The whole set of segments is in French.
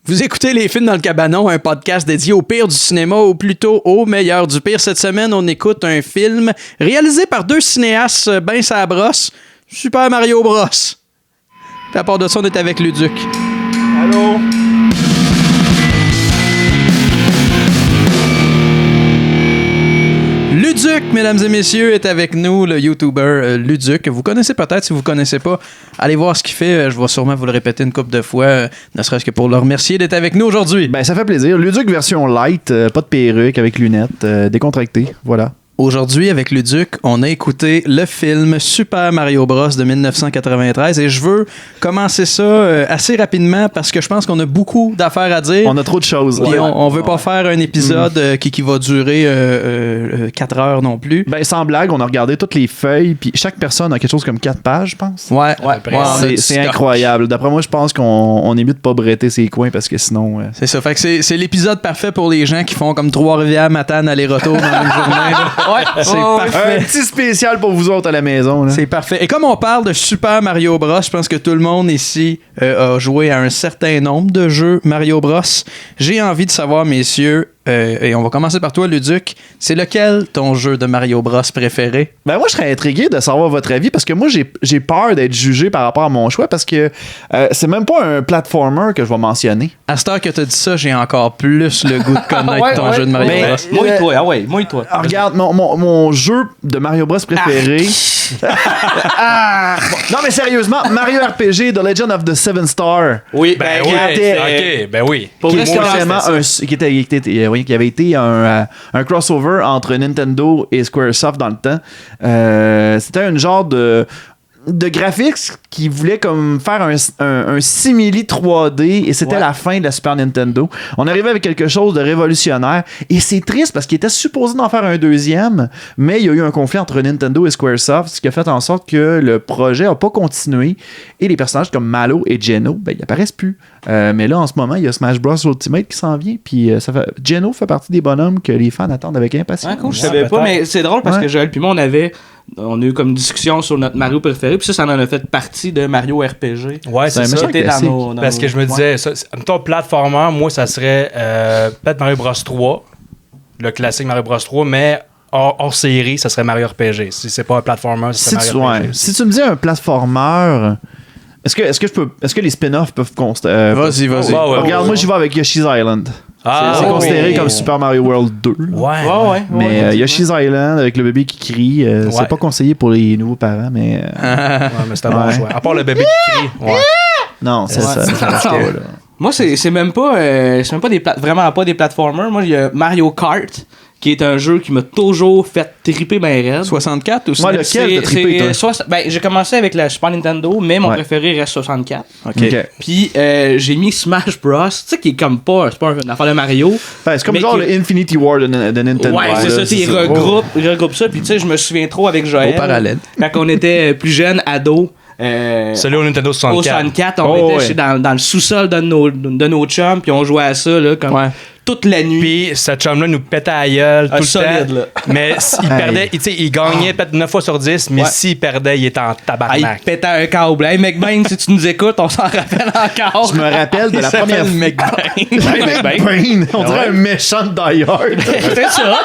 Vous écoutez Les Films dans le Cabanon, un podcast dédié au pire du cinéma ou plutôt au meilleur du pire. Cette semaine, on écoute un film réalisé par deux cinéastes ben ça brosse, Super Mario Bros. Puis à part de ça, on est avec Luduc. Allô? Luduc, mesdames et messieurs, est avec nous, le YouTuber Luduc. Vous connaissez peut-être, si vous ne connaissez pas, allez voir ce qu'il fait. Je vais sûrement vous le répéter une couple de fois, ne serait-ce que pour le remercier d'être avec nous aujourd'hui. Ben, ça fait plaisir. Luduc version light, pas de perruque, avec lunettes, décontracté, voilà. Aujourd'hui, avec Luduc, on a écouté le film Super Mario Bros. De 1993 et je veux commencer ça assez rapidement parce que je pense qu'on a beaucoup d'affaires à dire. On a trop de choses. Et on veut pas faire un épisode qui va durer 4 heures non plus. Ben, sans blague, on a regardé toutes les feuilles, puis chaque personne a quelque chose comme 4 pages, je pense. Ouais. C'est incroyable. D'après moi, je pense qu'on est mieux de pas bretter ses coins parce que sinon... C'est ça. Fait que c'est l'épisode parfait pour les gens qui font comme Trois-Rivières, Matane, aller-retour dans une journée. C'est parfait. Un petit spécial pour vous autres à la maison. Là. C'est parfait. Et comme on parle de Super Mario Bros, je pense que tout le monde ici a joué à un certain nombre de jeux Mario Bros. J'ai envie de savoir, messieurs, et on va commencer par toi, Luduc, c'est lequel ton jeu de Mario Bros préféré? Ben moi, je serais intrigué de savoir votre avis parce que moi, j'ai peur d'être jugé par rapport à mon choix parce que c'est même pas un platformer que je vais mentionner. À cette heure que tu as dit ça, j'ai encore plus le goût de connaître ton jeu de Mario Bros. Mouille-toi. Regarde, mon jeu de Mario Bros préféré... Non, mais sérieusement, Mario RPG, The Legend of the Seven Star. Oui, Qui avait été un crossover entre Nintendo et Squaresoft dans le temps. C'était un genre de graphics qui voulait comme faire un simili 3D et c'était la fin de la Super Nintendo. On arrivait avec quelque chose de révolutionnaire et c'est triste parce qu'il était supposé d'en faire un deuxième, mais il y a eu un conflit entre Nintendo et Squaresoft, ce qui a fait en sorte que le projet n'a pas continué et les personnages comme Malo et Geno, ben ils apparaissent plus. Mais là en ce moment, il y a Smash Bros Ultimate qui s'en vient puis Geno fait partie des bonhommes que les fans attendent avec impatience. Cool, je savais pas, mais c'est drôle parce que Joël puis moi on a eu comme une discussion sur notre Mario préféré, puis ça en a fait partie de Mario RPG. Ouais, c'est ça. Parce que je me disais, mettons, platformer, moi, ça serait peut-être Mario Bros 3, le classique Mario Bros 3, mais hors série, ça serait Mario RPG. Si c'est pas un platformer, ça serait Mario RPG. Si tu me dis un platformer... Est-ce que les spin-offs peuvent Vas-y. Regarde, moi j'y vais avec Yoshi's Island. C'est considéré comme Super Mario World 2. Mais Yoshi's Island avec le bébé qui crie, c'est pas conseillé pour les nouveaux parents, mais. Mais c'est un bon choix. À part le bébé qui crie. Non, c'est ça. Moi, c'est même pas vraiment pas des platformers. Moi, il y a Mario Kart, qui est un jeu qui m'a toujours fait triper ben raide. 64 ou lequel t'as trippé, toi? J'ai commencé avec la Super Nintendo, mais mon préféré reste 64. OK. Puis j'ai mis Smash Bros, tu sais, qui est comme c'est pas une affaire de Mario. C'est comme genre le Infinity War de Nintendo. Ouais, c'est ça, il regroupe ça. Puis tu sais, je me souviens trop avec Joël. Au parallèle. Quand on était plus jeune, ado. Celui au Nintendo 64. Au 64, on était dans le sous-sol de nos chums, puis on jouait à ça, là, comme toute la nuit. Puis ce chum-là nous pétait à la gueule tout le temps. Là. Mais il perdait, il gagnait peut-être 9 fois sur 10, mais s'il perdait, il était en tabarnak. Il pétait un câble. Hey, McBain, si tu nous écoutes, on s'en rappelle encore. Je me rappelle de la première fois. McBain. On dirait un méchant de Die Hard. C'est ça.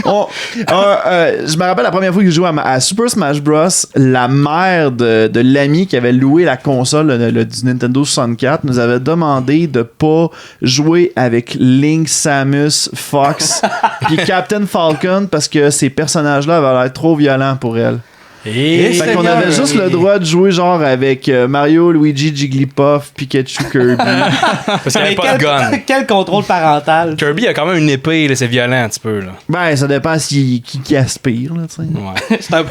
Je me rappelle la première fois que je jouais à Super Smash Bros, la mère de l'ami qui avait loué la console du Nintendo 64 nous avait demandé de pas jouer avec Link, Samus, Fox puis Captain Falcon parce que ces personnages-là avaient l'air trop violents pour elle. Fait qu'on avait juste le droit de jouer genre avec Mario, Luigi, Jigglypuff, Pikachu, Kirby. Parce qu'il n'y avait pas de gun. Quel contrôle parental. Kirby a quand même une épée, là, c'est violent un petit peu. Là. Ben, ça dépend qui aspire, là, tu sais. Ouais. C'est un peu...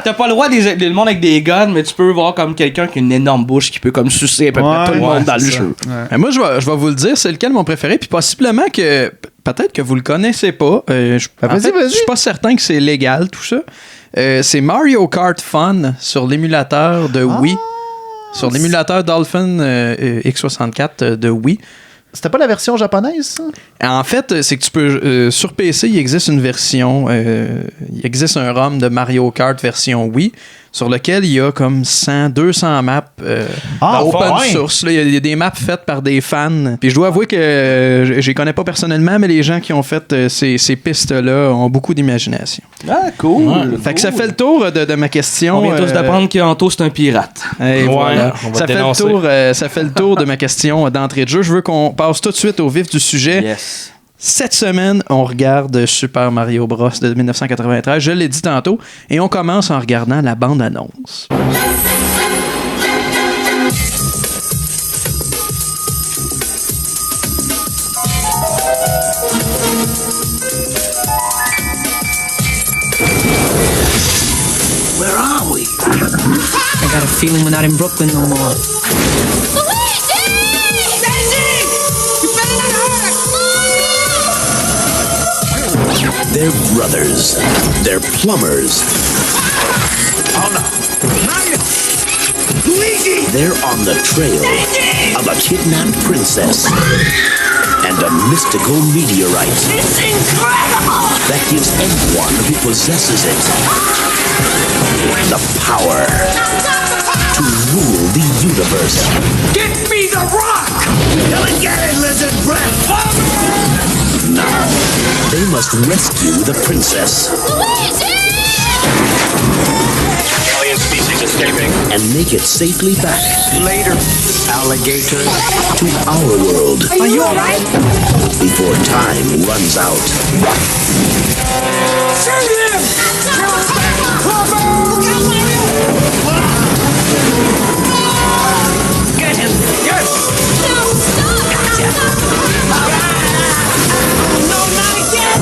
T'as pas le droit le monde avec des guns, mais tu peux voir comme quelqu'un qui a une énorme bouche qui peut comme sucer à peu près tout le monde dans le jeu. Ouais. Moi, je vais vous le dire, c'est lequel mon préféré, puis possiblement que peut-être que vous le connaissez pas. Je suis pas certain que c'est légal tout ça. C'est Mario Kart Fun sur l'émulateur de Wii, sur l'émulateur Dolphin X64 de Wii. C'était pas la version japonaise, ça? En fait, c'est que tu peux... sur PC, il existe une version... il existe un ROM de Mario Kart version Wii. sur lequel il y a comme 100, 200 maps open source. Là, il y a des maps faites par des fans. Puis je dois avouer que je les connais pas personnellement, mais les gens qui ont fait ces pistes-là ont beaucoup d'imagination. Ah, cool. Ouais. Fait que ça fait le tour de ma question. On vient tous d'apprendre qu'Anto, c'est un pirate. Et voilà. On va ça fait le tour de ma question d'entrée de jeu. Je veux qu'on passe tout de suite au vif du sujet. Yes. Cette semaine, on regarde Super Mario Bros. De 1993. Je l'ai dit tantôt. Et on commence en regardant la bande-annonce. Where are we? I got a feeling we're not in Brooklyn no more. They're brothers. They're plumbers. Oh no! Mario! Luigi! They're on the trail of a kidnapped princess and a mystical meteorite It's incredible! that gives anyone who possesses it the power to rule the universe. Get me the rock! Come and get it, lizard breath! Now, they must rescue the princess. Luigi! Alien species escaping. And make it safely back Later, alligator. to our world Are you alright? before time runs out. Shoot him! Get him! Yes! No, stop! Gotcha! No, not again!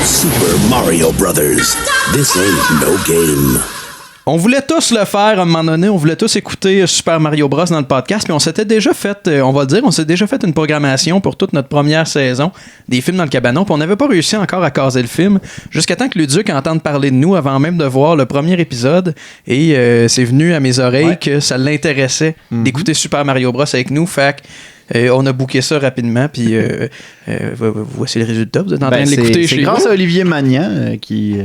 Super Mario Brothers. This ain't no game. On voulait tous le faire à un moment donné, on voulait tous écouter Super Mario Bros dans le podcast, puis on s'était déjà fait, on va le dire, on s'est déjà fait une programmation pour toute notre première saison des films dans le cabanon, puis on n'avait pas réussi encore à caser le film, jusqu'à temps que Luduc entende parler de nous avant même de voir le premier épisode, et c'est venu à mes oreilles que ça l'intéressait d'écouter Super Mario Bros avec nous, fait que on a booké ça rapidement, puis voici le résultat. Vous êtes en train de l'écouter chez C'est grâce vous. à Olivier Magnan qui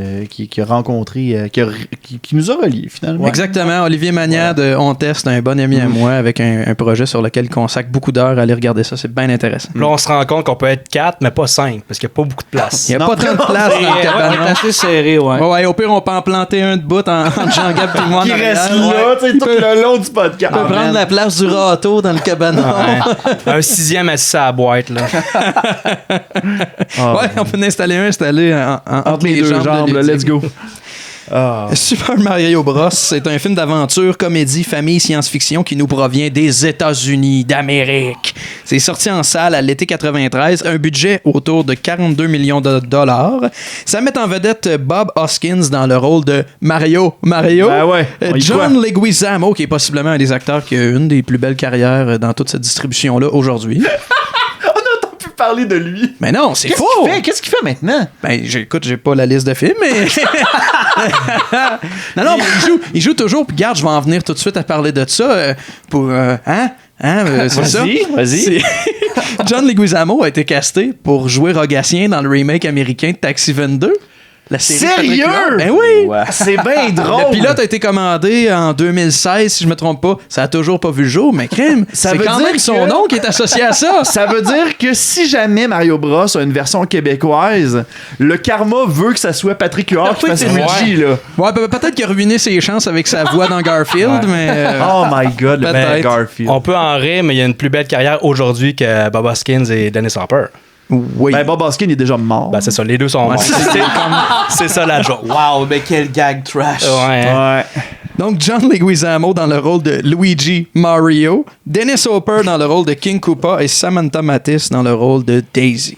a rencontré, qui nous a reliés finalement. Exactement. Olivier Magnan de On Teste, un bon ami à moi, avec un projet sur lequel il consacre beaucoup d'heures à aller regarder ça. C'est bien intéressant. Là, on se rend compte qu'on peut être 4, mais pas 5, parce qu'il n'y a pas beaucoup de place. Il n'y a pas tant de place dans le cabanon. C'est assez serré, ouais. Ouais, au pire, on peut en planter un de bout entre Jean-Gab et moi en Qui arrière. reste là, tu sais, tout le long du podcast. On peut prendre la place du râteau dans le cabanon. Un 6e assis à la boîte, là. Ouais, on peut en installer entre les deux jambes, de là, Luduc. let's go. Super Mario Bros, c'est un film d'aventure, comédie, famille, science-fiction qui nous provient des États-Unis d'Amérique. C'est sorti en salle à l'été 93, un budget autour de 42 millions de dollars. Ça met en vedette Bob Hoskins dans le rôle de Mario. Ben ouais, on y John croit. Leguizamo, qui est possiblement un des acteurs qui a une des plus belles carrières dans toute cette distribution-là aujourd'hui. Parler de lui. Mais non, c'est faux! Qu'est-ce qu'il fait maintenant? Ben, écoute, j'ai pas la liste de films, mais. non, mais il joue toujours. Puis, regarde, je vais en venir tout de suite à parler de ça. C'est ça. Vas-y. C'est- John Leguizamo a été casté pour jouer Rogatien dans le remake américain de Taxi 22. La série de Patrick Sérieux? Huard. Ben oui! C'est bien drôle. Le pilote a été commandé en 2016, si je me trompe pas. Ça a toujours pas vu le jour, mais crime, Ça c'est veut quand dire même son que- nom qui est associé à ça. Ça veut dire que si jamais Mario Bros a une version québécoise, le karma veut que ça soit Patrick Huard qui fasse Luigi, là. Ouais, peut-être qu'il a ruiné ses chances avec sa voix dans Garfield, mais. Oh my god, le Peut-être. bel Garfield. On peut en rire, mais il y a une plus belle carrière aujourd'hui que Bob Hoskins et Dennis Hopper. Oui. Ben, Bob Hoskins est déjà mort. Ben, c'est ça, les deux sont morts. C'est ça la joke. Wow, mais quel gag trash. Ouais, hein. Ouais. Donc, John Leguizamo dans le rôle de Luigi Mario, Dennis Hopper dans le rôle de King Koopa et Samantha Mathis dans le rôle de Daisy.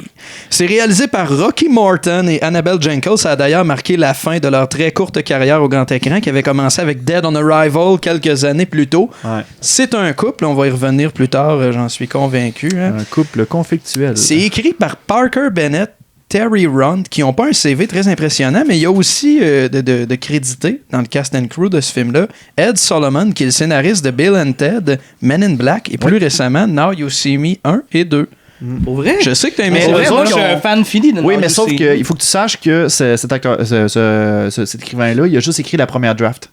C'est réalisé par Rocky Morton et Annabelle Jankel. Ça a d'ailleurs marqué la fin de leur très courte carrière au grand écran qui avait commencé avec Dead on Arrival quelques années plus tôt. Ouais. C'est un couple, on va y revenir plus tard, j'en suis convaincu. Hein. Un couple conflictuel. C'est écrit par Parker Bennett, Terry Runt, qui n'ont pas un CV très impressionnant, mais il y a aussi de crédités dans le cast and crew de ce film-là. Ed Solomon, qui est le scénariste de Bill and Ted, Men in Black, et plus récemment, Now You See Me 1 et 2. Pour vrai? Je sais que t'as aimé Mais ça. vrai, moi, je suis un fan fini de Oui, mais Mario sauf C. qu'il faut que tu saches que cet écrivain-là, il a juste écrit la première draft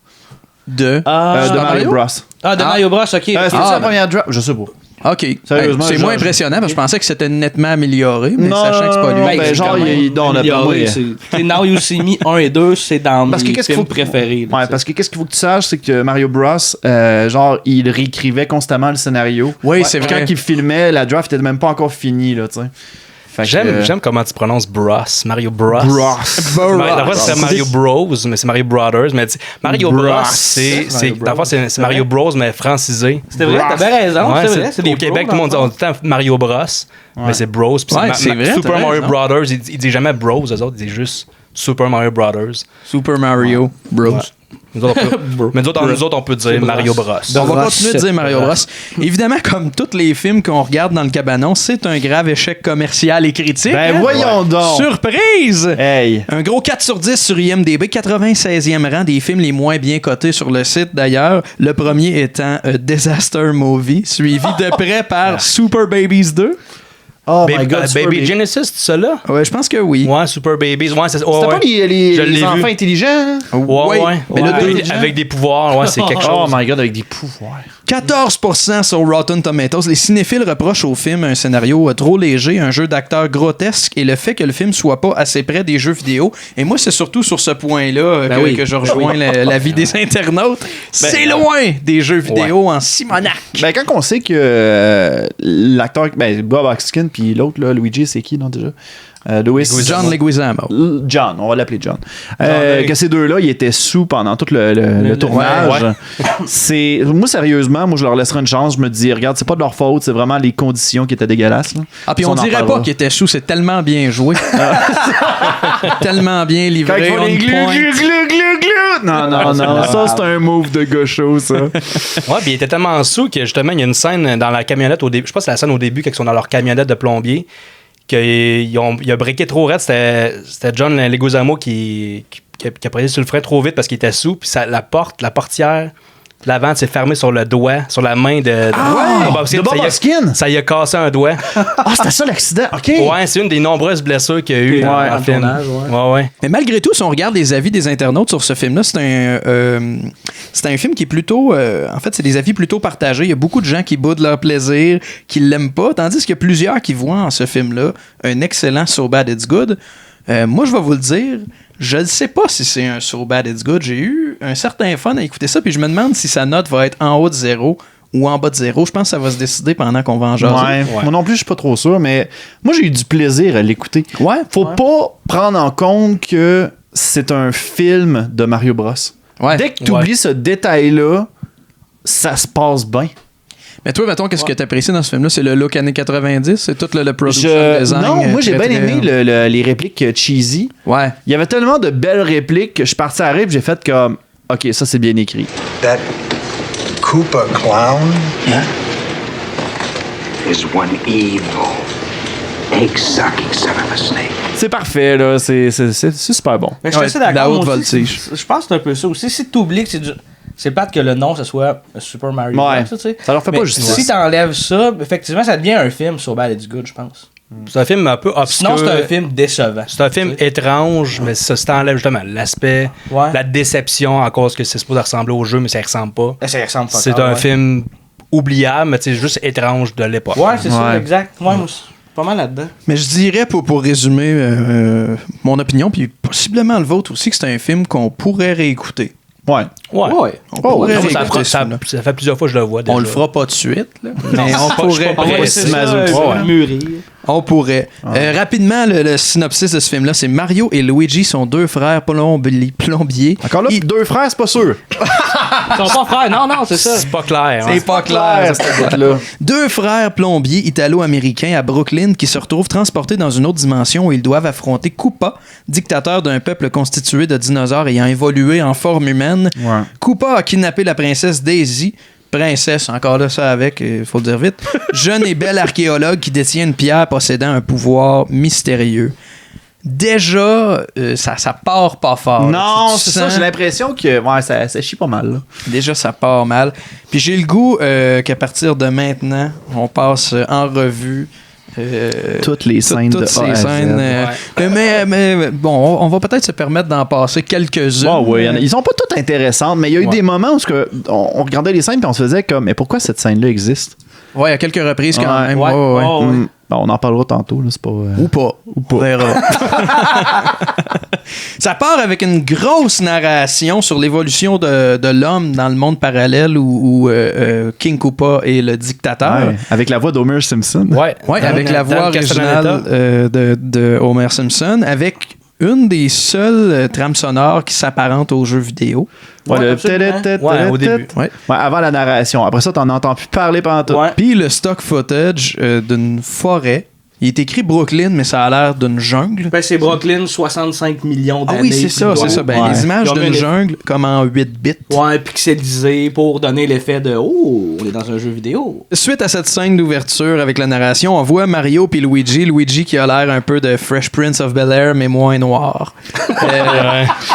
De Mario Bros. De Mario Bros, ok. C'était la première draft? Je sais pas. OK. Sérieusement, C'est moins impressionnant parce que je pensais que c'était nettement amélioré, mais sachant que c'est pas lui. Ben, genre, on a pas moi. Now You See Me 1 et 2, c'est dans mes films préférés. Ouais, parce que qu'est-ce qu'il faut que tu saches, c'est que Mario Bros, genre, il réécrivait constamment le scénario. Oui, c'est vrai. Quand il filmait, la draft était même pas encore finie, là, tu sais. J'aime comment tu prononces Bros. Mario Bros. La fois, c'est Mario Bros, mais c'est Mario Brothers. Mais Mario Bros, c'est Mario Bros, mais francisé. C'est vrai, t'as bien raison. Ouais, c'est vrai, c'est au Québec, tout le monde dit tout le temps Mario Bros, mais c'est Bros. Puis c'est vrai, Super t'as Mario raison. Brothers, ils disent jamais Bros, eux autres, ils disent juste Super Mario Brothers. Super Mario Bros. Ouais. Nous autres, on peut dire Mario Bros. On va continuer de dire Mario Bros. Évidemment, comme tous les films qu'on regarde dans le cabanon, c'est un grave échec commercial et critique. Ben voyons donc! Surprise! Hey! Un gros 4 sur 10 sur IMDb, 96e rang des films les moins bien cotés sur le site d'ailleurs. Le premier étant Disaster Movie, suivi de près par Super Babies 2. Oh my God, Super Baby Genesis, c'est ça là? Ouais, je pense que oui. Ouais, Super Babies. Ouais, c'est C'était pas les enfants intelligents? Hein? Ouais. Mais le deux, avec des pouvoirs, ouais, c'est quelque chose. Oh my God, avec des pouvoirs. 14% sur Rotten Tomatoes. Les cinéphiles reprochent au film un scénario trop léger, un jeu d'acteurs grotesque et le fait que le film soit pas assez près des jeux vidéo. Et moi, c'est surtout sur ce point-là que je rejoins l'avis des internautes. C'est loin des jeux vidéo en Simonac. Ben, quand on sait que l'acteur, Bob Hoskins, puis l'autre, là, Luigi, c'est qui, non, déjà? John Leguizamo. John, on va l'appeler John. Que ces deux-là, ils étaient sous pendant tout le tournage. Moi, sérieusement, je leur laisserais une chance. Je me dis, regarde, c'est pas de leur faute, c'est vraiment les conditions qui étaient dégueulasses. Là. Ah, puis on dirait pas qu'ils étaient sous, c'est tellement bien joué. Tellement bien livré. Quand ils font les glu. Non, ça, c'est un move de gaucho, ça. Ouais, puis il était tellement sous que justement, il y a une scène dans la camionnette au début. Je pense que c'est la scène au début, quand ils sont dans leur camionnette de plombier. Il a breaké trop raide. C'était John Leguizamo qui a pris sur le frein trop vite parce qu'il était sous. Puis la portière de la vente s'est fermée sur le doigt, sur la main de Bob Hoskins. Ça y a cassé un doigt. Ah, c'était ça l'accident. OK. Ouais, c'est une des nombreuses blessures qu'il y a eu dans le film. Ouais. Mais malgré tout, si on regarde les avis des internautes sur ce film-là, c'est un film qui est plutôt... en fait, c'est des avis plutôt partagés. Il y a beaucoup de gens qui boudent leur plaisir, qui l'aiment pas, tandis qu'il y a plusieurs qui voient en ce film-là un excellent So Bad It's Good. Moi, je vais vous le dire, je ne sais pas si c'est un So Bad It's Good. J'ai eu un certain fun à écouter ça, puis je me demande si sa note va être en haut de 0 ou en bas de 0. Je pense que ça va se décider pendant qu'on va en jaser. Ouais. Moi non plus, je suis pas trop sûr, mais moi, j'ai eu du plaisir à l'écouter. Faut pas prendre en compte que c'est un film de Mario Bros. Ouais. Dès que tu oublies ce détail-là, ça se passe bien. Mais toi, mettons, qu'est-ce que tu apprécies dans ce film-là? C'est le look années 90? C'est tout le production design? Non, moi, j'ai bien aimé les répliques cheesy. Ouais. Il y avait tellement de belles répliques que je suis parti à rire et j'ai fait comme... OK, ça, c'est bien écrit. That Koopa clown is one evil, egg-sucking son of a snake. C'est parfait, là. C'est super bon. Mais je suis assez d'accord. La haute moi aussi, voltige. je pense que c'est un peu ça aussi. Si tu oublies que c'est plate que le nom, ce soit Super Mario Bros. Ouais. Tu sais. Ça leur fait pas justice. Si t'enlèves ça, effectivement, ça devient un film sur Bad It's Good, je pense. C'est un film un peu obscur. Sinon, c'est un film décevant. C'est un film étrange, mais ça t'enlève justement l'aspect, la déception, à cause que c'est supposé ressembler au jeu, mais ça ne ressemble pas. Ça ressemble pas. C'est un film oubliable, mais c'est juste étrange de l'époque. Ouais, c'est ça, exact. Ouais, moi aussi. Pas mal là-dedans. Mais je dirais, pour résumer mon opinion, puis possiblement le vôtre aussi, que c'est un film qu'on pourrait réécouter. Ouais. On pourrait réécouter ça fait plusieurs fois que je le vois déjà. On le fera pas de suite, là, mais on pourrait. On pourrait. Rapidement, le synopsis de ce film-là, c'est Mario et Luigi sont deux frères plombiers. Encore là, deux frères, c'est pas sûr. Ils sont pas frères, non, c'est ça. C'est pas clair. C'est pas clair. Là. Deux frères plombiers italo-américains à Brooklyn qui se retrouvent transportés dans une autre dimension où ils doivent affronter Koopa, dictateur d'un peuple constitué de dinosaures ayant évolué en forme humaine. Ouais. Koopa a kidnappé la princesse Daisy. Princesse, encore là, ça avec, il faut le dire vite. Jeune et belle archéologue qui détient une pierre possédant un pouvoir mystérieux. Déjà, ça part pas fort. Non, c'est ça, j'ai l'impression que ça chie pas mal. Là. Déjà, ça part mal. Puis j'ai le goût qu'à partir de maintenant, on passe en revue Toutes les scènes toutes ces scènes. Mais bon, on va peut-être se permettre d'en passer quelques-unes. Ils sont pas toutes intéressantes, mais il y a eu des moments où on regardait les scènes et on se faisait comme, mais pourquoi cette scène-là existe? Ouais, à quelques reprises quand même. Bon, on en parlera tantôt, là, c'est pas... Ou pas. On verra. Ça part avec une grosse narration sur l'évolution de l'homme dans le monde parallèle où King Koopa est le dictateur. Ouais, avec la voix d'Homer Simpson. Ouais, avec la voix originale de Homer Simpson, avec une des seules trames sonores qui s'apparentent aux jeux vidéo. Au début. Avant la narration. Après ça, t'en entends plus parler pendant tout. Puis le stock footage d'une forêt. Il est écrit Brooklyn, mais ça a l'air d'une jungle. Ben, c'est Brooklyn, 65 millions d'années. Ah oui, c'est ça. Ben, les images d'une jungle, comme en 8 bits. Ouais, pixelisées pour donner l'effet de « Oh, on est dans un jeu vidéo ». Suite à cette scène d'ouverture avec la narration, on voit Mario puis Luigi. Luigi qui a l'air un peu de Fresh Prince of Bel-Air, mais moins noir.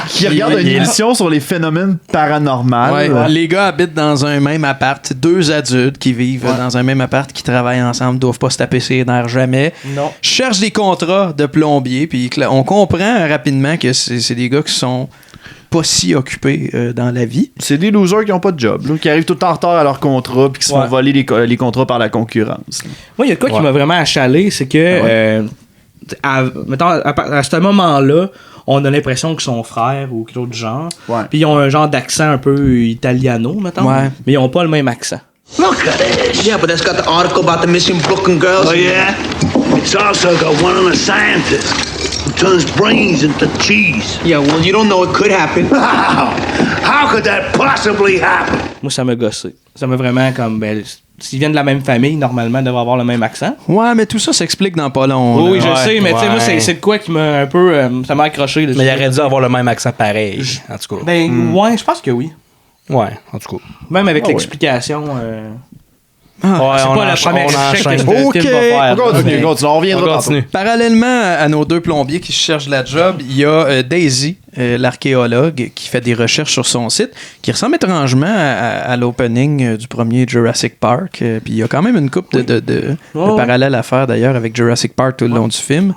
Qui regarde une émission sur les phénomènes paranormaux. Les gars habitent dans un même appart. 2 adultes qui vivent dans un même appart, qui travaillent ensemble, doivent pas se taper ses nerfs jamais. Non. Cherchent des contrats de plombier, puis on comprend rapidement que c'est des gars qui sont pas si occupés dans la vie. C'est des losers qui ont pas de job, là, qui arrivent tout le temps en retard à leur contrat puis qui se font voler les contrats par la concurrence. Moi, il y a quoi qui m'a vraiment achalé, c'est que mettons, à ce moment-là, on a l'impression qu'ils sont frères ou quelque chose du genre. Puis ils ont un genre d'accent un peu italiano, mettons. Mais ils ont pas le même accent. Look at this. Yeah, but that's got the article about the missing Brooklyn girls. Oh, yeah? It's also got one on a scientist who turns brains into cheese. Yeah, well, you don't know it could happen. How could that possibly happen? Moi, ça m'a gossé. Ça m'a vraiment comme... s'ils viennent de la même famille, normalement, ils devraient avoir le même accent. Ouais, mais tout ça s'explique dans pas long. Oui, je sais, mais tu sais, moi, c'est de quoi qui m'a un peu... ça m'a accroché. Mais il aurait dû avoir le même accent pareil, en tout cas. Ouais, je pense que oui. Ouais, en tout cas. Même avec l'explication... c'est pas la première échec que le film va faire. On reviendra tantôt. Parallèlement à nos 2 plombiers qui cherchent la job, il y a Daisy, l'archéologue, qui fait des recherches sur son site, qui ressemble étrangement à l'opening du premier Jurassic Park. Puis il y a quand même une couple de parallèles à faire d'ailleurs avec Jurassic Park tout le long du film.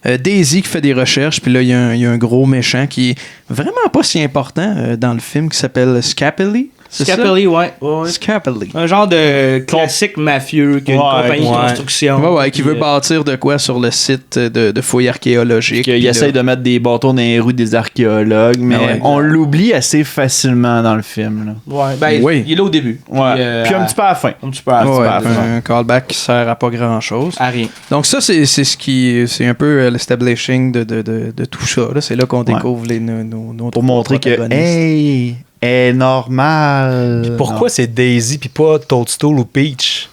Daisy qui fait des recherches, puis là, il y a un gros méchant qui est vraiment pas si important dans le film, qui s'appelle Scapelli. Scapelli, ouais. Scapelli. Un genre de classique mafieux qui a une compagnie de construction. Qui veut bâtir de quoi sur le site de fouilles archéologiques. Il essaye de mettre des bâtons dans les roues des archéologues, mais on l'oublie assez facilement dans le film. Là. Il est là au début. Puis un petit peu à la fin. Un callback qui sert à pas grand-chose. À rien. Donc ça, c'est un peu l'establishing de tout ça. Là. C'est là qu'on découvre nos pour montrer que est normal. Puis pourquoi c'est Daisy puis pas Toadstool ou Peach?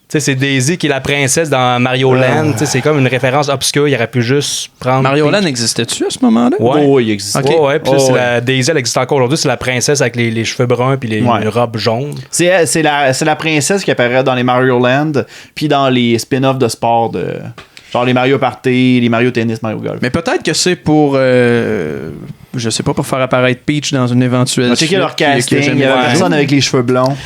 Tu sais, c'est Daisy qui est la princesse dans Mario Land. Tu sais, c'est comme une référence obscure. Il aurait pu juste prendre. Mario Land existait-tu à ce moment-là? Oui, il existait. Okay. Ouais. Puis Daisy, elle existe encore aujourd'hui. C'est la princesse avec les cheveux bruns puis les robes jaunes. C'est la princesse qui apparaît dans les Mario Land puis dans les spin-offs de sport de. Genre les Mario Party, les Mario Tennis, Mario Golf. Mais peut-être que c'est pour... je sais pas, pour faire apparaître Peach dans une éventuelle... On a checké leur casting, il y avait personne avec les cheveux blonds.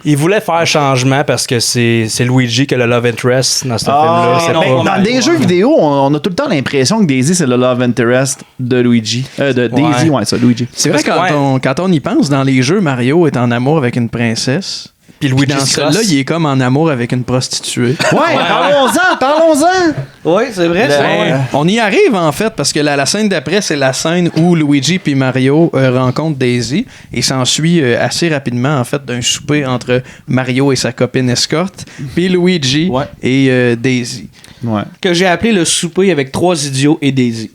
Ils voulaient faire changement parce que c'est Luigi qui a le love interest dans ce film-là. Dans des jeux vidéo, on a tout le temps l'impression que Daisy, c'est le love interest de Luigi. Daisy, Luigi. C'est vrai, quand on y pense, dans les jeux, Mario est en amour avec une princesse. Puis Luigi, dans celui-là, il est comme en amour avec une prostituée. Parlons-en! Oui, c'est vrai. On y arrive, en fait, parce que la scène d'après, c'est la scène où Luigi puis Mario rencontrent Daisy. Et s'ensuit assez rapidement, en fait, d'un souper entre Mario et sa copine escorte, puis Luigi et Daisy. Ouais. Que j'ai appelé le souper avec 3 idiots et Daisy.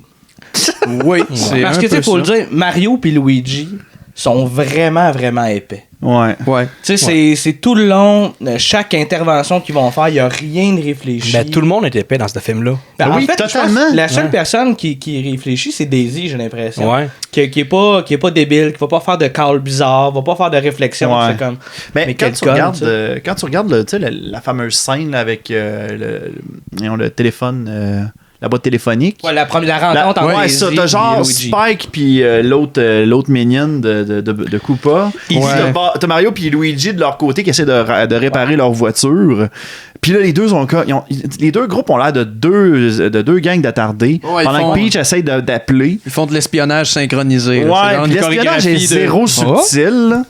Oui, c'est parce que, tu sais, faut le dire, Mario puis Luigi sont vraiment, vraiment épais. Ouais. Tu sais, c'est tout le long, chaque intervention qu'ils vont faire, il n'y a rien de réfléchi. Ben, tout le monde est épais dans ce film-là. En fait, totalement. La seule personne qui réfléchit, c'est Daisy, j'ai l'impression. Ouais. Qui est pas débile, qui va pas faire de call bizarre, va pas faire de réflexion. C'est comme. Mais quand tu regardes la fameuse scène là, avec le téléphone. La boîte téléphonique. Ouais, la rencontre entre Daisy t'as genre Spike puis l'autre minion de Koopa. T'as Mario puis Luigi de leur côté qui essaient de réparer leur voiture. Puis là, les deux groupes ont l'air de deux gangs d'attardés. Pendant que Peach essaye d'appeler. Ils font de l'espionnage synchronisé. Ouais, l'espionnage est zéro subtil.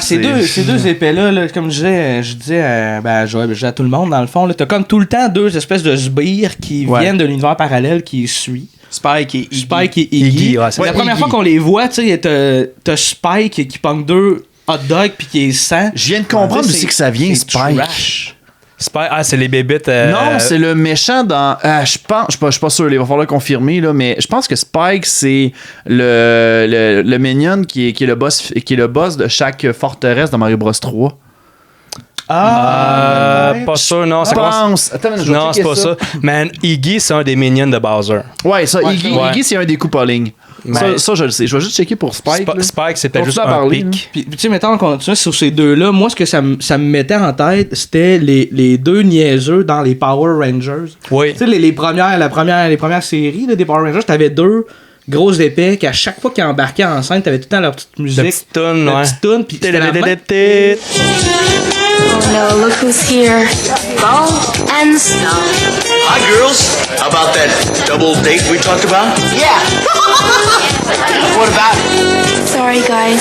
Ces deux épées-là, comme je disais à tout le monde, dans le fond, t'as comme tout le temps deux espèces de sbires qui viennent de l'univers parallèle qui suit. Spike et Iggy. La première Iggy. fois qu'on les voit, t'as Spike qui pogne 2 hot dogs puis qui est 100. Je viens de comprendre aussi que ça vient, Spike. Trash. Spike, c'est les bébites. Non, c'est le méchant dans. Je suis pas sûr, il va falloir confirmer, là, mais je pense que Spike, c'est le minion qui est le boss de chaque forteresse dans Mario Bros 3. Pas sûr, non. Je pense. Attends, non, c'est pas ça. Man, Iggy, c'est un des minions de Bowser. Ouais, ça, Iggy, c'est un des Koopa-Lings. Ça, je le sais. Je vais juste checker pour Spike. Spike, c'est peut-être juste un pic. Puis, tu sais, mettons, on continue sur ces deux-là. Moi, ce que ça me mettait en tête, c'était les deux niaiseux dans les Power Rangers. Oui. Tu sais, les premières séries là, des Power Rangers, t'avais deux grosses épées qu'à chaque fois qu'ils embarquaient en scène, t'avais tout le temps leur petite musique. La petite toune, ouais. Petite toune, puis c'était la même. Oh no, look who's here. Ball and Snow. Hi, girls. How about that double date we talked about? Yeah. What about it? Sorry, guys.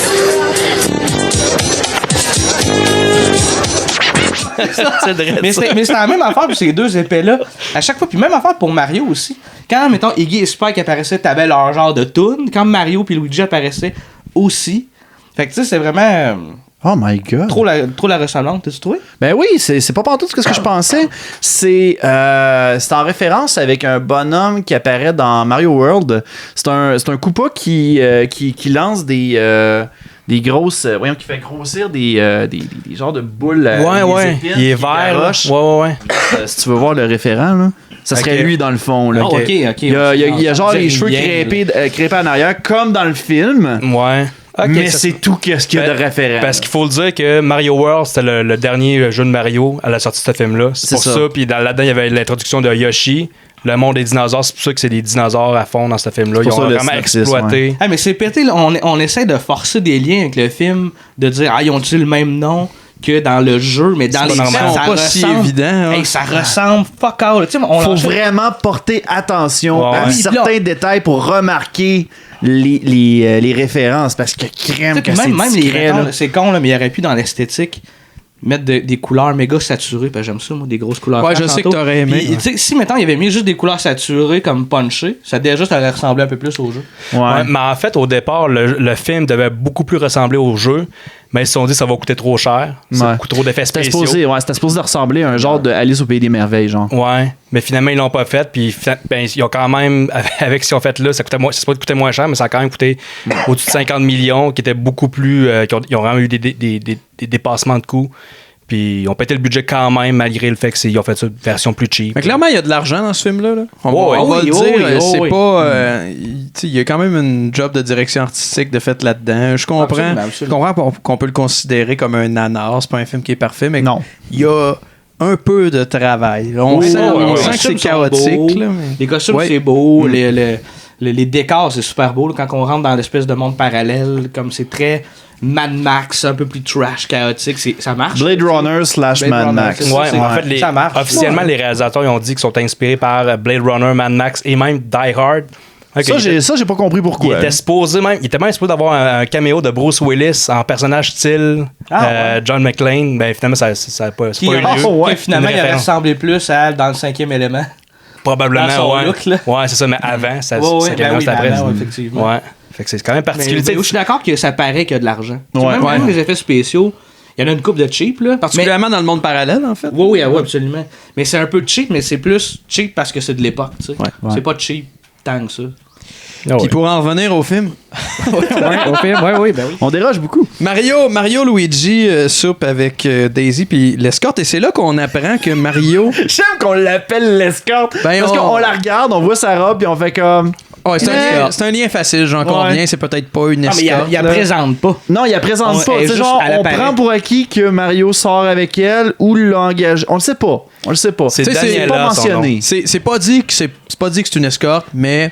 Mais c'est la même affaire pour ces deux épées-là. À chaque fois, puis même affaire pour Mario aussi. Quand, mettons, Iggy et Spike apparaissaient, t'avais leur genre de toune. Quand Mario puis Luigi apparaissaient aussi. Fait que tu sais, c'est vraiment... Oh my god. Trop la ressemblance, t'as-tu trouvé? Ben oui, c'est pas partout ce que je pensais. C'est en référence avec un bonhomme qui apparaît dans Mario World. C'est un Koopa qui lance des grosses. Voyons, qui fait grossir des genres de boules. Ouais. Épines, il est vert. Ouais. Si tu veux voir le référent, là. Ça serait lui dans le fond. Là. Oh, ok. Il y a genre les cheveux crépés en arrière, comme dans le film. Ouais. Okay, mais c'est tout ce qu'il y a de référent. Parce qu'il faut le dire que Mario World, c'était le dernier jeu de Mario à la sortie de ce film-là. C'est pour ça. Puis là-dedans, il y avait l'introduction de Yoshi. Le monde des dinosaures, c'est pour ça que c'est des dinosaures à fond dans ce film-là. Ils ont vraiment exploité. Ouais. Mais c'est pété, là, on essaie de forcer des liens avec le film, de dire, ils ont-tu le même nom que dans le jeu, mais dans les films, ça pas si évident. Hein. Hey, ça ressemble fuck out. Faut vraiment porter attention à certains détails pour remarquer les références, parce que crème que c'est même discret, c'est con, là, mais il aurait pu dans l'esthétique mettre des couleurs méga saturées, parce que j'aime ça, moi, des grosses couleurs. Ouais, je sais que t'aurais aimé. Puis, si maintenant il avait mis juste des couleurs saturées comme punchées, ça déjà ça aurait ressemblé un peu plus au jeu. Ouais, mais en fait, au départ, le film devait beaucoup plus ressembler au jeu, mais ils se sont dit que ça va coûter trop cher, ça coûte trop d'effets spéciaux. C'était supposé de ressembler à un genre de Alice au Pays des Merveilles, genre. Ouais, mais finalement, ils l'ont pas fait, puis ils ont quand même, avec ce qu'ils ont fait là, ça coûtait moins cher, mais ça a quand même coûté au-dessus de 50 millions, qui étaient beaucoup plus. Ils ont vraiment eu des dépassements de coûts. Puis ils ont pété le budget quand même, malgré le fait qu'ils ont fait ça une version plus cheap. Mais clairement, il y a de l'argent dans ce film-là. Là. On va le dire, c'est pas... il y a quand même une job de direction artistique de fait là-dedans. Je comprends qu'on peut le considérer comme un nanar. C'est pas un film qui est parfait, mais il y a un peu de travail. On sent que c'est chaotique. Là, mais... Les costumes, c'est beau. Les décors, c'est super beau. Là, quand on rentre dans l'espèce de monde parallèle, comme c'est très... Mad Max, un peu plus trash, chaotique, ça marche. Blade Runner / Mad Max. En fait, ça marche. Officiellement, les réalisateurs ils ont dit qu'ils sont inspirés par Blade Runner, Mad Max et même Die Hard. Ça, j'ai pas compris pourquoi. Il était même supposé d'avoir un caméo de Bruce Willis en personnage style John McClane. Ben, finalement, ça n'a pas eu lieu. Finalement, il aurait ressemblé plus à dans le 5e élément. Probablement, ouais. Look, là. Ouais, c'est ça, mais avant, ça après. Effectivement. Ouais. Fait que c'est quand même particulier. Je suis d'accord que ça paraît qu'il y a de l'argent. Ouais. Même les effets spéciaux, il y en a une coupe de cheap. Là. Particulièrement dans le monde parallèle, en fait. Oui, absolument. Mais c'est un peu cheap, mais c'est plus cheap parce que c'est de l'époque. Tu sais. C'est pas cheap tant que ça. Puis pour en revenir au film. Oui. On déroge beaucoup. Mario Luigi soupe avec Daisy puis l'escorte, et c'est là qu'on apprend que Mario... J'aime qu'on l'appelle l'escorte. Parce qu'on la regarde, on voit sa robe, puis on fait comme... Ouais, c'est un lien facile, j'en conviens. C'est peut-être pas une escorte. Mais il la présente pas. Non, il la présente pas. C'est genre, on prend pour acquis que Mario sort avec elle ou l'engage. On le sait pas. C'est pas mentionné. C'est pas dit que c'est une escorte, mais...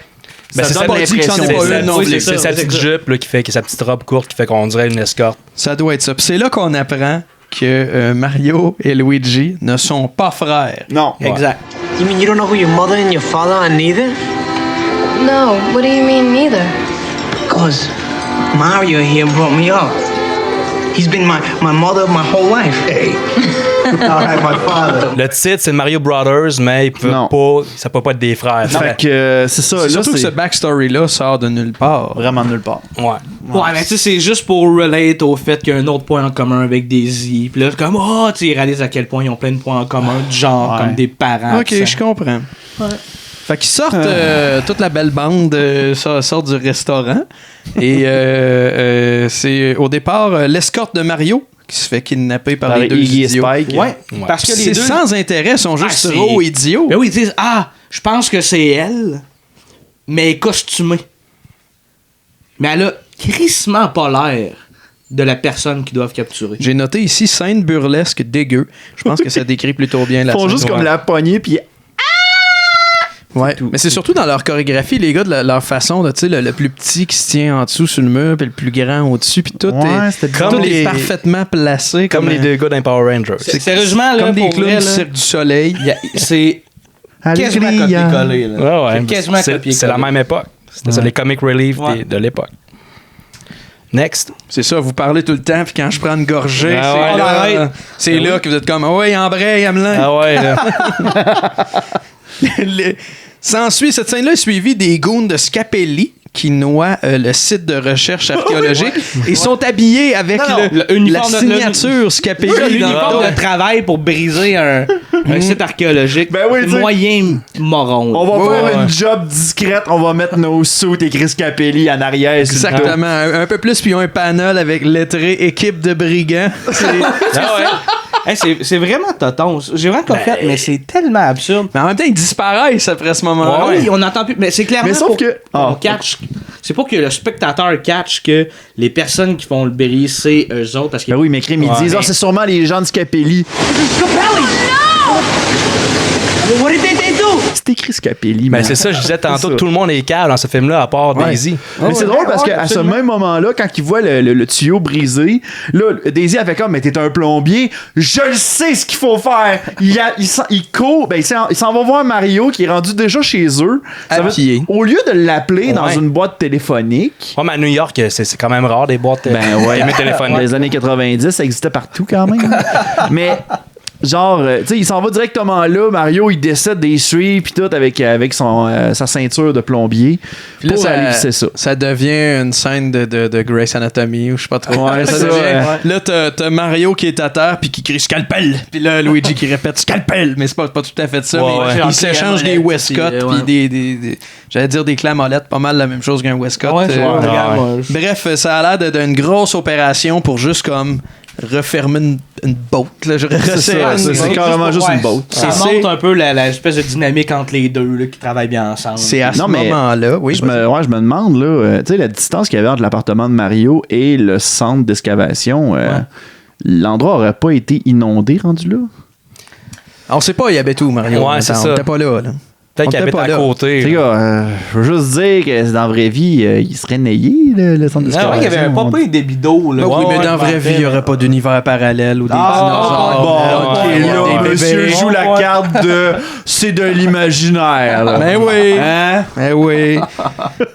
c'est sa petite jupe là, qui fait que sa petite robe courte qui fait qu'on dirait une escorte. Ça doit être ça. Puis c'est là qu'on apprend que Mario et Luigi ne sont pas frères. Non. Exact. You mean you don't know who your mother and your father are neither? No, what do you mean neither? Because Mario here brought me up. He's been my mother my whole life. Hey. Alright, my father. Le titre, c'est Mario Brothers, mais ça peut pas être des frères. Fait que c'est ça. C'est surtout que ce backstory-là sort de nulle part. Vraiment nulle part. Ouais, mais tu sais, c'est juste pour relate au fait qu'il y a un autre point en commun avec Daisy. Puis là, c'est comme, tu sais, ils réalisent à quel point ils ont plein de points en commun, du genre, comme des parents. Ok, je comprends. Ouais. Fait qu'ils sortent, toute la belle bande sort du restaurant. Et c'est au départ l'escorte de Mario qui se fait kidnapper par les deux idiots. Spike. Ouais. Parce que les deux sans intérêt, ils sont juste trop idiots. Ben oui, ils disent je pense que c'est elle, mais elle est costumée. Mais elle a crissement pas l'air de la personne qu'ils doivent capturer. J'ai noté ici scène burlesque dégueu. Je pense que ça décrit plutôt bien la scène. Ils font juste comme la poignée puis ouais, mais c'est surtout dans leur chorégraphie, les gars, de leur façon, tu sais, le plus petit qui se tient en dessous sur le mur, puis le plus grand au-dessus, puis tout est parfaitement placé. Comme les deux gars d'un Power Rangers. C'est sérieusement, là, comme des clowns vrai, du Cirque du Soleil. C'est quasiment copié-collé. C'est la même époque. C'était les comic relief de l'époque. Next. C'est ça, vous parlez tout le temps, puis quand je prends une gorgée, c'est là que vous êtes comme « Ouais, embraye, Hamelin! » Ah ouais, là. S'ensuit, cette scène-là est suivie des goons de Scapelli qui noient le site de recherche archéologique. Ils sont habillés avec la signature Scapelli. L'uniforme de travail pour briser un site archéologique. Ben oui, moyen moron. On va faire une job discrète. On va mettre nos suits écrit Scapelli en arrière. Exactement. Un peu plus, puis ils ont un panel avec lettré équipe de brigands. C'est vraiment toton. J'ai vraiment fait, mais c'est tellement absurde. Mais en même temps, ils disparaissent après ce moment-là. Oui, on n'entend plus. Mais c'est clairement sauf que catch. C'est pour que le spectateur catch que les personnes qui font le bris, c'est eux autres. Parce que oui, mais crime, ils disent c'est sûrement les gens de Scapelli. What did they do? C'est écrit Scapelli. Ben c'est ça, je disais tantôt, tout le monde est calme dans ce film-là, à part Daisy. Mais c'est drôle parce qu'à ce même moment-là, quand il voit le tuyau brisé, là, Daisy a fait comme, mais t'es un plombier, je le sais ce qu'il faut faire. Il court, il s'en va voir Mario qui est rendu déjà chez eux. Au lieu de l'appeler dans une boîte téléphonique. Ouais, mais à New York, c'est quand même rare des boîtes téléphoniques. Dans les années 90, ça existait partout quand même. Mais genre, tu sais, il s'en va directement là. Mario, il décide des suivis puis tout avec sa ceinture de plombier. Puis là, aller visser ça. Ça devient une scène de Grey's Anatomy ou je sais pas trop. Ouais, ça devient. Là, t'as Mario qui est à terre puis qui crie scalpel. Puis là, Luigi qui répète scalpel. Mais c'est pas tout à fait ça. Mais ils s'échangent des Westcott puis des j'allais dire des clamolettes, pas mal la même chose qu'un Westcott. Bref, ça a l'air d'une grosse opération pour juste comme refermer une boat. C'est carrément juste une boat. Ça montre un peu l'espèce de dynamique entre les deux là, qui travaillent bien ensemble. C'est à ce moment-là, oui. Je me demande, là, tu sais, la distance qu'il y avait entre l'appartement de Mario et le centre d'excavation, l'endroit aurait pas été inondé rendu là? On sait pas, il y avait tout, Mario. Ouais, c'est ça. On était pas là. Peut-être qu'il habite à côté. Les gars, je veux juste dire que dans la vraie vie, il serait naillé, le centre d'excavation. Il y avait pas de débit d'eau. Oui, mais dans la vraie vie, il n'y aurait pas d'univers parallèle ou des dinosaures. Bon, monsieur joue la carte de c'est de l'imaginaire. Ben oui. Ben oui.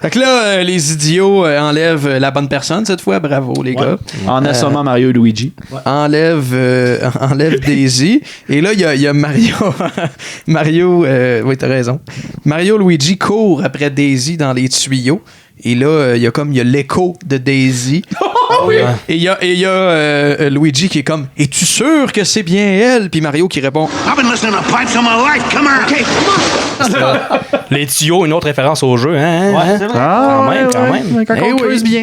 Fait que là, les idiots enlèvent la bonne personne cette fois. Bravo, les gars. En assommant Mario et Luigi. Enlève Daisy. Et là, il y a Mario. Mario, oui, t'as raison. Mario Luigi court après Daisy dans les tuyaux. Et là, il y a l'écho de Daisy. Et il y a Luigi qui est comme « Es-tu sûr que c'est bien elle? » Puis Mario qui répond « I've been listening to pipes all my life. Come on. Okay, come on. » Les tuyaux, une autre référence au jeu. Hein? Ouais, c'est vrai. Quand même. Quand on creuse bien.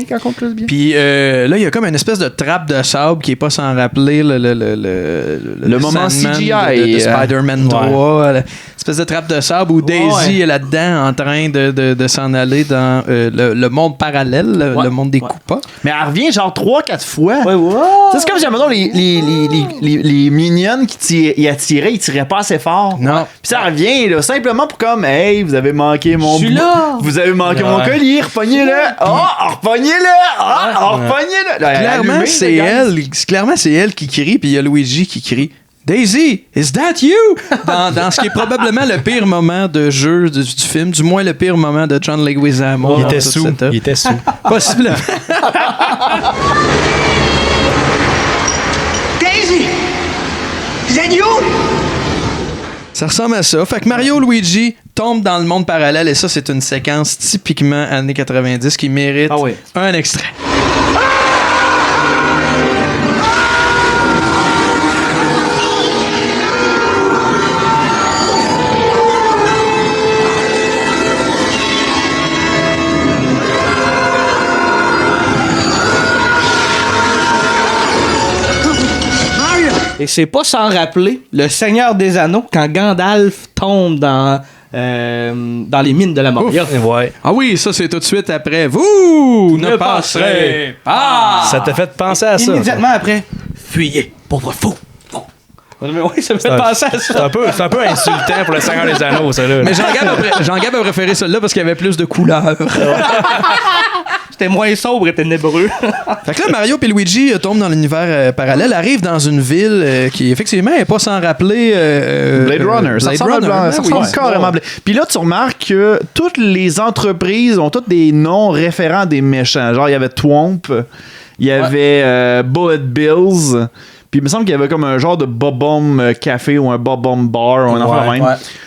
Puis là, il y a comme une espèce de trappe de sable qui est pas sans rappeler le moment CGI de Spider-Man 3. Espèce de trappe de sable où Daisy est là-dedans en train de s'en aller dans le monde parallèle, le monde des Koopas. Mais elle revient genre 3-4 fois. Ouais, ouais. C'est comme si, maintenant les mignonnes qui attiraient, ils tiraient pas assez fort. Non. Puis ça revient, là, simplement pour comme, hey, vous avez manqué mon... Je suis là. Vous avez manqué mon collier, repognez-le. Repognez-le. Repognez-le. Clairement, c'est elle. Clairement, c'est elle qui crie, puis il y a Luigi qui crie. Daisy, is that you? Dans ce qui est probablement le pire moment de jeu du film, du moins le pire moment de John Leguizamo. Il était sous. Possiblement. Daisy! Is that you? Ça ressemble à ça. Fait que Mario Luigi tombe dans le monde parallèle et ça, c'est une séquence typiquement années 90 qui mérite un extrait. Et c'est pas sans rappeler le Seigneur des Anneaux quand Gandalf tombe dans les mines de la Moria. Ouais. Ah oui, ça c'est tout de suite après. Vous ne passerez pas. Ça t'a fait penser à ça. Immédiatement après, fuyez, pauvre fou. Mais oui, ça me fait penser à ça. C'est un peu insultant pour le Seigneur des Anneaux, ça là. Mais Jean-Gab a préféré celle-là parce qu'il y avait plus de couleurs. C'était moins sobre et ténébreux. Fait que là, Mario et Luigi tombent dans l'univers parallèle, arrivent dans une ville qui, effectivement, n'est pas sans rappeler... Blade Runner. Ça ressemble carrément à Blade. Puis là, tu remarques que toutes les entreprises ont toutes des noms référents à des méchants. Genre, il y avait Twomp, il y avait Bullet Bills... Puis il me semble qu'il y avait comme un genre de Bob-Bomb Café ou un Bob-Bomb Bar ou un enfant même.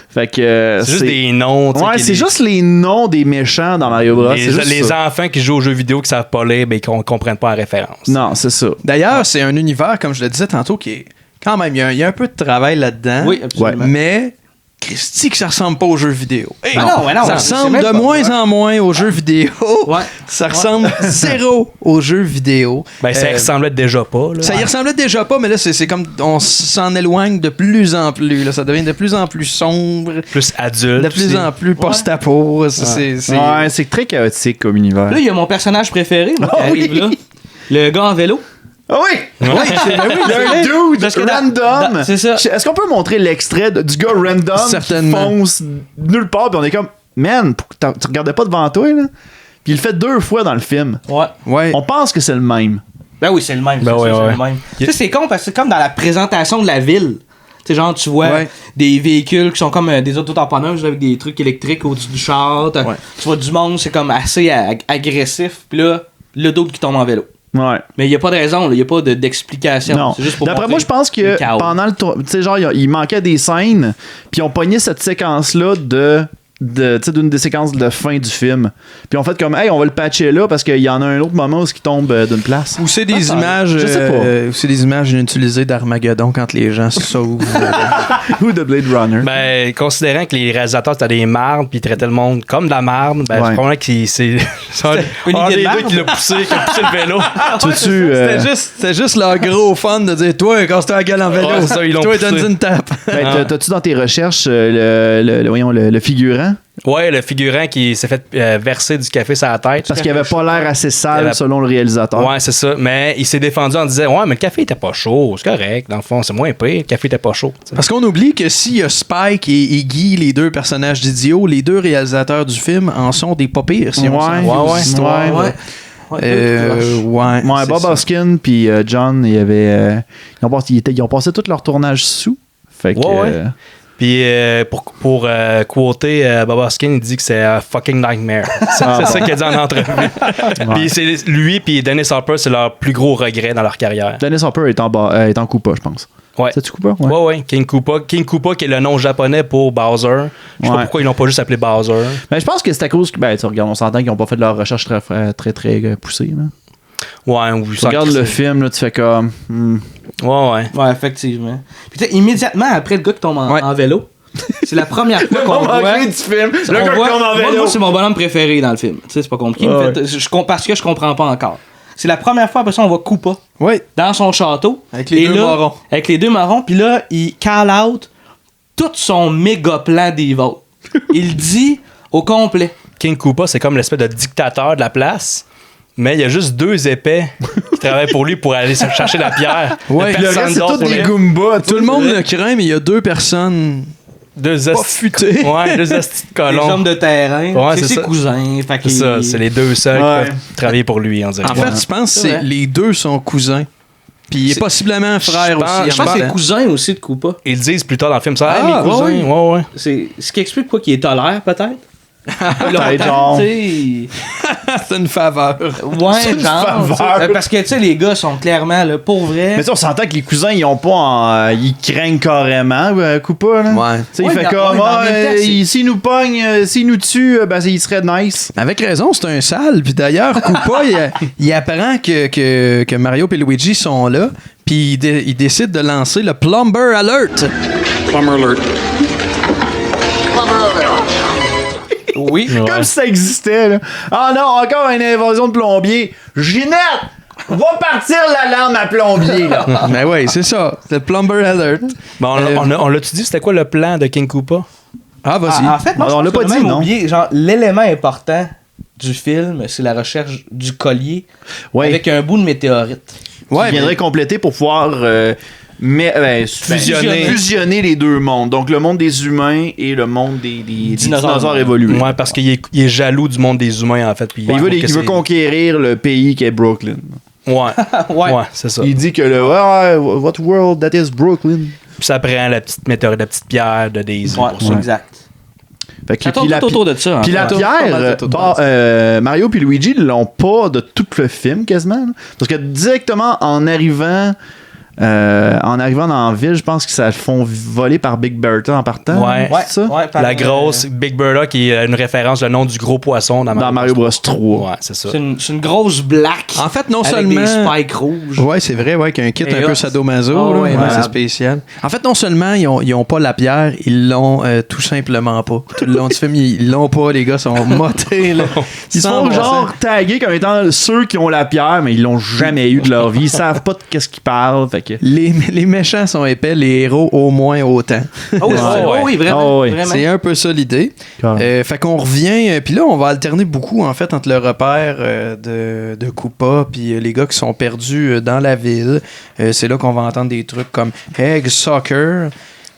Fait que c'est juste des noms. Ouais, c'est juste les noms des méchants dans Mario Bros. Les enfants qui jouent aux jeux vidéo qui savent pas lire, ben, qui ne comprennent pas la référence. Non, c'est ça. D'ailleurs, c'est un univers, comme je le disais tantôt, qui est quand même, il y a un peu de travail là-dedans. Oui, absolument. Mais Christy que ça ressemble pas aux jeux vidéo. Hey, non, ça ressemble de moins en moins aux jeux vidéo. Ouais. Ça ressemble zéro aux jeux vidéo. Ben, ça y ressemblait déjà pas. Là. Ça y ressemblait déjà pas, mais là, c'est comme on s'en éloigne de plus en plus. Là. Ça devient de plus en plus sombre. Plus adulte. De plus en plus post-apo. C'est très chaotique comme univers. Là, il y a mon personnage préféré qui arrive là. Le gars en vélo. Ah oui! C'est un dude random. C'est ça. Est-ce qu'on peut montrer l'extrait du gars random qui fonce nulle part puis on est comme, man, tu regardais pas devant toi, là? Puis il le fait 2 fois dans le film. Ouais. On pense que c'est le même. Ben oui, c'est le même. Ben c'est le même. Tu sais, c'est con parce que c'est comme dans la présentation de la ville. Tu sais, genre, tu vois des véhicules qui sont comme des autotamponneuses avec des trucs électriques au-dessus du char. Tu vois du monde, c'est comme assez agressif. Puis là, le dos qui tombe en vélo. Ouais. Mais il n'y a pas de raison, il n'y a pas d'explication. Non. C'est juste pour d'après moi, je pense que pendant le tour, tu sais, genre, il manquait des scènes, puis on pognait cette séquence-là d'une des séquences de fin du film. Puis on fait comme, hey, on va le patcher là parce qu'il y en a un autre moment où il tombe d'une place. Ou c'est des images. Je sais pas. Ou c'est des images inutilisées d'Armageddon quand les gens se sauvent. Ou de Blade Runner. Ben, considérant que les réalisateurs c'était des mardes puis ils traitaient le monde comme de la marde, ben, je comprends que c'est un des deux qui a poussé le vélo. C'était juste leur gros fun de dire, toi, casse-toi la gueule en vélo. Ouais, ça, ils l'ont toi, poussé. donne une tape. Ben, t'as-tu dans tes recherches le figurant? Ouais, le figurant qui s'est fait verser du café sur la tête. Parce qu'il avait pas l'air assez sale selon le réalisateur. Ouais, c'est ça. Mais il s'est défendu en disant, ouais, mais le café était pas chaud. C'est correct. Dans le fond, c'est moins pire. Le café était pas chaud. T'sais. Parce qu'on oublie que s'il y a Spike et Guy, les deux personnages d'idiots, les deux réalisateurs du film en sont des pas pires. Si on Bob Hoskin puis John, ils ont passé tout leur tournage sous. Fait que... Puis pour quoter Bob Hoskin, il dit que c'est un fucking nightmare. C'est ça qu'il a dit en entrevue. Puis c'est lui puis Dennis Hopper, c'est leur plus gros regret dans leur carrière. Dennis Hopper est en Koopa, je pense. Ouais. C'est-tu Koopa? Ouais. King Koopa, qui est le nom japonais pour Bowser. Je sais pas pourquoi ils l'ont pas juste appelé Bowser. Ben, je pense que c'est à cause que, tu regardes, on s'entend qu'ils n'ont pas fait de leur recherche très poussée. Là. Ouais, oui. Tu regardes le film, là, tu fais comme... Ouais, effectivement. Puis immédiatement après le gars qui tombe en vélo, c'est la première fois qu'on voit... du film. Le gars qui tombe en vélo. Moi, c'est mon bonhomme préféré dans le film. Tu sais, c'est pas compliqué. Parce que je comprends pas encore. C'est la première fois, après ça, on voit Koopa dans son château. Avec les deux marrons. Avec les deux marrons. Puis là, il call out tout son méga plan d'Evil. Il dit au complet. King Koopa, c'est comme l'espèce de dictateur de la place. mais il y a juste 2 épais qui travaillent pour lui pour aller chercher la pierre. Ouais, Le reste, c'est tous des Goombas. Tout le monde le craint, mais il y a 2 personnes 2 futées. Ouais, 2 astis de colons. Les hommes de terrain. Ouais, c'est ses ça. cousins. C'est ça, c'est les 2 seuls qui peuvent travailler pour lui, on dirait. En fait, je pense que c'est les 2 sont cousins. Puis il est possiblement frère aussi. Je pense que c'est cousin aussi de Koopa. Ils le disent plus tard dans le film, ça. Ah, mes cousins, ouais. C'est ce qui explique quoi qu'il est tolère, peut-être. C'est une faveur. Ouais, genre. Parce que, tu sais, les gars sont clairement, là, pour vrai. Mais ça, on s'entend que les cousins, ils ont pas ils craignent carrément, Koopa, là. Ouais. Il fait comme, s'il nous pogne, s'il nous tue, ben, il serait nice. Avec raison, c'est un sale. Puis d'ailleurs, Koopa, il apprend que Mario et Luigi sont là. Puis il décide de lancer le Plumber Alert. Plumber Alert. Oui. Comme si ça existait, là. Ah non, encore une invasion de plombier. Ginette! Va partir la lampe à plombier, là. Ben oui, c'est ça. C'est le Plumber Alert. Bon, on l'a-tu dit, c'était quoi le plan de King Koopa? Ah, vas-y. En fait, moi, on l'a pas dit, non? Oublié, genre, l'élément important du film, c'est la recherche du collier avec un bout de météorite. Ouais, qui viendrait compléter pour pouvoir fusionner les 2 mondes. Donc le monde des humains et le monde des dinosaures évolués. Ouais, parce qu'il est jaloux du monde des humains, en fait. Puis il veut conquérir le pays qui est Brooklyn. Ouais, c'est ça. Il dit que what world that is Brooklyn. Puis ça prend la petite météorite, la petite pierre de Daisy pour ça. Exact. Fait que, puis autour de ça. Puis la pierre, Mario puis Luigi l'ont pas de tout le film quasiment. Là. Parce que directement en arrivant dans la ville, je pense qu'ils se font voler par Big Bertha en partant. Ouais, c'est ça? La grosse Big Bertha qui est une référence, le nom du gros poisson dans Mario Bros 3. Ouais, c'est ça. C'est une grosse black. En fait, non avec seulement. des spikes rouges. Ouais, c'est vrai, ouais, qu'il y a un kit un peu sadomaso. C'est spécial. En fait, non seulement ils ont pas la pierre, ils l'ont tout simplement pas. Tout le long du film, ils l'ont pas, les gars sont motés. Là. Ils sont genre tagués comme étant ceux qui ont la pierre, mais ils l'ont jamais eu de leur vie. Ils savent pas de qu'est-ce qu'ils parlent. Fait que... les méchants sont épais, les héros au moins autant. Oui, vraiment. C'est un peu ça l'idée. Fait qu'on revient, puis là on va alterner beaucoup en fait entre le repère de Koopa puis les gars qui sont perdus dans la ville. C'est là qu'on va entendre des trucs comme Egg Soccer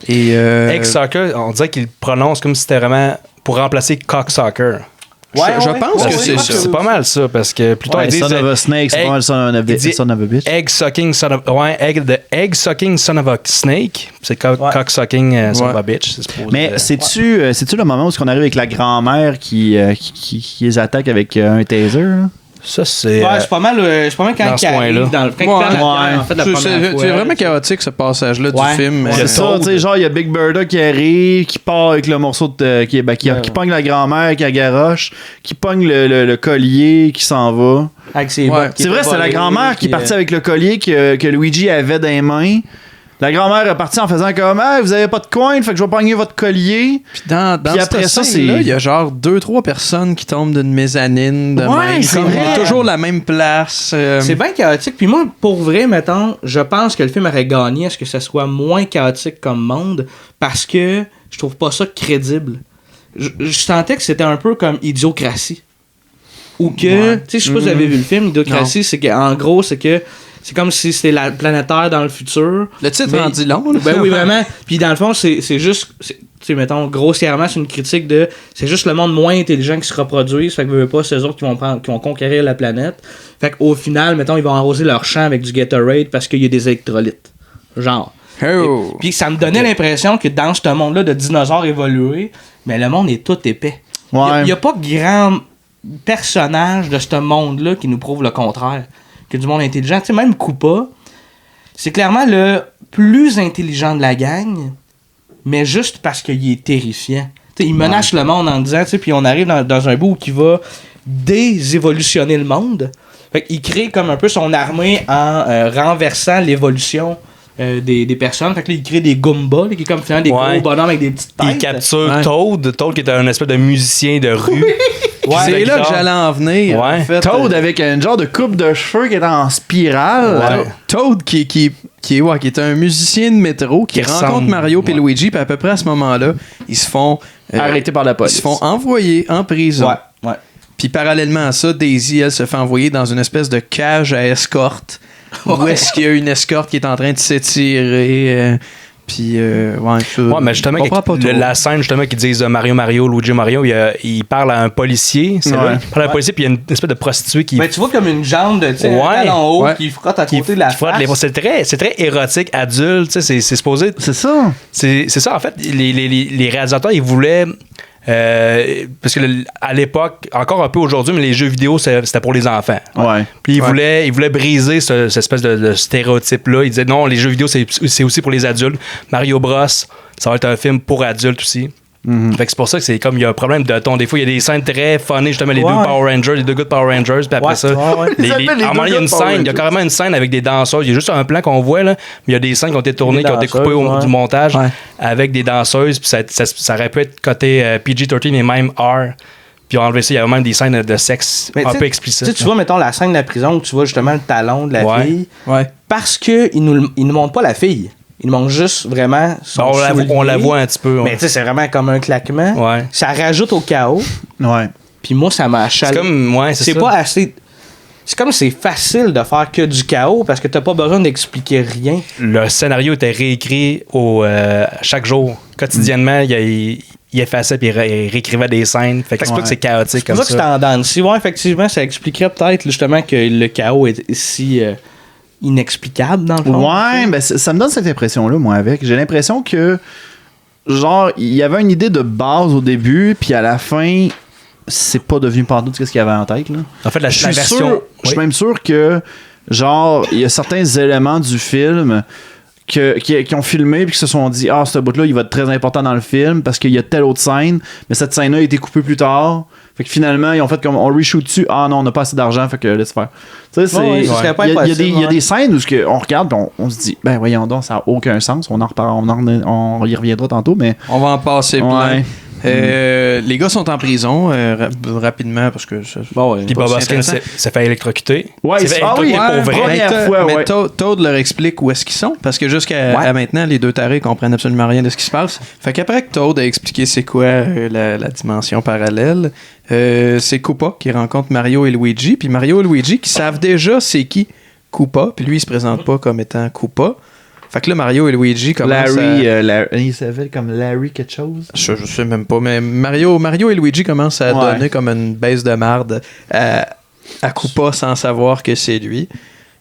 et Egg Soccer, on dirait qu'il prononce comme si c'était vraiment pour remplacer Cock Soccer. Je pense que c'est ça. C'est pas mal ça, parce que plutôt ils disent son of a snake, c'est pas mal son of a bitch. Egg sucking son of son of a snake, c'est cock sucking son of a bitch. Mais c'est-tu le moment où on arrive avec la grand-mère qui les attaque avec un taser? Là? Ça, c'est. Ouais, c'est pas mal quand il arrive dans le. En fait, c'est vraiment chaotique ce passage-là du film. C'est ça, tu sais, genre, il y a Big Bertha qui arrive, qui part avec le morceau qui pogne la grand-mère, qui agaroche, qui pogne le collier, qui s'en va. C'est vrai, c'est la grand-mère qui est partie avec le collier que Luigi avait dans les mains. La grand-mère est partie en faisant comme hey, vous avez pas de coin, fait que je vais pogner votre collier. Puis dans après ça, il y a genre 2-3 personnes qui tombent d'une mezzanine. C'est vrai. Toujours la même place. C'est bien chaotique. Puis moi, pour vrai, mettons, je pense que le film aurait gagné à ce que ça soit moins chaotique comme monde parce que je trouve pas ça crédible. Je sentais que c'était un peu comme Idiocratie. Ou que, tu sais, je sais pas si vous avez vu le film, Idiocratie, c'est qu'en gros, c'est comme si c'était la planétaire dans le futur. Le titre en dit long. Ben oui, vraiment. Puis dans le fond, c'est juste... Tu sais, mettons, grossièrement, c'est une critique de... C'est juste le monde moins intelligent qui se reproduise. Fait que veut pas, c'est eux autres qui vont conquérir la planète. Fait qu'au final, mettons, ils vont arroser leur champ avec du Gatorade parce qu'il y a des électrolytes. Genre. Puis ça me donnait l'impression que dans ce monde-là de dinosaures évolués, mais le monde est tout épais. Il n'y a pas grand personnage de ce monde-là qui nous prouve le contraire. Que du monde intelligent. Tu sais, même Koopa, c'est clairement le plus intelligent de la gang, mais juste parce qu'il est terrifiant. Tu sais, il menace le monde en disant, tu sais, puis on arrive dans un bout qui va désévolutionner le monde. Fait qu'il crée comme un peu son armée en renversant l'évolution des personnes. Fait que là, il crée des Goombas, qui est comme finalement des gros bonhommes avec des petites têtes. Il capture Toad qui est un espèce de musicien de rue. C'est là que j'allais en venir. En fait, Toad avec un genre de coupe de cheveux qui est en spirale. Toad qui est un musicien de métro qui rencontre Mario et Luigi, puis à peu près à ce moment-là, ils se font arrêtés par la police. Ils se font envoyer en prison. Puis Puis parallèlement à ça, Daisy, elle se fait envoyer dans une espèce de cage à escorte. Où est-ce qu'il y a une escorte qui est en train de s'étirer... Puis, mais justement, la scène justement qu'ils disent Luigi Mario, il parle à un policier. C'est vrai. Il parle à un policier, puis il y a une espèce de prostituée qui. Mais tu vois comme une jambe de en haut qui frotte à côté de la face. C'est très érotique, adulte. C'est supposé. C'est ça. C'est ça, en fait. Les réalisateurs, ils voulaient. Parce que à l'époque, encore un peu aujourd'hui, mais les jeux vidéo, c'était pour les enfants. Ouais. Puis ils voulaient briser cette espèce de stéréotype-là. Ils disaient non, les jeux vidéo, c'est aussi pour les adultes. Mario Bros, ça va être un film pour adultes aussi. Mm-hmm. Fait que c'est pour ça que c'est comme il y a un problème de ton. Des fois, il y a des scènes très funny, justement, les deux Power Rangers, les deux gars de Power Rangers, puis après ça. À un moment, il y a une scène, il y a carrément une scène avec des danseuses. Il y a juste un plan qu'on voit, là, mais il y a des scènes qui ont été tournées, qui ont été coupées du montage avec des danseuses, puis ça aurait pu être côté PG-13 et même R. Puis on a enlevé ça, il y avait même des scènes de sexe un peu explicites. Tu vois, mettons, la scène de la prison où tu vois justement le talon de la fille. Ouais. Parce qu'ils ne montrent pas la fille. Ils montrent juste vraiment son on la voit un petit peu. Mais tu sais, c'est vraiment comme un claquement. Ouais. Ça rajoute au chaos. Ouais. Puis moi, ça m'a achalé. C'est pas assez... C'est comme c'est facile de faire que du chaos parce que t'as pas besoin d'expliquer rien. Le scénario était réécrit chaque jour. Quotidiennement, il effaçait puis il réécrivait des scènes. Fait que c'est pas que c'est chaotique comme ça. C'est pour ça que c'est en dents. Ouais, effectivement, ça expliquerait peut-être justement que le chaos est si inexplicable dans le fond. Ouais, ben ça me donne cette impression-là, moi, avec. J'ai l'impression que, genre, il y avait une idée de base au début, puis à la fin, c'est pas devenu partout ce qu'il y avait en tête, là. En fait, la version... Je suis même sûr que, genre, il y a certains éléments du film qui ont filmé puis qui se sont dit ce bout-là il va être très important dans le film parce qu'il y a telle autre scène, mais cette scène-là a été coupée plus tard, fait que finalement ils ont fait comme on reshoot dessus, non on n'a pas assez d'argent, fait que laisse faire. Tu sais, il y a des scènes où on regarde on se dit ben voyons donc, ça n'a aucun sens, on y reviendra tantôt, mais on va en passer plein. Les gars sont en prison rapidement parce que puis Bob Hoskins s'est fait électrocuter. Ouais, c'est fait électrocuter pour vrai. Mais Toad leur explique où est-ce qu'ils sont parce que jusqu'à maintenant les deux tarés comprennent absolument rien de ce qui se passe. Fait qu'après que Toad a expliqué c'est quoi la dimension parallèle, c'est Koopa qui rencontre Mario et Luigi, puis Mario et Luigi qui savent déjà c'est qui Koopa, puis lui il se présente pas comme étant Koopa. Fait que là, Mario et Luigi commencent il s'appelle comme Larry quelque chose? Je sais même pas, mais Mario et Luigi commencent à donner comme une baisse de marde à Koopa sans savoir que c'est lui.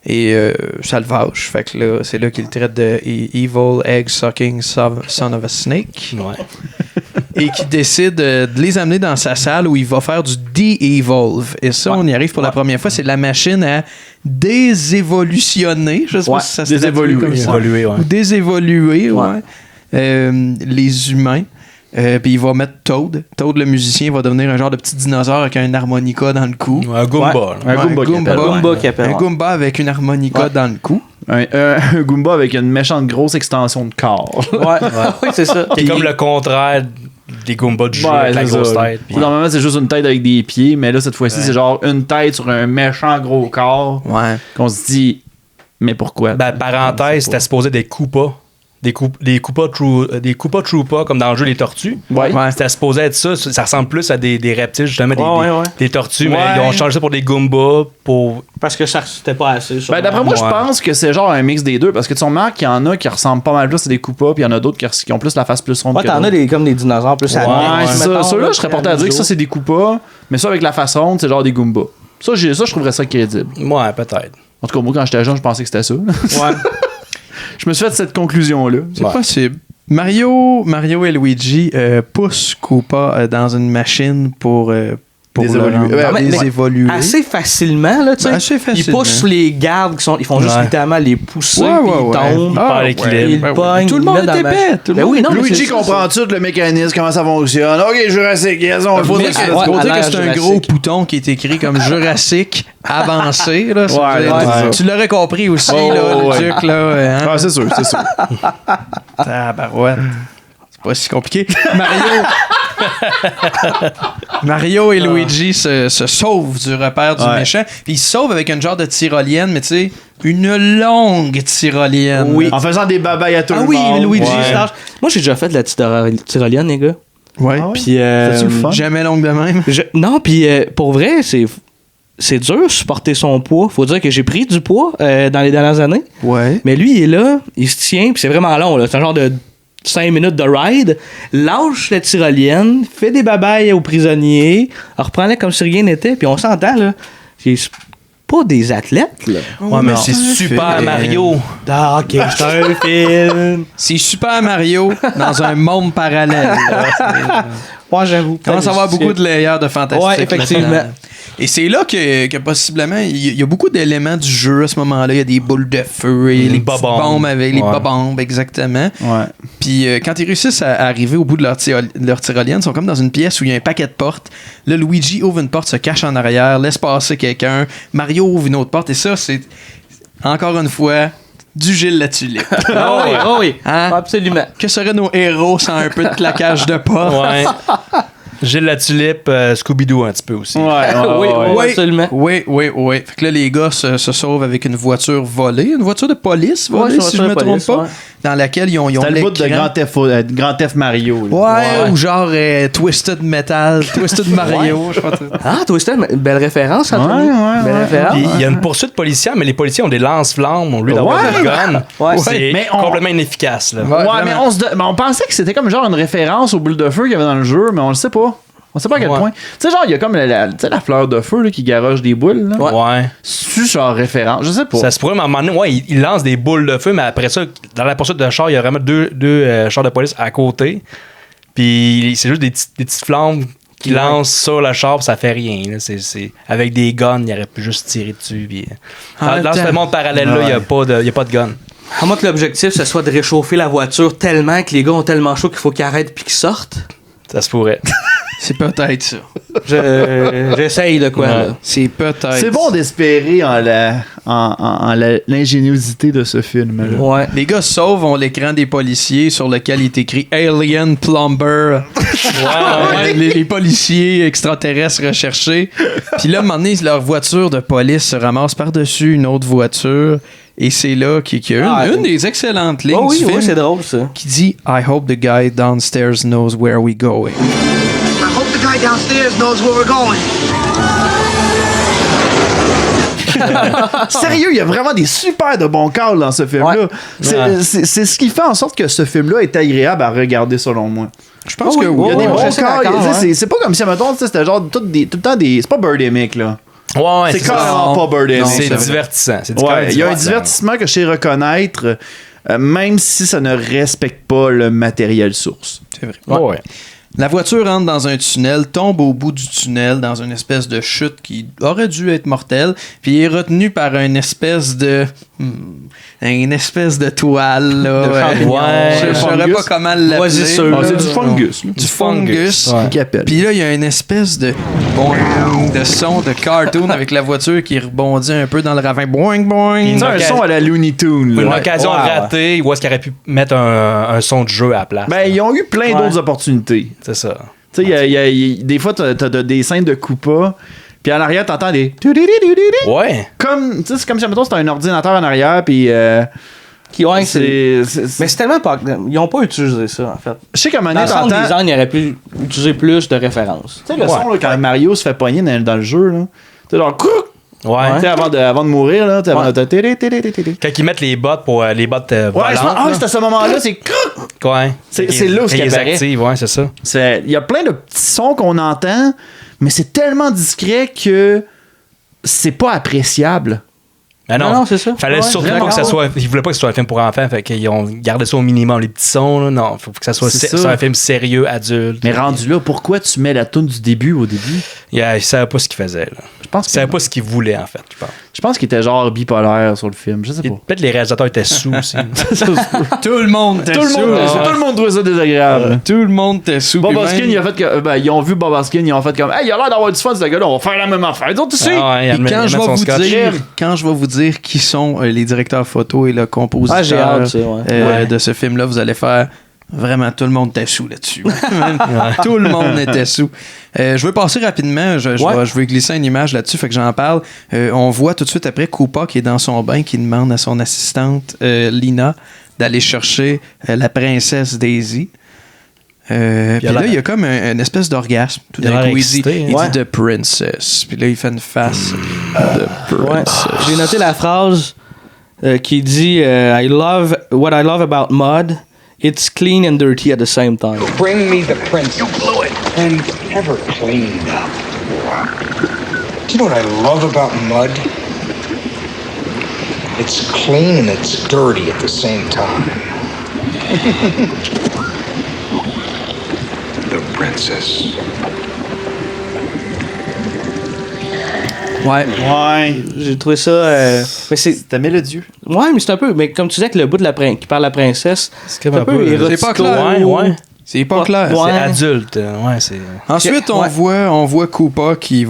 Et ça le vache. Fait que là, c'est là qu'il traite de Evil Egg Sucking Son of a Snake. Et qui décide de les amener dans sa salle où il va faire du de-evolve. Et ça, on y arrive pour la première fois. C'est la machine à désévolutionner. Je sais pas si ça se traduit comme ça. Ou désévoluer, les humains. Puis il va mettre Toad. Toad, le musicien, va devenir un genre de petit dinosaure avec un harmonica dans le cou. Un Goomba. Un Goomba avec une harmonica dans le cou. Un Goomba avec une méchante grosse extension de corps. Oui, c'est ça. C'est comme le contraire des Goombas du jeu avec la grosse tête. Puis normalement, c'est juste une tête avec des pieds, mais là, cette fois-ci, c'est genre une tête sur un méchant gros corps. Qu'on se dit, mais pourquoi? Parenthèse, c'était supposé des Koopas. Des Koopa Troopa comme dans le jeu Les Tortues. C'était supposé être ça. Ça ressemble plus à des reptiles, justement, des tortues, mais ils ont changé ça pour des Goombas. Parce que ça c'était pas assez. D'après moi, je pense que c'est genre un mix des deux. Parce que tu remarques qu'il y en a qui ressemblent pas mal plus à des Koopas, puis il y en a d'autres qui ont plus la face plus ronde. T'en as comme des dinosaures plus à ceux-là, je serais porté à dire que ça, c'est des Koopas, mais ça, avec la face ronde, c'est genre des Goombas. Ça, je trouverais ça crédible. Ouais, peut-être. En tout cas, moi, quand j'étais jeune, je pensais que c'était ça. Je me suis fait cette conclusion-là. C'est possible. Mario et Luigi poussent Koopa dans une machine pour désévoluer. Assez faciluement, là, tu sais. Ils poussent les gardes, ils font juste littéralement les pousser, puis ils tombent. Ils pognent. Tout le monde est épais. Luigi comprend tout le mécanisme, comment ça fonctionne. Ok, Jurassic, il faut dire que c'est un gros bouton qui est écrit comme Jurassic avancé. Là, tu l'aurais compris aussi, le truc. Là, c'est sûr. Tabarouette. C'est pas si compliqué. Mario et Luigi se sauvent du repère du méchant. Puis ils se sauvent avec une genre de tyrolienne, mais tu sais, une longue tyrolienne. Oui. En faisant des babayes à tout le monde. Luigi, moi j'ai déjà fait de la tyrolienne, les gars. Ouais. Puis c'est-tu le fun? Jamais longue de même. non, puis pour vrai, c'est dur supporter son poids. Faut dire que j'ai pris du poids dans les dernières années. Ouais. Mais lui, il est là, il se tient, puis c'est vraiment long. Là. C'est un genre de 5 minutes de ride. Lâche la tyrolienne, fait des babayes aux prisonniers, reprend-les comme si rien n'était, puis on s'entend, là. C'est pas des athlètes, là. Ouais, mais c'est Super Mario. Ah, ok, c'est un film. C'est Super Mario dans un monde parallèle. Ouais, j'avoue. Commence à avoir beaucoup de layers de fantastique. Ouais, effectivement. Là-dedans. Et c'est là que possiblement, il y a beaucoup d'éléments du jeu à ce moment-là. Il y a des boules de feu et les petites bombes avec les bombes, exactement. Ouais. Puis quand ils réussissent à arriver au bout de leur tyrolienne, ils sont comme dans une pièce où il y a un paquet de portes. Là, Luigi ouvre une porte, se cache en arrière, laisse passer quelqu'un. Mario ouvre une autre porte. Et ça, c'est encore une fois du Gilles Latulippe. Oh oui. Hein? Absolument. Que seraient nos héros sans un peu de claquage de porte? Ouais. Gilles Latulippe, Scooby-Doo un petit peu aussi. Oui, absolument. Oui. Fait que là, les gars se sauvent avec une voiture volée, une voiture de police volée, si je me trompe pas, dans laquelle ils ont c'était le bout de Grand Theft Mario. Ouais, ou genre Twisted Metal, Twisted Mario. Je crois. Ah, Twisted, belle référence, Anthony. Belle référence. Puis il y a une poursuite policière, mais les policiers ont des lance-flammes au lieu d'avoir des guns. Ouais. C'est complètement inefficace. Là. Mais on pensait que c'était comme genre une référence aux boules de feu qu'il y avait dans le jeu, mais on le sait pas. On sait pas à quel point. Tu sais, genre, il y a comme la fleur de feu là, qui garoche des boules. Là. Ouais. C'est genre référence. Je sais pas. Ça se pourrait, mais à un moment donné, ouais, il lance des boules de feu, mais après ça, dans la poursuite de char, il y a vraiment deux chars de police à côté. Puis c'est juste des petites flammes qui lancent sur le char, puis ça fait rien. Là. C'est avec des guns, il aurait pu juste tirer dessus. Puis, dans ce monde parallèle-là, il n'y a pas de gun. À moins que l'objectif, ce soit de réchauffer la voiture tellement que les gars ont tellement chaud qu'il faut qu'ils arrêtent puis qu'ils sortent. Ça se pourrait. C'est peut-être ça. J'essaye de quoi, là. C'est peut-être. C'est bon d'espérer en l'ingéniosité de ce film. Là. Ouais. Les gars sauvent ont l'écran des policiers sur lequel il est écrit Alien Plumber. Les policiers extraterrestres recherchés. Puis là, à un moment donné, leur voiture de police se ramasse par-dessus une autre voiture. Et c'est là qu'il y a une des excellentes lignes du film. Oui, c'est drôle, ça. Qui dit I hope the guy downstairs knows where we're going. I hope the guy downstairs knows where we're going. Sérieux, il y a vraiment des super de bons calls dans ce film-là. Ouais. C'est ce qui fait en sorte que ce film-là est agréable à regarder, selon moi. Je pense que oui. Il y a des bons calls. C'est pas comme si, mettons, c'était genre tout le temps des. C'est pas Birdemic, là. Ouais, c'est carrément pas Birdemic. C'est divertissant. Il y a un divertissement que je sais reconnaître, même si ça ne respecte pas le matériel source. C'est vrai. Ouais. La voiture rentre dans un tunnel, tombe au bout du tunnel dans une espèce de chute qui aurait dû être mortelle, puis est retenue par une espèce de toile là. Je saurais pas comment l'appeler. C'est du fungus. Du fungus. Ouais. Puis là il y a une espèce de son de cartoon avec la voiture qui rebondit un peu dans le ravin. Boing boing. C'est un son à la Looney Tunes. Une occasion ratée, où est-ce qu'il aurait pu mettre un son de jeu à la place. Ben ils ont eu plein d'autres opportunités. C'est ça. Tu sais, des fois, t'as des scènes de Koopa, puis en arrière, t'entends des... Ouais. Comme, tu sais, c'est comme si, mettons, c'était un ordinateur en arrière, puis... Mais c'est tellement pas... Ils ont pas utilisé ça, en fait. Je sais qu'à un moment donné, dans le sound design, ils auraient pu utiliser plus de références. Tu sais, le son, là, quand Mario se fait pogner dans le jeu, là, tu sais, genre... Ouais. Tu sais, avant de mourir, là, quand ils mettent les bottes pour les bottes volantes. c'est à ce moment-là, c'est... Ouais. C'est là où c'est active, ouais, c'est ça. Il y a plein de petits sons qu'on entend, mais c'est tellement discret que c'est pas appréciable. Ah non, c'est ça. Fallait surtout pas que ça soit. Ils voulaient pas que ce soit un film pour enfants, fait qu'ils ont gardé ça au minimum, les petits sons. Là. Non, faut que ça soit un film sérieux, adulte. Mais rendu là, pourquoi tu mets la toune du début au début? Ils savaient pas ce qu'ils faisaient. Là. Ils savaient pas ce qu'ils voulaient, en fait. Je pense qu'il était genre bipolaire sur le film. Je sais pas. Peut-être les réalisateurs étaient sous aussi. Tout le monde était sous. Tout le monde trouvait ça désagréable. Tout le monde était sous. Bob Hoskin, il a fait que. Ils ont vu Bob Hoskin, ils ont fait comme. Hey, il a l'air d'avoir du fun, ce gars-là, on va faire la même affaire. Donc, tu sais. Quand je vais vous dire qui sont les directeurs photo et le compositeur de ce film-là, vous allez faire. Vraiment, tout le monde était sous là-dessus. Tout le monde était sous. Je veux passer rapidement. Je veux glisser une image là-dessus, fait que j'en parle. On voit tout de suite après Koopa qui est dans son bain, qui demande à son assistante Lina d'aller chercher la princesse Daisy. Puis là, il y a comme une espèce d'orgasme. Tout d'un coup, il dit The Princess. Puis là, il fait une face The Princess. J'ai noté la phrase qui dit What I love about mud, it's clean and dirty at the same time. Bring me the prince. You blew it. And never cleaned up. Do you know what I love about mud? It's clean and it's dirty at the same time. The princess. Ouais. J'ai trouvé ça. Mais c'était mélodieux. Ouais, mais c'est un peu. Mais comme tu disais que le bout de qui parle la princesse, c'est un peu c'est pas clair. C'est pas clair. C'est adulte. Ensuite, on voit Koopa qui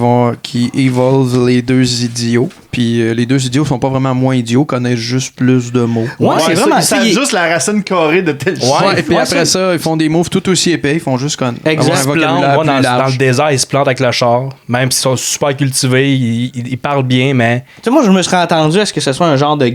evolve les deux idiots. Puis les deux idiots sont pas vraiment moins idiots, connaissent juste plus de mots. Ouais, c'est vraiment. C'est juste la racine carrée de tel chose. Ouais, et puis après ça, ils font des moves tout aussi épais. Ils font juste avoir un vocabulaire plus large. Dans le désert, ils se plantent avec le char. Même s'ils sont super cultivés, ils parlent bien, mais... Tu sais, moi, je me serais attendu à ce que ce soit un genre de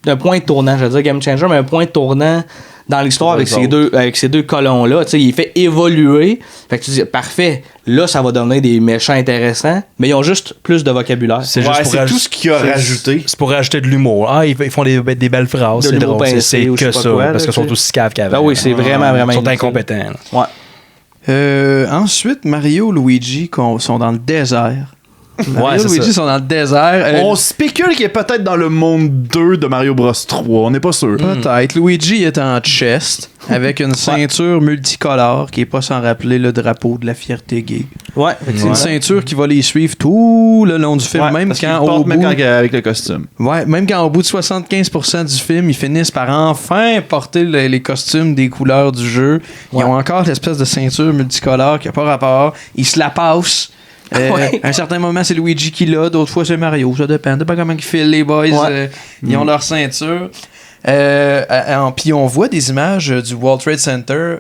d'un point tournant. Je veux dire game changer, mais un point tournant dans l'histoire avec ces deux colons-là. Tu sais, il fait évoluer. Fait que tu dis, parfait, là, ça va donner des méchants intéressants, mais ils ont juste plus de vocabulaire. C'est tout ce qu'il a rajouté. C'est pour rajouter de l'humour. Ils font des belles phrases. C'est drôle. C'est que ça. Parce qu'ils sont aussi caves qu'avant. Ah oui, c'est vraiment Ils sont incompétents. Ouais. Ensuite, Mario et Luigi sont dans le désert. Mario et Luigi sont dans le désert. On spécule qu'il est peut-être dans le monde 2 de Mario Bros 3. On n'est pas sûr. Peut-être. Luigi est en chest avec une ceinture multicolore qui est pas sans rappeler le drapeau de la fierté gay. Ouais. C'est une ceinture qui va les suivre tout le long du film, même quand au bout avec le costume. Ouais, même quand au bout de 75% du film, ils finissent par enfin porter les costumes des couleurs du jeu. Ils ont encore l'espèce de ceinture multicolore qui a pas rapport. Ils se la passent. À un certain moment, c'est Luigi qui l'a, d'autres fois, c'est Mario. Ça dépend pas comment ils filent les boys. Ils ont leur ceinture. Puis on voit des images du World Trade Center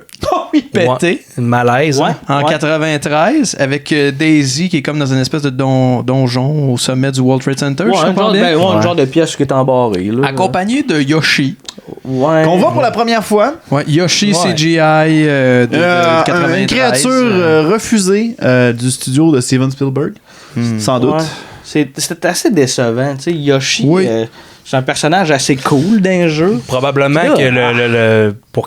pété. Malaise. En 93, avec Daisy qui est comme dans une espèce de donjon au sommet du World Trade Center. Un genre de pièce qui est embarrée. Là, accompagné de Yoshi. Qu'on voit pour la première fois. Yoshi CGI de 93. Une créature refusée du studio de Steven Spielberg. Sans doute. C'est assez décevant. Tu sais, Yoshi, c'est un personnage assez cool d'un jeu. Probablement que pour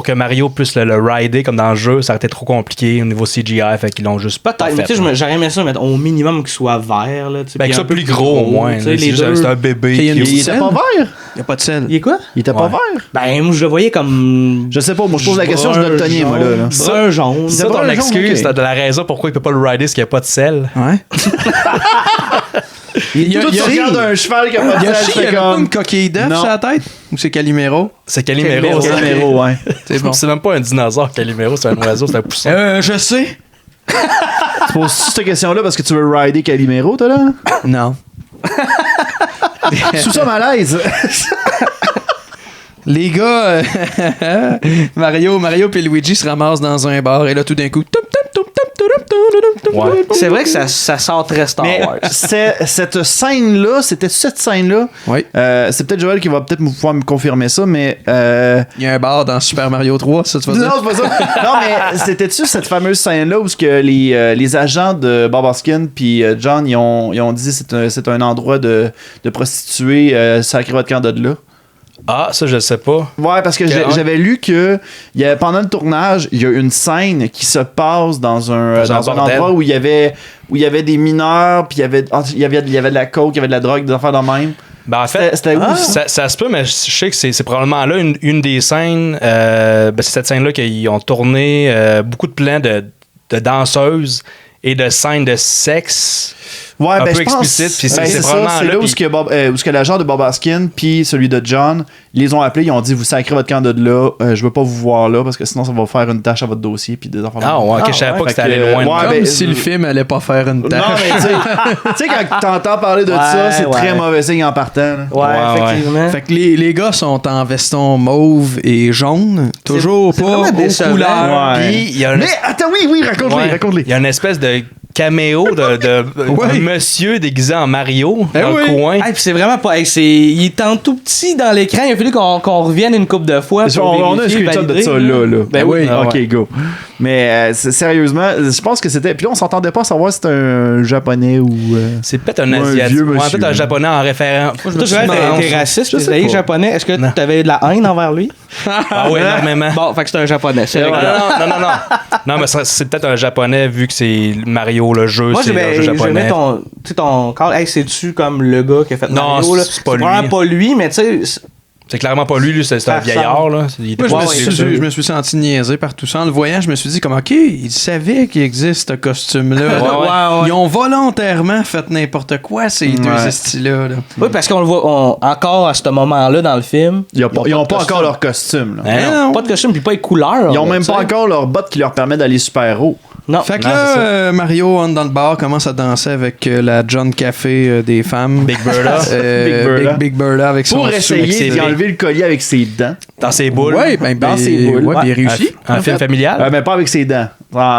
que Mario puisse le rider comme dans le jeu, ça aurait été trop compliqué au niveau CGI, fait qu'ils l'ont juste peut-être. Mais tu sais, j'aurais aimé ça, mais au minimum qu'il soit vert. Là, que ça plus gros au moins. C'est un bébé. Il était pas vert. Il n'y a pas de sel. Il est quoi? Il était pas vert. Ben, moi, je le voyais comme. Je sais pas, moi, je pose la question, je donne le tonnier, moi, là. Brun jaune. Ça, ton excuse, c'est de la raison pourquoi il peut pas le rider, c'est qu'il n'y a pas de sel. Ouais. Tu regardes un cheval qui a pas de sel, c'est comme... pas une coquille d'œuf sur la tête? Ou c'est Calimero? C'est Calimero, ouais. C'est même pas un dinosaure, Calimero, c'est un oiseau, c'est un poussin. Je sais. Tu poses cette question-là parce que tu veux rider Calimero, toi, là? Non. Sous ça, malaise. Les gars, Mario et Luigi se ramassent dans un bar et là, tout d'un coup, c'est vrai que ça sort très Star Wars. Cette scène-là, c'était cette scène-là. Oui. C'est peut-être Joël qui va peut-être pouvoir me confirmer ça, mais. Il y a un bar dans Super Mario 3, ça, tu vas dire? Non, c'est pas ça. Non, mais c'était-tu cette fameuse scène-là où que les agents de Bob Hoskins puis John, ils ont dit c'est un endroit de prostituées, sacré votre camp de là? Ah, ça, je sais pas. Ouais, parce que j'avais lu que pendant le tournage, il y a une scène qui se passe dans un endroit où il y avait des mineurs, puis il y avait de la coke, il y avait de la drogue, des affaires de même. Ben en fait, c'était où? Ça se peut, mais je sais que c'est probablement là une des scènes. C'est cette scène-là qu'ils ont tourné beaucoup de plans de danseuses et de scènes de sexe. Ouais, un ben peu je pense explicite, puis c'est vraiment ça, c'est là où ce que l'agent de Bob Hoskins puis celui de John, ils les ont appelés, ils ont dit vous sacrez votre camp de là, je veux pas vous voir là parce que sinon ça va faire une tâche à votre dossier puis des enfants. Ah ouais, je savais pas que c'était allé loin. Comme si le film allait pas faire une tâche. Non, mais tu sais quand t'entends parler de ça, c'est très mauvais signe en partant. Là. Ouais, effectivement. Fait que les gars sont en veston mauve et jaune, toujours pas aux couleurs. Mais attends, oui, raconte-les. Il y a une espèce de caméo de monsieur déguisé en Mario dans le coin. Puis c'est vraiment pas. Il est en tout petit dans l'écran. Il a fallu qu'on revienne une couple de fois. On a un screenshot de ça là. Ben oui. Ok, go. Mais sérieusement, je pense que c'était. Puis là, on s'entendait pas à savoir si c'était un japonais ou. C'est peut-être un asiatique. Peut-être un japonais en référent. Moi, je me suis dit, t'es raciste, t'es d'ailleurs japonais. Est-ce que t'avais de la haine envers lui? Ah oui, énormément. Bon, fait que c'est un japonais. Non. Non, mais c'est peut-être un japonais vu que c'est Mario, le jeu, moi, c'est un jeu japonais. Moi, ton corps, c'est-tu comme le gars qui a fait Mario? Non, c'est pas lui. C'est vraiment pas lui, mais tu sais. C'est clairement pas lui, c'est un vieillard. Là. Moi, je me suis senti niaisé par tout ça. En le voyant, je me suis dit comme, OK, il savait qu'il existe ce costume-là. Ils ont volontairement fait n'importe quoi, ces deux styles-là. Oui, parce qu'on le voit encore à ce moment-là dans le film. Ils n'ont pas encore leur costume. Là. Pas de costume, puis pas les couleurs. Ils ont même pas encore leur botte qui leur permet d'aller super haut. Non. Fait que là, Mario entre dans le bar, commence à danser avec la John Café des femmes. Big Bertha. Big Bertha avec son pour essayer d'y enlever le collier avec ses dents. Dans ses boules. Oui, dans ses boules. Oui, il réussit. Un film familial. Mais pas avec ses dents.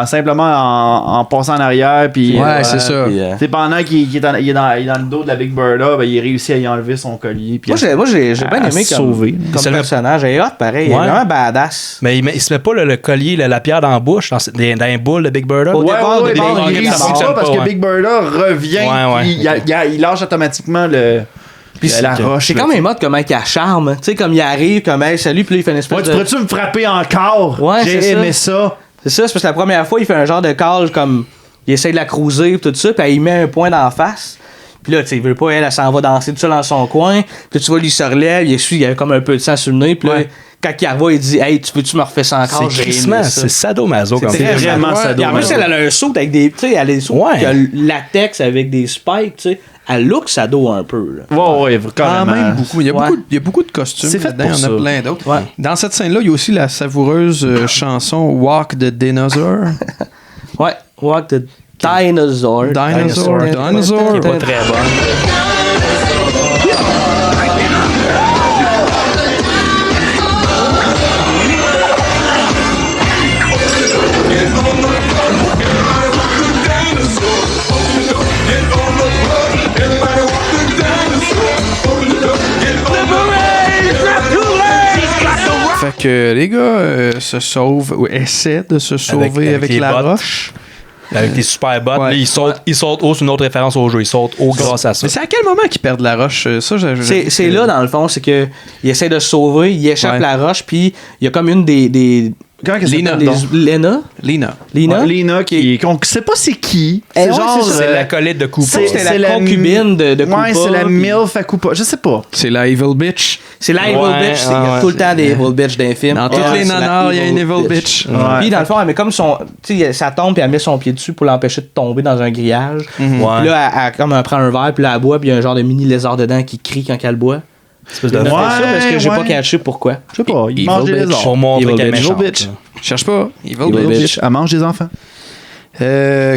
Simplement en passant en arrière. Puis, c'est ça. Pendant qu'il est dans le dos de la Big Bertha, il réussit à y enlever son collier. Puis moi, j'ai bien aimé comme personnage. Il est hot, pareil. Il est vraiment badass. Mais il se met pas le collier, la pierre dans la bouche, dans les boules de Big Bertha. Au départ, il réussit pas parce que Big Bertha revient. Il lâche automatiquement la roche. C'est quand même hot comment il a charme. Tu sais, comme il arrive, comme hey, salut, puis là, il fait une espèce de. Tu pourrais-tu me frapper encore? J'ai aimé ça. C'est ça, c'est parce que la première fois, il fait un genre de call comme. Il essaie de la cruiser et tout ça, puis il met un point d'en face. Puis là, tu sais, il veut pas, elle s'en va danser tout ça dans son coin. Puis tu vois, lui, il se relève, il y a comme un peu de sang sur le nez. Puis là, quand il revoit, il dit hey, tu veux-tu me refaire ça encore? C'est sadomaso comme ça. C'est vraiment sadomaso. En plus, elle a un saut avec des. Tu sais, elle a des sauts latex avec des spikes, tu sais. Elle look sado un peu. Ouais, quand même beaucoup. Il y a beaucoup de costumes. C'est fait là-dedans, il y en a plein d'autres. Ouais. Dans cette scène-là, il y a aussi la savoureuse chanson Walk the Dinosaur. Ouais, Walk the Dinosaur. Dinosaur. Qui est pas très bonne. Fait que les gars se sauvent ou essaient de se sauver avec la roche. Avec des super bottes. Là, ils sautent haut, c'est une autre référence au jeu. Ils sautent haut grâce à ça. Mais c'est à quel moment qu'ils perdent la roche? Ça, c'est là, dans le fond, c'est qu'ils essaient de se sauver, ils échappent la roche, puis il y a comme une des Lena, on sait pas c'est qui. C'est c'est l'acolyte de Koopa. C'est la concubine de Koopa. Ouais, c'est la MILF à Koopa. Je sais pas. C'est la Evil Bitch. C'est la Evil Bitch. Il y a tout le temps des Evil Bitch dans les films. Dans tous les nanars, il y a une Evil Bitch. Puis dans le fond, elle met comme ça tombe, puis elle met son pied dessus pour l'empêcher de tomber dans un grillage. Puis là, elle prend un verre, puis là, elle boit, puis il y a un genre de mini lézard dedans qui crie quand elle boit. Espèce de parce que j'ai pas catché pourquoi. Je sais pas. Il mange des lézards. Pour montrer qu'elle est méchante. Cherche pas. Evil Bitch. Elle mange des enfants.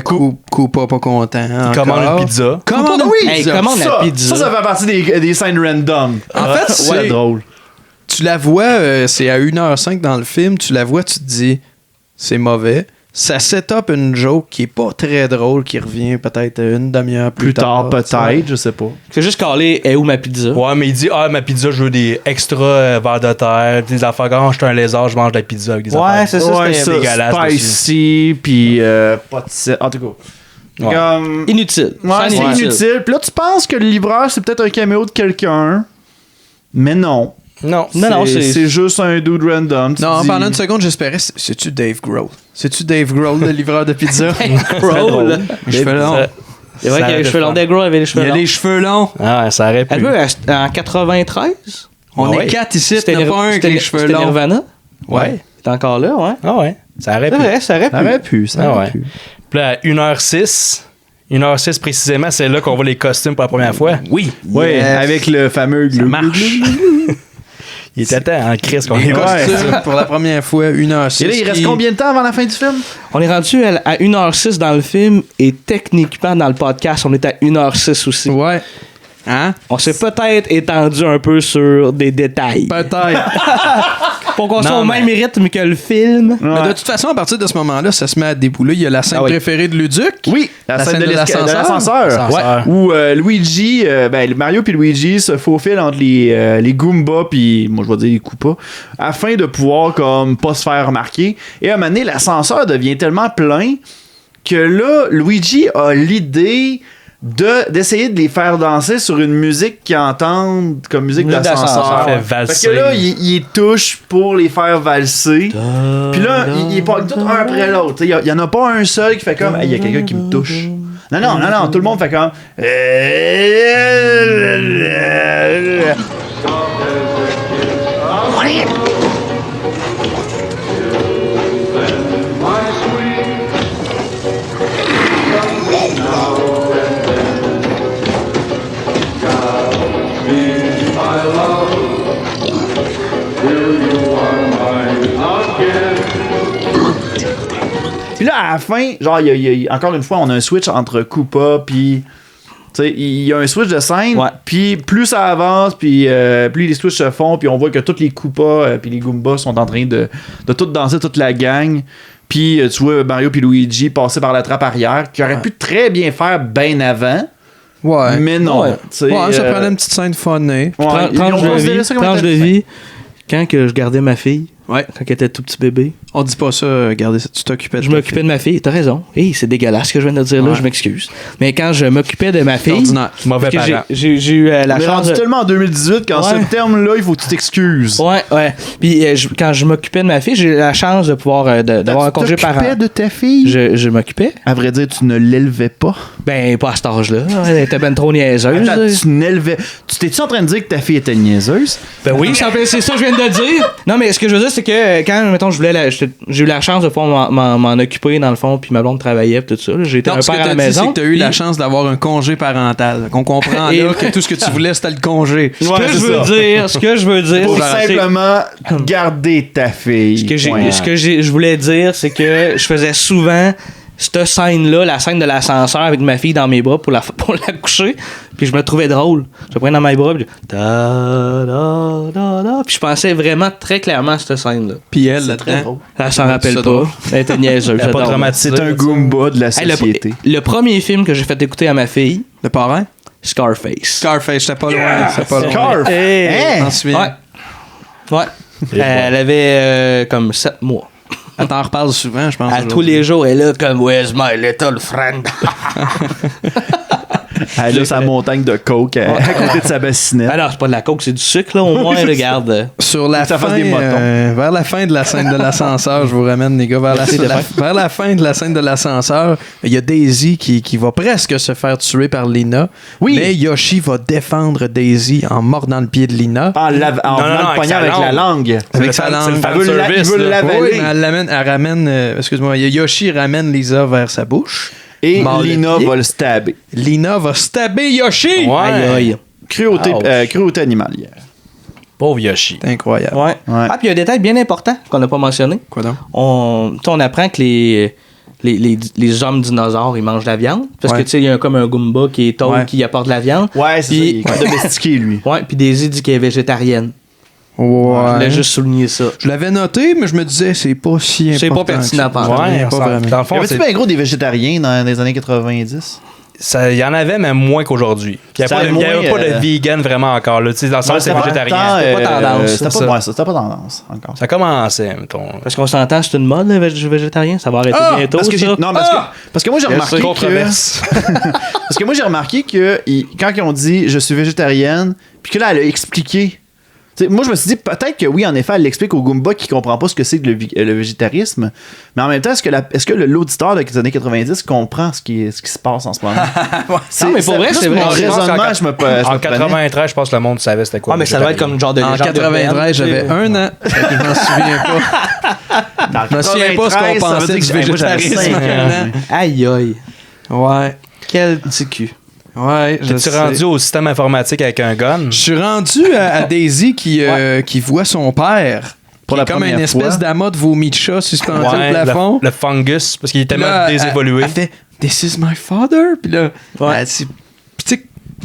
Koopa pas content. Il commande une pizza. Commande une pizza. Commande la pizza. Ça fait partie des scènes random. En fait, c'est drôle. Tu la vois, c'est à 1h05 dans le film, tu la vois, tu te dis, c'est mauvais. Ça set up une joke qui est pas très drôle, qui revient peut-être une demi-heure plus tard. Peut-être, je sais pas. C'est juste calé, est où ma pizza? Ouais, mais il dit, ma pizza, je veux des extra vers de terre, des affaires. Quand je suis un lézard, je mange de la pizza avec des affaires. Ouais, c'est ça, c'était dégueulasse. Spicy, puis pas de... En tout cas. Inutile. Ouais, c'est inutile. Puis là, tu penses que le livreur, c'est peut-être un caméo de quelqu'un, mais non. Non, c'est juste un dude random. Non, pendant une seconde, j'espérais, c'est-tu Dave Grohl? C'est-tu Dave Grohl, le livreur de pizza? Grohl. Les cheveux longs. C'est vrai qu'il y a les cheveux longs. Dave Grohl avait les cheveux longs. Il y a les cheveux longs. Ah, ça aurait pu. Elle veut en 93? On est 4 ici, il n'y en a pas un avec les cheveux longs. C'était Nirvana? Ouais. T'es encore là, ouais? Ah ouais, ça aurait pu. Ça aurait pu. Ça aurait pu. Puis là, à 1h06... 1h06 précisément, c'est là qu'on voit les costumes pour la première fois. Oui. Ouais, avec le fameux glue. Ça marche. Il était temps en crise qu'on les costumes pour la première fois, 1h06. Et là, il reste combien de temps avant la fin du film? On est rendu à 1h06 dans le film et techniquement dans le podcast, on est à 1h06 aussi. Ouais. Hein? On s'est peut-être étendu un peu sur des détails. Peut-être. Pour qu'on soit au même rythme que le film. Mais de toute façon, à partir de ce moment-là, ça se met à débouler. Il y a la scène préférée de Luduc. Oui, la scène de l'ascenseur. Ouais. Où Luigi, Mario puis Luigi se faufilent entre les Goombas puis, moi je vais dire les Koopas, afin de pouvoir comme pas se faire remarquer. Et à un moment donné, l'ascenseur devient tellement plein que là, Luigi a l'idée d'essayer de les faire danser sur une musique qu'ils entendent comme musique d'ascenseur. Fait que là, il touche pour les faire valser. Puis là, il parle tout un après l'autre. Il y en a pas un seul qui fait comme il y a quelqu'un qui me touche. Non, tout le monde fait comme Puis là, à la fin, genre, encore une fois, on a un switch entre Koopa puis... Tu sais, il y a un switch de scène, puis plus ça avance, puis plus les switches se font, puis on voit que tous les Koopas puis les Goombas sont en train de tout danser, toute la gang. Puis tu vois Mario puis Luigi passer par la trappe arrière, qui aurait pu très bien faire bien avant. Ouais. Mais non. Ça prenait une petite scène funnée. Tranche de vie. Quand que je gardais ma fille, quand elle était tout petit bébé. On dit pas ça, regardez, tu t'occupais de Je m'occupais de ma fille, t'as raison. C'est dégueulasse ce que je viens de dire là, je m'excuse. Mais quand je m'occupais de ma fille, mauvais parent. J'ai eu la chance. On est tellement en 2018 qu'en ce terme-là, il faut que tu t'excuses. Ouais. Puis quand je m'occupais de ma fille, j'ai eu la chance de pouvoir d'avoir un congé parent. Tu t'occupais de ta fille? Je m'occupais. À vrai dire, tu ne l'élevais pas? Ben, pas à cet âge-là. Elle était ben trop niaiseuse. Attends, tu n'élevais... Tu t'es-tu en train de dire que ta fille était niaiseuse? Ben oui, c'est ça que je viens de dire. Non, mais ce que je veux dire, c'est que quand, mettons, j'ai eu la chance de pouvoir m'en occuper, dans le fond, puis ma blonde travaillait, puis tout ça. J'étais un père à la maison. C'est que t'as eu la chance d'avoir un congé parental. On comprend là que tout ce que tu voulais, c'était le congé. Ce que je veux dire, pour simplement garder ta fille. Ce que je voulais dire, c'est que je faisais souvent cette scène-là, la scène de l'ascenseur avec ma fille dans mes bras pour la coucher, puis je me trouvais drôle. Je la prenais dans mes bras, puis puis je pensais vraiment très clairement à cette scène-là. Puis elle s'en rappelle pas. Elle était niaiseuse. C'est un Goomba de la société. Le premier film que j'ai fait écouter à ma fille, Le Parrain? Scarface, j'étais pas loin. Scarface? M'en souviens. Ouais. Elle avait comme 7 mois. Elle t'en reparle souvent, je pense. À tous les jours, elle est là comme Where's my little friend? Elle a sa montagne de coke à côté de sa bassinette. Alors, c'est pas de la coke, c'est du sucre, là, au moins, regarde. Sur la fin, vers la fin de la scène de l'ascenseur, je vous ramène, les gars, vers la fin de la scène de l'ascenseur, il y a Daisy qui va presque se faire tuer par Lina. Oui. Mais Yoshi va défendre Daisy en mordant le pied de Lina. En venant le poignet avec la langue. Avec sa langue. Il veut l'avaler. Elle ramène, excuse-moi, Yoshi ramène Lisa vers sa bouche. Et Lina va le stabber. Lina va stabber Yoshi! Ouais. Cruauté animalière. Pauvre Yoshi. C'est incroyable. Ouais. Ah, puis il y a un détail bien important qu'on n'a pas mentionné. Quoi donc? On apprend que les hommes dinosaures, ils mangent de la viande. Parce que, tu sais, il y a comme un Goomba qui est taupe qui apporte de la viande. Ouais, c'est ça. Il est domestiqué, lui. Ouais, puis Daisy dit qu'elle est végétarienne. Ouais. Je voulais juste souligner ça. Je l'avais noté, mais je me disais, c'est pas si important. C'est pas pertinent, pas vraiment. Dans le fond, y avait-tu bien gros des végétariens dans les années 90? Il y en avait, mais moins qu'aujourd'hui. Il n'y avait pas de vegan vraiment encore. Là. Dans le sens, c'est végétarien. C'était pas tendance. C'était pas tendance encore. Ça commençait, mettons. Parce qu'on s'entend, c'est une mode, le végétarien. Ça va arrêter bientôt. Parce que moi, j'ai remarqué parce que moi, j'ai remarqué que quand ils ont dit je suis végétarienne, puis que là, elle a expliqué. T'sais, moi, je me suis dit, peut-être que oui, en effet, elle l'explique au Goomba qui comprend pas ce que c'est que le végétarisme. Mais en même temps, est-ce que l'auditeur des années 90 comprend ce qui se passe en ce moment? Non, mais pour vrai, c'est vrai. Mon raisonnement, en 93, je pense que le monde savait c'était quoi. Ah, mais ça doit être comme genre de légende. En 93, j'avais 1 an. Je m'en souviens pas. Je me souviens pas ce qu'on pensait du végétarisme. Aïe, aïe. Ouais. Quel petit cul. Ouais, je suis rendu au système informatique avec un gun. Je suis rendu à Daisy qui voit son père. Pour la comme une espèce d'amas de vomi de chat suspendu au plafond. Le fungus, parce qu'il est tellement désévolué. Elle fait This is my father. Puis là,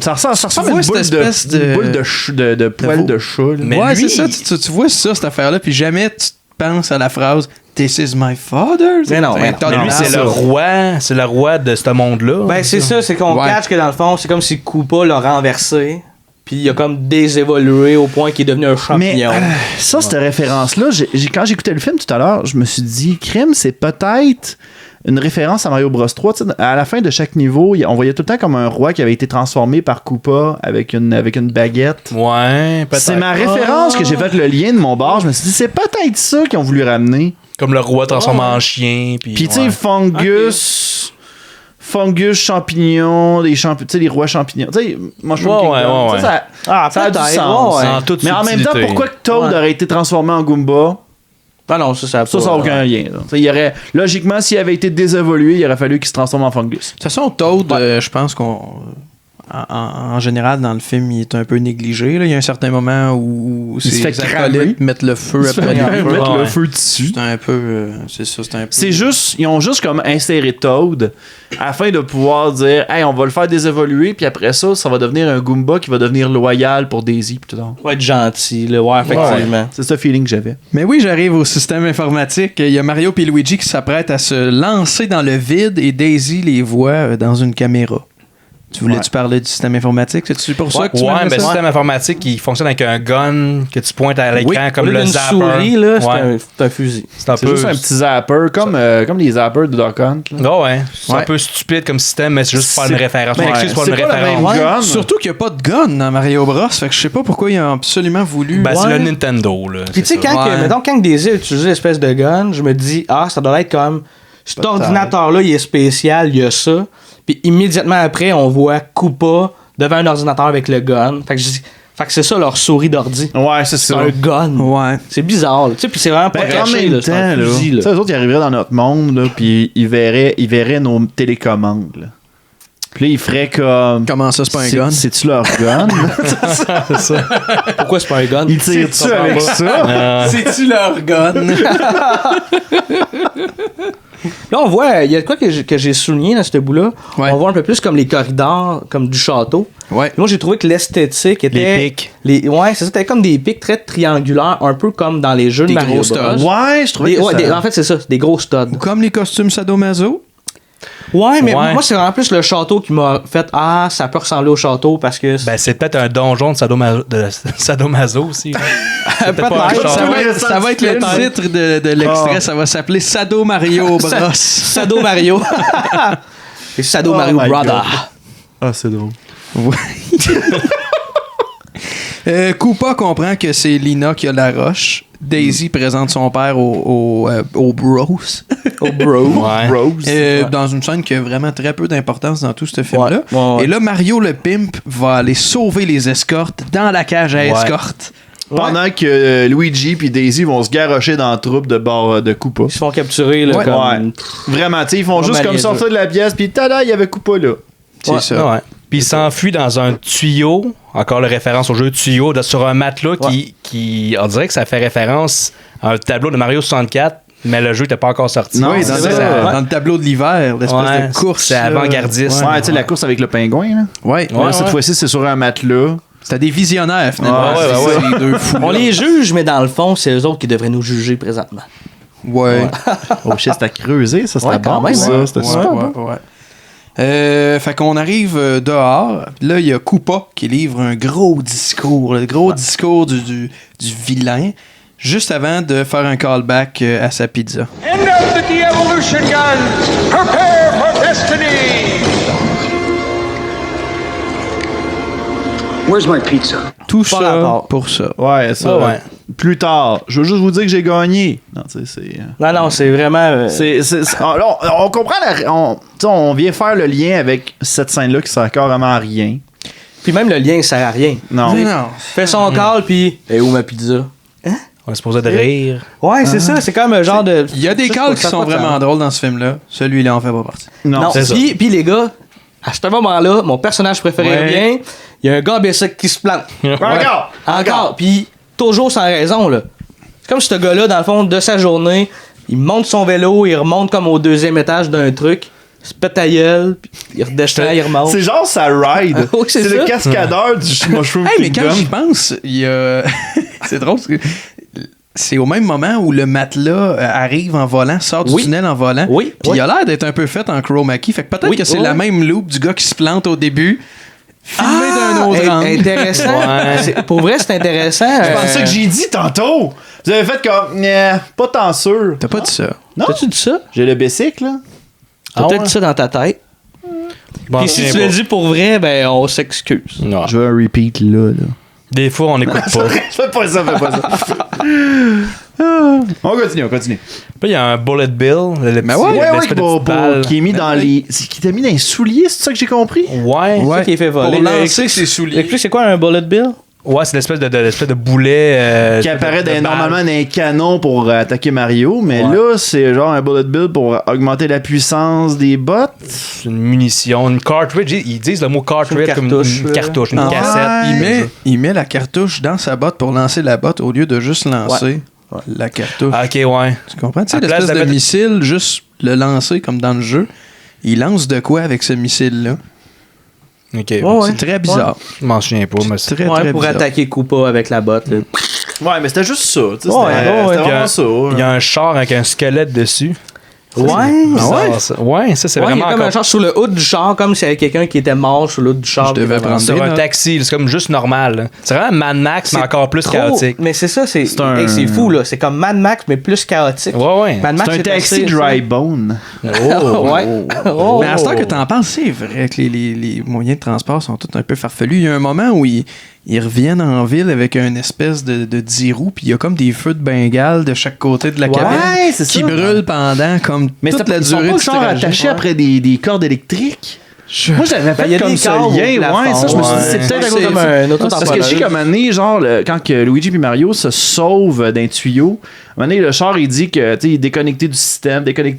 Ça ressemble à une boule de poil de chat. Ouais, c'est ça. Tu vois ça, cette affaire-là, puis jamais tu penses à la phrase « This is my father ». Mais non, lui, c'est le roi de ce monde-là. Ben, c'est ça, c'est qu'on catch que dans le fond, c'est comme si Koopa l'a renversé. Puis il a comme désévolué au point qu'il est devenu un champignon. Mais ça, cette référence-là, quand j'écoutais le film tout à l'heure, je me suis dit, crime, c'est peut-être une référence à Mario Bros 3. T'sais, à la fin de chaque niveau, on voyait tout le temps comme un roi qui avait été transformé par Koopa avec une baguette. Ouais, peut-être. C'est ma référence que j'ai fait le lien de mon bar. Je me suis dit, c'est peut-être ça qu'ils ont voulu ramener. Comme le roi transformé en chien. Puis tu sais, fungus, champignons, les rois champignons. Tu sais, moi je trouve que ça a du sens. Mais en même temps, pourquoi que Toad aurait été transformé en Goomba? Ah non, ça n'a aucun lien. Logiquement, s'il avait été désévolué, il aurait fallu qu'il se transforme en fungus. De toute façon, Toad, je pense qu'on... En général, dans le film, il est un peu négligé. Là. Il y a un certain moment où ses acolytes mettent le feu après mettre le feu dessus. C'est un peu... c'est ça, c'est un peu... C'est juste... Ils ont juste comme inséré Toad afin de pouvoir dire « Hey, on va le faire désévoluer, puis après ça, ça va devenir un Goomba qui va devenir loyal pour Daisy. » puis tout ça. Va être gentil, là. Ouais, effectivement. Ouais. C'est ce feeling que j'avais. Mais oui, j'arrive au système informatique. Il y a Mario et Luigi qui s'apprêtent à se lancer dans le vide et Daisy les voit dans une caméra. Tu voulais-tu parler du système informatique? C'est-tu pour ça que tu m'as dit ça? Le système informatique, il fonctionne avec un gun que tu pointes à l'écran comme le zapper. Souris, là, c'est un fusil. C'est juste un petit zapper, comme les zappers de Duck Hunt. C'est un peu stupide comme système, mais c'est juste pas une référence. C'est pas une référence. Surtout qu'il n'y a pas de gun dans Mario Bros. Fait que je sais pas pourquoi ils ont absolument voulu... c'est le Nintendo, là. Puis tu sais, quand Daisy a utilisé l'espèce de gun, je me dis, ça doit être comme... Cet ordinateur-là, il est spécial, il y a ça. Puis immédiatement après, on voit Koopa devant un ordinateur avec le gun. Fait que c'est ça leur souris d'ordi. Ouais, c'est ça. Un gun. Ouais. C'est bizarre. Tu sais, puis c'est vraiment pas caché. En même temps, eux autres, ils arriveraient dans notre monde, là, puis ils verraient nos télécommandes. Là. Puis là, ils feraient comme... Comment ça, c'est pas un gun? C'est-tu leur gun? C'est ça. Pourquoi c'est pas un gun? Ils tirent-tu avec ça? C'est-tu leur gun? Là, on voit, il y a de quoi que j'ai souligné dans ce bout-là. Ouais. On voit un peu plus comme les corridors, comme du château. Ouais. Moi, j'ai trouvé que l'esthétique était... Les pics. Ouais, c'est ça, c'était comme des pics très triangulaires, un peu comme dans les jeux de Mario Bros. Ouais, je trouvais en fait, c'est ça, des gros studs. Ou comme les costumes sadomaso. Ouais, mais moi, c'est vraiment plus le château qui m'a fait ça peut ressembler au château parce que... c'est peut-être un donjon de sadomaso aussi. Peut-être. Ça va être le titre de l'extrait. Ça va s'appeler Sado Mario Bros. Sado Mario. Et Sado Mario Brother. C'est drôle. Koopa comprend que c'est Lina qui a la roche. Daisy présente son père au Bros. Au Bros. Dans une scène qui a vraiment très peu d'importance dans tout ce film-là. Ouais. Et là, Mario le pimp va aller sauver les escortes dans la cage à escorte. Pendant que Luigi et Daisy vont se garrocher dans la troupe de Koopa. Ils se font capturer. Là, comme... Vraiment, tu sais, ils font juste comme sortir de la pièce, puis tada, il y avait Koopa là. C'est ça. Ouais. Puis il s'enfuit dans un tuyau, encore la référence au jeu tuyau, sur un matelas qui on dirait que ça fait référence à un tableau de Mario 64, mais le jeu n'était pas encore sorti. Non, dans le tableau de l'hiver, l'espèce de course. C'est avant-gardiste. Ouais, tu sais, la course avec le pingouin. Là. Ouais. Cette fois-ci, c'est sur un matelas. C'était des visionnaires, finalement. C'est deux fous. On les juge, mais dans le fond, c'est eux autres qui devraient nous juger présentement. Ouais. Oh shit, c'était creusé, ça, c'était quand même. Ça, c'était super bon. Fait qu'on arrive dehors. Là, il y a Koopa qui livre un gros discours. Le gros discours du vilain. Juste avant de faire un callback à sa pizza. End of the de-evolution guns! Prepare for destiny! Where's my pizza? Tout ça pour ça. Ouais, ça. Ouais. Plus tard. Je veux juste vous dire que j'ai gagné. Non, tu sais, c'est... Non, c'est vraiment... on comprend on vient faire le lien avec cette scène-là qui sert carrément à rien. Puis même le lien, il sert à rien. Non. Fait son call, puis... Et où ma pizza? Hein? On est supposé de rire. Ouais, c'est ça. C'est comme un genre de... Il y a des calls qui sont vraiment drôles dans ce film-là. Celui-là en fait pas partie. Non, puis les gars, à ce moment-là, mon personnage préféré revient. Il y a un gars basic qui se plante. Encore. Puis toujours sans raison, là. C'est comme si ce gars-là, dans le fond, de sa journée, il monte son vélo, il remonte comme au 2e étage d'un truc. se pète ta gueule, puis il redescend, il remonte. C'est genre ça ride. Oui, c'est le cascadeur du Mushroom mais Kingdom. quand j'y pense, il y a... c'est drôle parce que c'est au même moment où le matelas arrive en volant, sort du tunnel en volant. Oui. Puis il a l'air d'être un peu fait en chroma key. Fait que peut-être que c'est la même loop du gars qui se plante au début. Filmé d'un autre angle. Intéressant. Pour vrai, c'est intéressant. C'est pas ça que j'ai dit tantôt. Vous avez fait comme, pas tant sûr. T'as pas dit ça. Non? T'as-tu dit ça? J'ai le bicycle, là. T'as peut-être dit ça dans ta tête. Puis si tu le dis pour vrai, ben on s'excuse. Non. Je veux un repeat là. Des fois, on n'écoute pas. Fais pas ça. On continue. Puis il y a un bullet bill. Qui est mis dans les... Qui t'a mis dans les souliers, c'est ça que j'ai compris? Ouais. C'est ça qui est fait voler. Pour lancer ses souliers. Explique, c'est quoi un bullet bill? Ouais, c'est l'espèce de boulet... qui apparaît normalement dans un canon pour attaquer Mario, mais là, c'est genre un bullet bill pour augmenter la puissance des bottes. C'est une munition, une cartridge. Ils disent le mot cartridge comme une cartouche, une cassette. Il met la cartouche dans sa botte pour lancer la botte au lieu de juste lancer la cartouche. Ah, ok, ouais. Tu comprends? Tu sais, l'espèce de missile, juste le lancer comme dans le jeu. Il lance de quoi avec ce missile-là? Okay. C'est très bizarre. Je m'en souviens pas, mais c'est très pour bizarre. attaquer Koopa avec la botte. Là. Ouais, mais c'était juste ça. C'était vraiment ça. Il y a un char avec un squelette dessus. Ouais, ça c'est vraiment comme un char sur le hood du char, comme s'il y avait quelqu'un qui était mort sur le hood du char. Je devais prendre sur un taxi, c'est comme juste normal. Là. C'est vraiment Mad Max, mais encore plus chaotique. Mais c'est ça, c'est fou là. C'est comme Mad Max, mais plus chaotique. Ouais. Mad Max, c'est un taxi dry bone. Mais à ce temps que t'en penses, c'est vrai que les moyens de transport sont tous un peu farfelus. Il y a un moment où ils reviennent en ville avec une espèce de 10 roues, puis il y a comme des feux de Bengale de chaque côté de la cabine qui brûlent pendant comme toute la durée du genre attaché après des cordes électriques. Moi, j'avais fait comme ça lien. Ça, je me suis dit, c'est peut-être comme un autre. Parce que je sais qu'à un moment donné, genre, quand Luigi et Mario se sauvent d'un tuyau, à un moment donné, le char, il dit que, tu sais, il est déconnecté du système. Fait que là,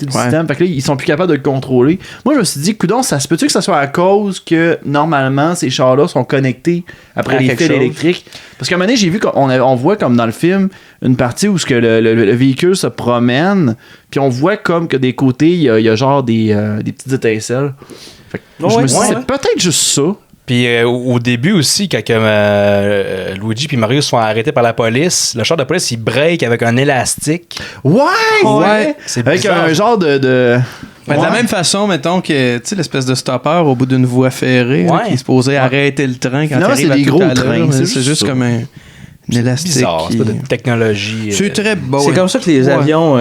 ils sont plus capables de le contrôler. Moi, je me suis dit, coudonc, ça se peut-tu que ça soit à cause que, normalement, ces chars-là sont connectés après les fils électriques? Parce qu'à un moment donné, j'ai vu qu'on voit, comme dans le film, une partie où le véhicule se promène, puis on voit comme que des côtés, il y a genre des petites étincelles. Fait que je me suis dit, c'est peut-être juste ça. Puis au début aussi, quand Luigi et Mario se font arrêter par la police, le char de police, il break avec un élastique. Ouais. C'est avec bizarre. un genre de... De la même façon, mettons que, tu sais, l'espèce de stopper au bout d'une voie ferrée qui est supposé arrêter le train quand il arrive à toute allure. C'est juste comme un élastique. C'est bizarre, c'est pas de technologie. C'est très beau. C'est comme ça que les avions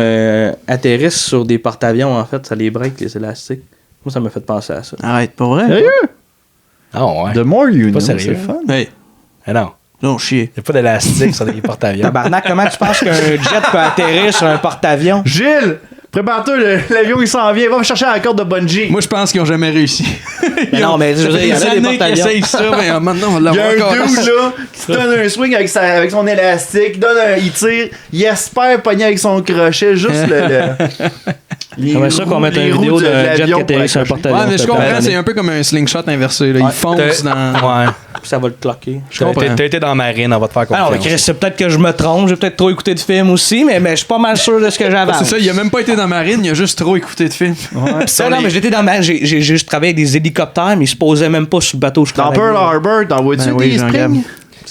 atterrissent sur des porte-avions, en fait. Ça les break, les élastiques. Moi, ça m'a fait penser à ça. Arrête, pas vrai? Sérieux? Ah ouais. The more you know, c'est c'est fun. Hey. Non. Non, chier. Il n'y a pas d'élastique sur des porte-avions. Tabarnak, comment tu penses qu'un jet peut atterrir sur un porte-avions? Gilles! Prépare-toi, l'avion il s'en vient. Va me chercher la corde de bungee. Moi, je pense qu'ils n'ont jamais réussi. Non, mais je veux dire, il y en a des porte-avions. Qui essayent ça, mais maintenant, on va Il y a l'avoir un dude là qui se donne un swing avec son élastique, il tire, il espère pogner avec son crochet juste J'aimerais ça qu'on mette une vidéo de jet qui atterrit sur un porte-avions. Ouais, mais je comprends, c'est un peu comme un slingshot inversé. Là. Il fonce dans... Ouais. Puis ça va le cloquer. T'as été dans la marine, on va te faire confiance. Alors, Chris, c'est peut-être que je me trompe, j'ai peut-être trop écouté de films aussi, mais je suis pas mal sûr de ce que j'avance. C'est ça, il a même pas été dans la marine, il a juste trop écouté de films. Non, mais j'étais dans j'ai juste travaillé avec des hélicoptères, mais ils se posaient même pas sur le bateau. Dans Pearl Harbor, t'en vois-tu des springs?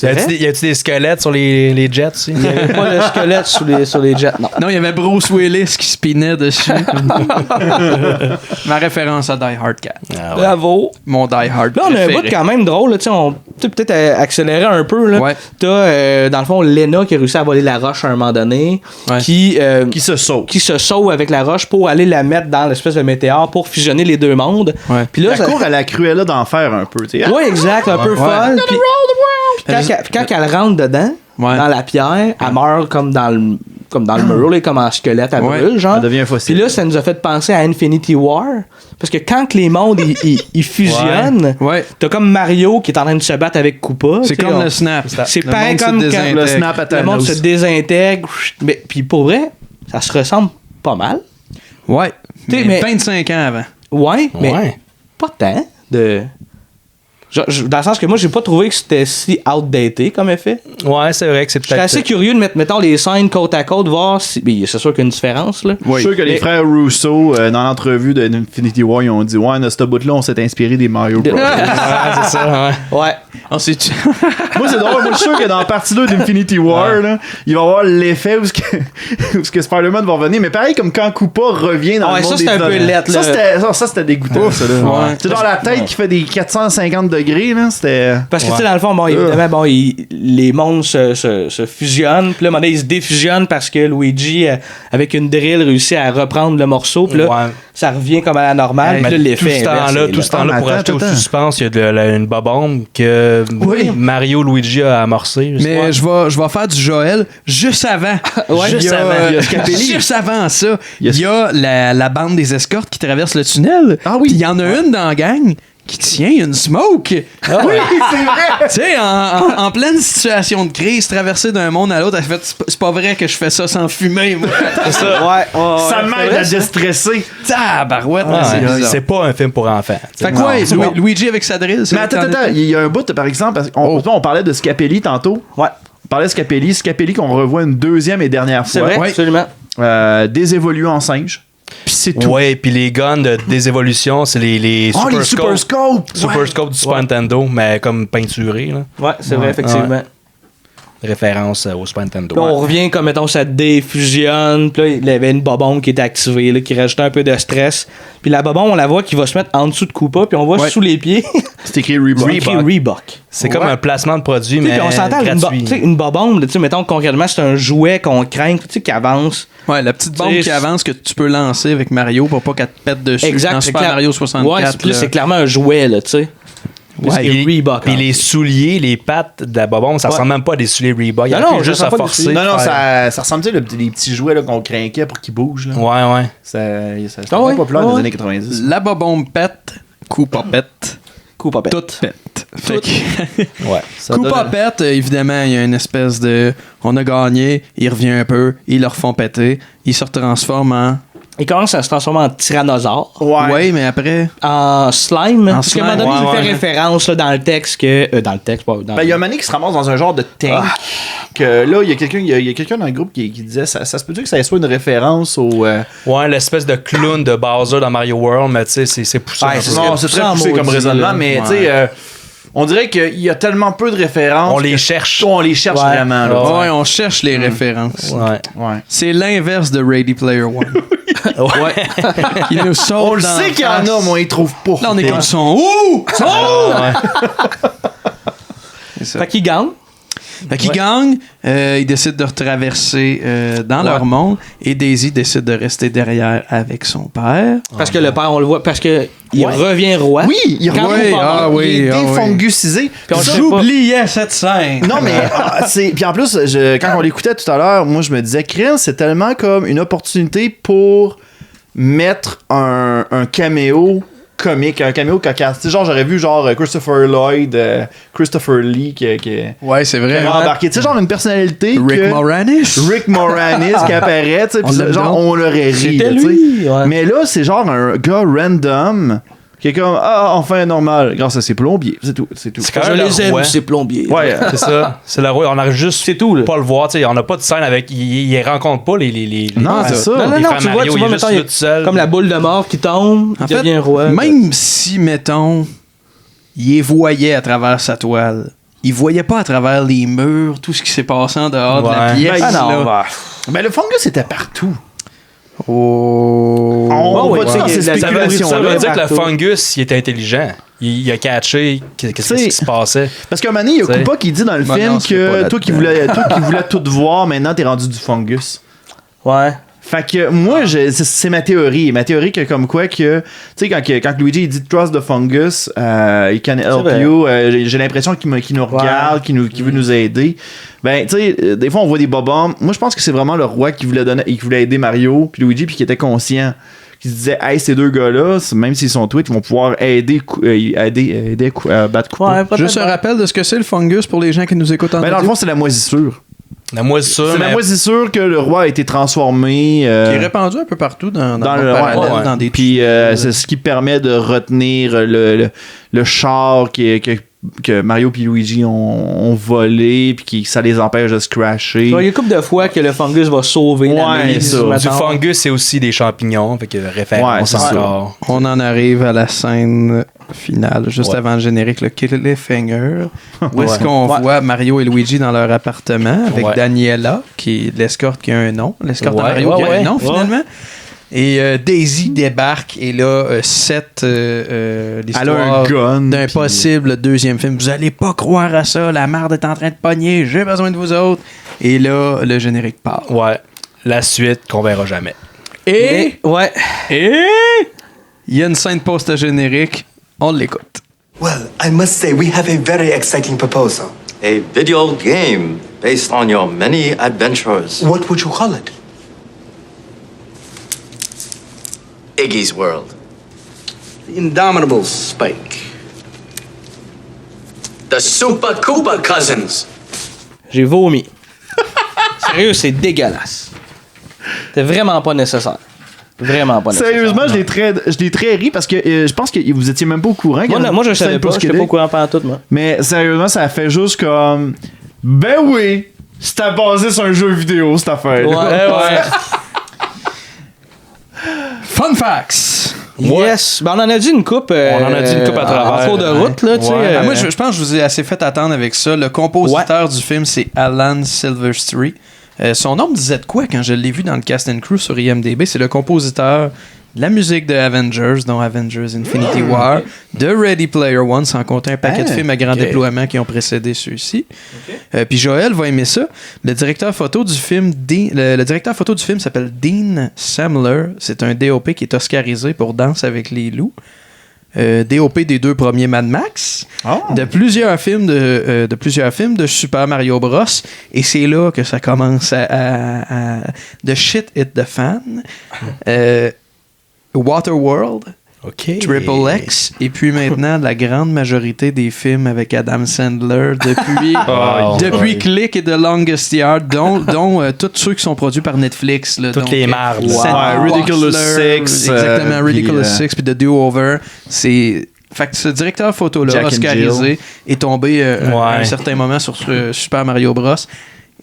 Y a-tu des squelettes sur les jets aussi? Il n'y avait pas de squelette sur les jets, non. Non, il y avait Bruce Willis qui spinait dessus. Ma référence à Die Hard 4. Ah ouais. Bravo. Mon Die Hard. Là, on a un bout quand même drôle. Là, on peut peut-être accélérer un peu. Là. Ouais. T'as, dans le fond, Lena qui a réussi à voler la roche à un moment donné. Ouais. Qui se sauve. Qui se sauve avec la roche pour aller la mettre dans l'espèce de météore pour fusionner les deux mondes. Ouais. Puis là, la cour à la Cruella d'enfer un peu. Oui, exact. Un peu folle. Puis quand elle rentre dedans, dans la pierre, elle meurt comme dans le mur, là, comme en squelette, elle brûle, genre. Elle devient fossile. Puis là, ça nous a fait penser à Infinity War. Parce que quand les mondes ils fusionnent, t'as comme Mario qui est en train de se battre avec Koopa. C'est comme le snap. C'est pareil comme quand le snap à le monde se désintègre. Mais puis pour vrai, ça se ressemble pas mal. Ouais. Mais 25 ans avant. Ouais, mais pas tant de... Dans le sens que moi, j'ai pas trouvé que c'était si outdated comme effet. Ouais, c'est vrai que c'est peut-être... J'étais assez curieux de mettre, mettons, les scènes côte à côte, voir si... Ben, c'est sûr qu'il y a une différence, là. Oui. Je suis sûr que les frères Russo, dans l'entrevue de Infinity War, ils ont dit « Ouais, dans ce bout-là, on s'est inspiré des Mario Bros. » Ouais, c'est ça, ouais. Moi, c'est drôle. Moi, je suis sûr que dans la partie 2 d'Infinity War, là, il va y avoir l'effet où Spider-Man va revenir. Mais pareil, comme quand Koopa revient dans le monde des... Ça, c'était un peu lettre, là. Ça, c'était dégoûtant, ça, là. C'est genre la tête qui fait des 450 degrés, là. C'était... Parce que, tu sais, dans le fond, bon, évidemment, les mondes se fusionnent. Puis là, à un moment donné, ils se défusionnent parce que Luigi, avec une drill, réussit à reprendre le morceau. Puis là, ça revient comme à la normale. Puis là, l'effet tout ce temps-là, pour ajouter au suspense, il y a une bobombe que Mario Luigi a amorcé. Mais je vais faire du Joël juste avant. Juste avant ça, il y a la bande des escortes qui traverse le tunnel. Ah oui. Puis il y en a une dans la gang qui tient une smoke. Ah oui, c'est vrai. Tu sais, en pleine situation de crise, traverser d'un monde à l'autre, elle fait c'est pas vrai que je fais ça sans fumer, moi. C'est ça. Ça m'aide à déstresser. Tabarouette. C'est pas un film pour enfants. Fait quoi, Luigi avec sa drill. Mais attends, il y a un bout, par exemple, on parlait de Scapelli tantôt. Ouais. On parlait de Scapelli qu'on revoit une deuxième et dernière fois. C'est vrai, absolument. Désévolué en singe. Puis c'est tout. Ouais, puis les guns de désévolution, c'est les Super Scope. Super Scope du Super Nintendo, mais comme peinturé. Là. Ouais, c'est vrai, effectivement. Référence au Super Nintendo. Là, on revient comme, mettons, ça défusionne. Puis là, il y avait une bobombe qui était activée, là, qui rajoutait un peu de stress. Puis la bobombe, on la voit qui va se mettre en dessous de Koopa, puis on voit sous les pieds. C'est écrit Reebok. C'est comme un placement de produit, mais on s'entend, une bobombe, mettons concrètement, c'est un jouet qu'on craint, qui avance. Ouais, la petite bombe qui avance que tu peux lancer avec Mario pour pas qu'elle te pète dessus. Exact. Dans Super Mario 64. Ouais, c'est clairement un jouet, là, tu sais. Ouais, puis les souliers, les pattes de la bobombe, ça ressemble même pas à des souliers Reebok. Non, juste à forcer. Non, ça ressemble à les petits jouets là, qu'on craquait pour qu'ils bougent. Là. Ouais. C'était très populaire dans les années 90. La bobombe pète, Koopa pète. Koopa pète. Tout pète. Ouais. Koopa pète, évidemment, il y a une espèce de... On a gagné, il revient un peu, ils leur font péter, ils se transforment en... Il commence à se transformer en tyrannosaure. Ouais, mais après... En slime. Parce qu'à un moment donné, il fait référence là, dans le texte que... dans le texte, pas... Il y a un mané qui se ramasse dans un genre de tank. Que là, il y a quelqu'un dans le groupe qui disait... Ça se peut dire que ça soit une référence au... Ouais, l'espèce de clown de Bowser dans Mario World, mais tu sais, c'est poussé. Non, c'est très poussé comme raisonnement, mais tu sais... On dirait qu'il y a tellement peu de références. On les cherche. On les cherche vraiment. Là. Ouais, on cherche les références. Ouais. C'est l'inverse de Ready Player One. Ouais. Ils nous sautent. On le sait qu'il y en a, mais on les trouve pas. Là, on est comme son. Ouh! Fait qu'ils gagnent. Fait qu'ils gagnent, ils décident de retraverser dans leur monde et Daisy décide de rester derrière avec son père. Parce que le père, on le voit, parce que il revient roi. Oui, il est défonguscisé. J'oubliais cette scène. Non, mais puis en plus, quand on l'écoutait tout à l'heure, moi je me disais, Chris, c'est tellement comme une opportunité pour mettre un caméo comique, un caméo cocasse. Tu sais, genre, j'aurais vu genre Christopher Lloyd, Christopher Lee qui ouais, c'est vrai. Qui a embarqué. Tu sais, genre une personnalité. Rick Moranis qui apparaît, tu sais, pis genre, on l'aurait ri. C'était lui. Ouais. Mais là, c'est genre un gars random qui est comme enfin normal grâce à ses plombiers. C'est tout. C'est quand même je les aime, ces plombiers. Ouais, c'est ça. C'est le roi. On arrive juste pas le voir. On n'a pas de scène avec. Il rencontre pas les non, c'est ça. Non, tu vois, mettons, il seul. Comme la boule de mort qui tombe, il devient roi. Même si, mettons, il voyait à travers sa toile, il voyait pas à travers les murs tout ce qui s'est passé en dehors de la pièce. Ben, le fungus était partout. On va dans ces spéculations. Ça veut dire que le fungus, il était intelligent. Il a catché qu'est-ce qui se passait. Parce qu'à un moment donné, il y a Koopa qui dit dans le film que toi qui voulais tout voir, maintenant t'es rendu du fungus. Ouais. Fait que moi, c'est ma théorie. Ma théorie que comme quoi que, tu sais, quand Luigi il dit trust the fungus, he can help you, j'ai l'impression qu'il nous regarde, qu'il veut nous aider. Ben, tu sais, des fois on voit des bobombes. Moi, je pense que c'est vraiment le roi qui voulait aider Mario puis Luigi puis qui était conscient. Qui se disait, hey, ces deux gars-là, même s'ils sont tweets, ils vont pouvoir aider à battre Koopa. Juste un rappel de ce que c'est le fungus pour les gens qui nous écoutent en ben, dans le fond, c'est la moisissure. La moisissure. C'est la moisissure que le roi a été transformé. Qui est répandu un peu partout dans le parallèle, dans des. Puis c'est ce qui permet de retenir le char que Mario et Luigi ont volé, puis ça les empêche de se crasher. Il y a une couple de fois que le fungus va sauver la mise. Du fungus, c'est aussi des champignons, fait que référence encore. On en arrive à la scène finale, juste avant le générique, le cliffhanger, où est-ce qu'on voit Mario et Luigi dans leur appartement avec Daniela, qui est l'escorte qui a un nom, l'escorte de Mario qui a un nom finalement. Et Daisy débarque et là, Seth, l'histoire d'un possible deuxième film. Vous allez pas croire à ça, la marde est en train de pogner, j'ai besoin de vous autres. Et là, le générique part. Ouais, la suite qu'on verra jamais. Et il y a une scène post-générique, on l'écoute. Well, I must say we have a very exciting proposal. A video game based on your many adventures. What would you call it? Iggy's World. The Indomitable Spike. The Super Koopa Cousins. J'ai vomi. Sérieux, c'est dégueulasse. C'était vraiment pas nécessaire. Vraiment pas nécessaire. Sérieusement, je l'ai très ri parce que je pense que vous étiez même pas au courant. Moi, je savais pas. Je n'étais pas au courant pendant tout, moi. Mais sérieusement, ça fait juste comme... Ben oui, c'était basé sur un jeu vidéo, cette affaire. Ouais. Fun facts! Yes! Ben, on en a dit une coupe. On en a dit une coupe à travers. En cours de route, là, tu sais. Moi, je pense que je vous ai assez fait attendre avec ça. Le compositeur du film, c'est Alan Silvestri. Son nom me disait de quoi quand je l'ai vu dans le cast and crew sur IMDb? C'est le compositeur de la musique de Avengers, dont Avengers Infinity War, de Ready Player One, sans compter un paquet de films à grand déploiement qui ont précédé ceux-ci. Puis Joël va aimer ça. Le directeur photo du film, le directeur photo du film s'appelle Dean Samler. C'est un DOP qui est oscarisé pour Danse avec les loups. DOP des 2 premiers Mad Max, de plusieurs films de Super Mario Bros. Et c'est là que ça commence à The Shit Hit the Fan. Waterworld, Triple X, et puis maintenant la grande majorité des films avec Adam Sandler depuis Click et The Longest Yard, dont tous ceux qui sont produits par Netflix. Là, toutes les mardes. Ridiculous Six. Exactement, Ridiculous Six, puis The Do-Over. Fait que ce directeur photo-là, oscarisé, est tombé à un certain moment sur Super Mario Bros.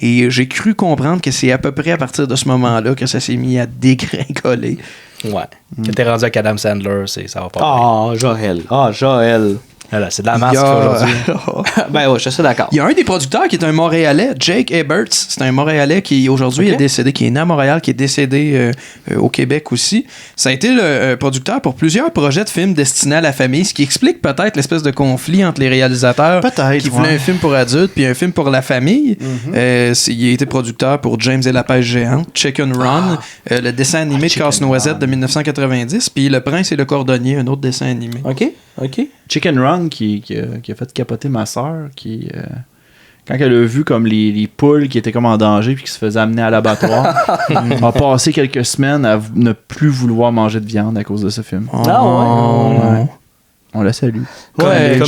Et j'ai cru comprendre que c'est à peu près à partir de ce moment-là que ça s'est mis à dégringoler. Ouais. Quand t'es rendu avec Adam Sandler, ça va pas. Joël. Voilà, c'est de la masse aujourd'hui. Ben ouais, je suis d'accord. Il y a un des producteurs qui est un Montréalais, Jake Eberts. C'est un Montréalais qui aujourd'hui est décédé, qui est né à Montréal, qui est décédé au Québec aussi. Ça a été le producteur pour plusieurs projets de films destinés à la famille, ce qui explique peut-être l'espèce de conflit entre les réalisateurs qui voulaient un film pour adultes puis un film pour la famille. Il a été producteur pour James et la pêche géante, Chicken Run, le dessin animé de Casse-Noisette de 1990, puis Le Prince et le Cordonnier, un autre dessin animé. OK. Chicken Run qui a fait capoter ma soeur, quand elle a vu comme les poules qui étaient comme en danger puis qui se faisaient amener à l'abattoir, a passé quelques semaines à ne plus vouloir manger de viande à cause de ce film. Ouais. On la salue. Ouais,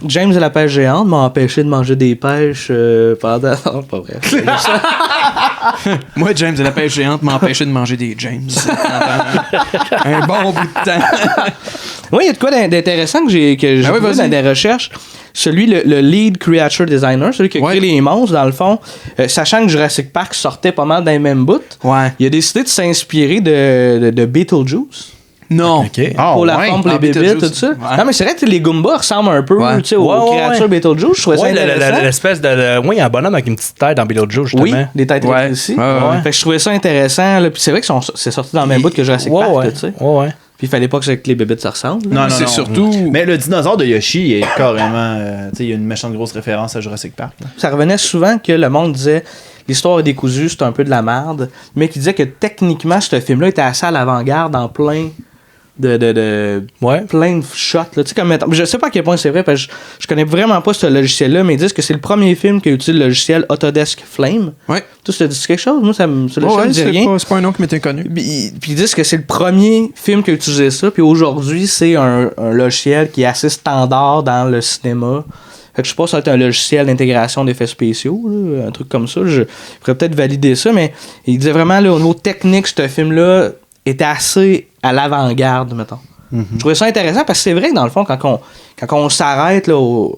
James et la pêche géante m'a empêché de manger des pêches pendant... Non, pas vrai. Moi, James et la pêche géante m'a empêché de manger des James. Un bon bout de temps. Oui, il y a de quoi d'intéressant que j'ai vu dans des recherches. Celui, le lead creature designer, celui qui a créé les monstres, dans le fond, sachant que Jurassic Park sortait pas mal dans les mêmes bouts, il a décidé de s'inspirer de Beetlejuice. Non. Pour la forme, pour les bébés, tout ça. Non, mais c'est vrai que les Goombas ressemblent un peu aux créatures Beetlejuice. Je trouvais ça intéressant. L'espèce de. Oui, il y a un bonhomme avec une petite tête dans Beetlejuice, justement. Oui, des têtes ici. Fait que je trouvais ça intéressant. Puis c'est vrai que c'est sorti dans le même bout que Jurassic Park, tu sais. Puis il fallait pas que les bébés se ressemblent. Non, c'est surtout. Mais le dinosaure de Yoshi est carrément. Tu sais, il y a une méchante grosse référence à Jurassic Park. Ça revenait souvent que le monde disait l'histoire est décousue, c'est un peu de la merde. Mais qui disait que techniquement, ce film-là était assez à l'avant-garde dans plein plein de shots là. Tu sais, comme je sais pas à quel point c'est vrai parce que je connais vraiment pas ce logiciel là, mais ils disent que c'est le premier film qui utilise le logiciel Autodesk Flame. Tu te dis quelque chose? Moi ça me dit rien. C'est pas un nom qui m'était connu. Puis ils disent que c'est le premier film qui a utilisé ça, puis aujourd'hui c'est un logiciel qui est assez standard dans le cinéma. Fait que je sais pas si ça va être un logiciel d'intégration d'effets spéciaux, là, un truc comme ça. Je pourrais peut-être valider ça, mais il disait vraiment, là, au niveau technique, ce film-là était assez à l'avant-garde, mettons. Je trouvais ça intéressant parce que c'est vrai que dans le fond, quand on s'arrête là,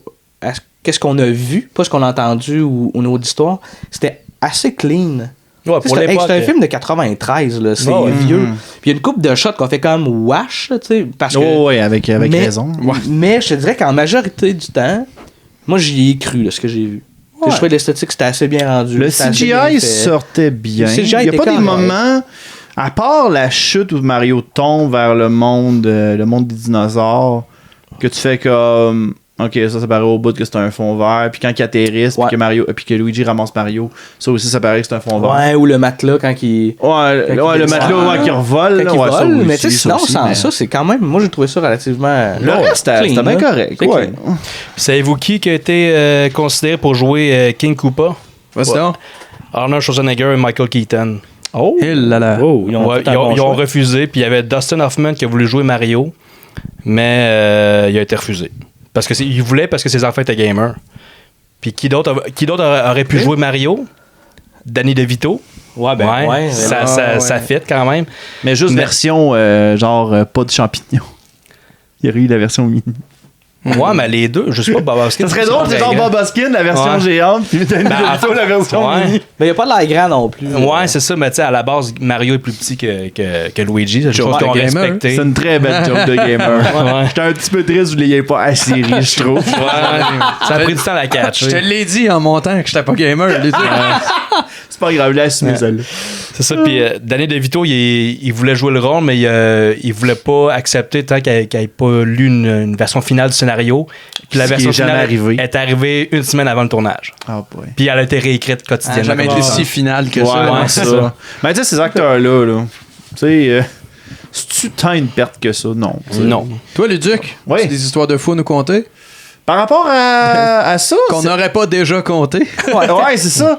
à qu'est-ce qu'on a vu, pas ce qu'on a entendu ou au niveau d'histoire, c'était assez clean. Ouais, pour l'époque, c'est un film de 93, là, c'est vieux. Puis il y a une couple de shots qu'on fait comme wash, tu sais, parce que... ouais, avec raison. Mais je te dirais qu'en majorité du temps, moi j'y ai cru, là, ce que j'ai vu. Je trouvais l'esthétique, c'était assez bien rendu. Le CGI sortait bien. Il n'y a pas des moments, à part la chute où Mario tombe vers le monde des dinosaures, que tu fais comme... Ok, ça paraît au bout que c'est un fond vert. Puis quand il atterrisse, puis que Luigi ramasse Mario, ça aussi, ça paraît que c'est un fond vert. Ouais, ou le matelas quand il... le matelas qui revole. Quand il vole, mais tu sais, sinon, sans ça, c'est quand même... Moi, j'ai trouvé ça relativement... Le reste, c'était bien correct. Ouais. Savez-vous qui a été considéré pour jouer King Koopa? Arnold Schwarzenegger et Michael Keaton. Oh! Ils ont refusé. Puis il y avait Dustin Hoffman qui a voulu jouer Mario, mais il a été refusé. Parce que il voulait parce que ses enfants étaient gamers. Puis qui d'autre aurait pu jouer Mario? Danny DeVito. Ça fit quand même. Mais juste version pas de champignons. Il y aurait eu la version mini. Ouais, mais les deux, je sais pas, Bob Hoskins. Ça serait drôle, c'est genre Bob Hoskins, la version géante, puis Danny DeVito, la version mini. Mais il n'y a pas de l'air grand non plus. Ouais, c'est ça, mais tu sais, à la base, Mario est plus petit que Luigi. C'est une chose qu'on respecté. C'est une très belle joke de gamer. J'étais un petit peu triste, vous l'ayez pas assez riche, je trouve. Ça a pris du temps à la catch. Je te l'ai dit en montant que j'étais pas gamer. C'est pas grave, là, assumez ça. C'est ça, puis Danny DeVito, il voulait jouer le rôle, mais il voulait pas accepter tant qu'il n'ait pas lu une version finale du scénario. Puis la version finale est arrivée une semaine avant le tournage. Puis elle a été réécrite quotidiennement. Elle n'a jamais été si finale que ça. Ouais, c'est ça. Mais tu sais, ces acteurs-là, tu sais, c'est-tu tant une perte que ça? Non. Non. Toi, Luduc, c'est des histoires de fous à nous compter? Par rapport à ça... Qu'on n'aurait pas déjà compté. ouais, c'est ça.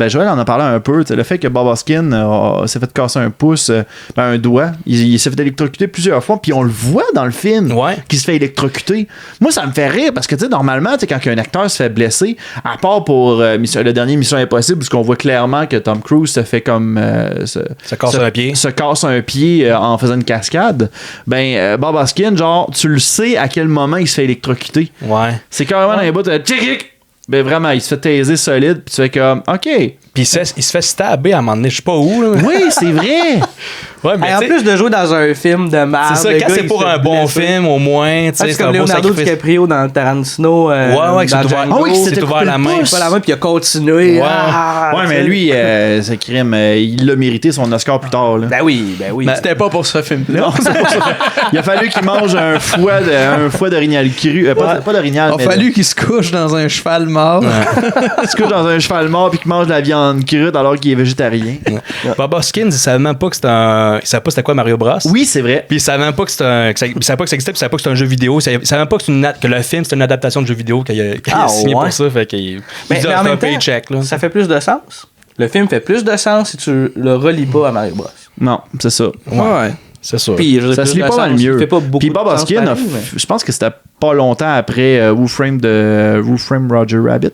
Joël en a parlé un peu. Le fait que Bob Hoskins s'est fait casser un pouce, un doigt, il s'est fait électrocuter plusieurs fois, puis on le voit dans le film qu'il se fait électrocuter. Moi, ça me fait rire parce que normalement, quand un acteur se fait blesser, à part pour le dernier Mission Impossible, parce qu'on voit clairement que Tom Cruise se fait comme... se casse un pied en faisant une cascade. Bob Hoskins, genre, tu le sais à quel moment il se fait électrocuter. Ouais. C'est carrément dans les bouts de vraiment, il se fait taiser solide, puis tu fais comme, OK. Puis il se fait stabber à un moment donné, je sais pas où. Là. Oui, c'est vrai. Ouais, mais en plus de jouer dans un film de marde. C'est ça, quand c'est pour un bon film, au moins. C'est comme Leonardo DiCaprio dans Tarantino. Ouais, c'est ouvert la main. Pas la main, puis il a continué. Ouais, mais lui, ce crime, il l'a mérité son Oscar plus tard. Là. Ben oui. C'était pas pour ce film-là. Non, c'est pour ça. Il a fallu qu'il mange un foie d'orignal cru. Pas d'orignal, mais. Il a fallu qu'il se couche dans un cheval mort. Il se couche dans un cheval mort, puis qu'il mange de la viande crue alors qu'il est végétarien. Bob Hoskins, il savait même pas que c'était il savait pas c'était quoi Mario Bros. Oui, c'est vrai. Puis il savait même pas que il savait pas que ça existait, puis il savait pas que c'était un jeu vidéo. Il savait même pas que le film c'était une adaptation de jeu vidéo qu'il a signé pour ça. Fait qu'il mais en même temps, paycheck, là. Ça fait plus de sens. Le film fait plus de sens si tu le relis pas à Mario Bros. Non, c'est ça. Ouais. C'est sûr. Puis ça se lit pas mal mieux. Puis Bob Hoskins, je pense que c'était pas longtemps après Who Framed Roger Rabbit.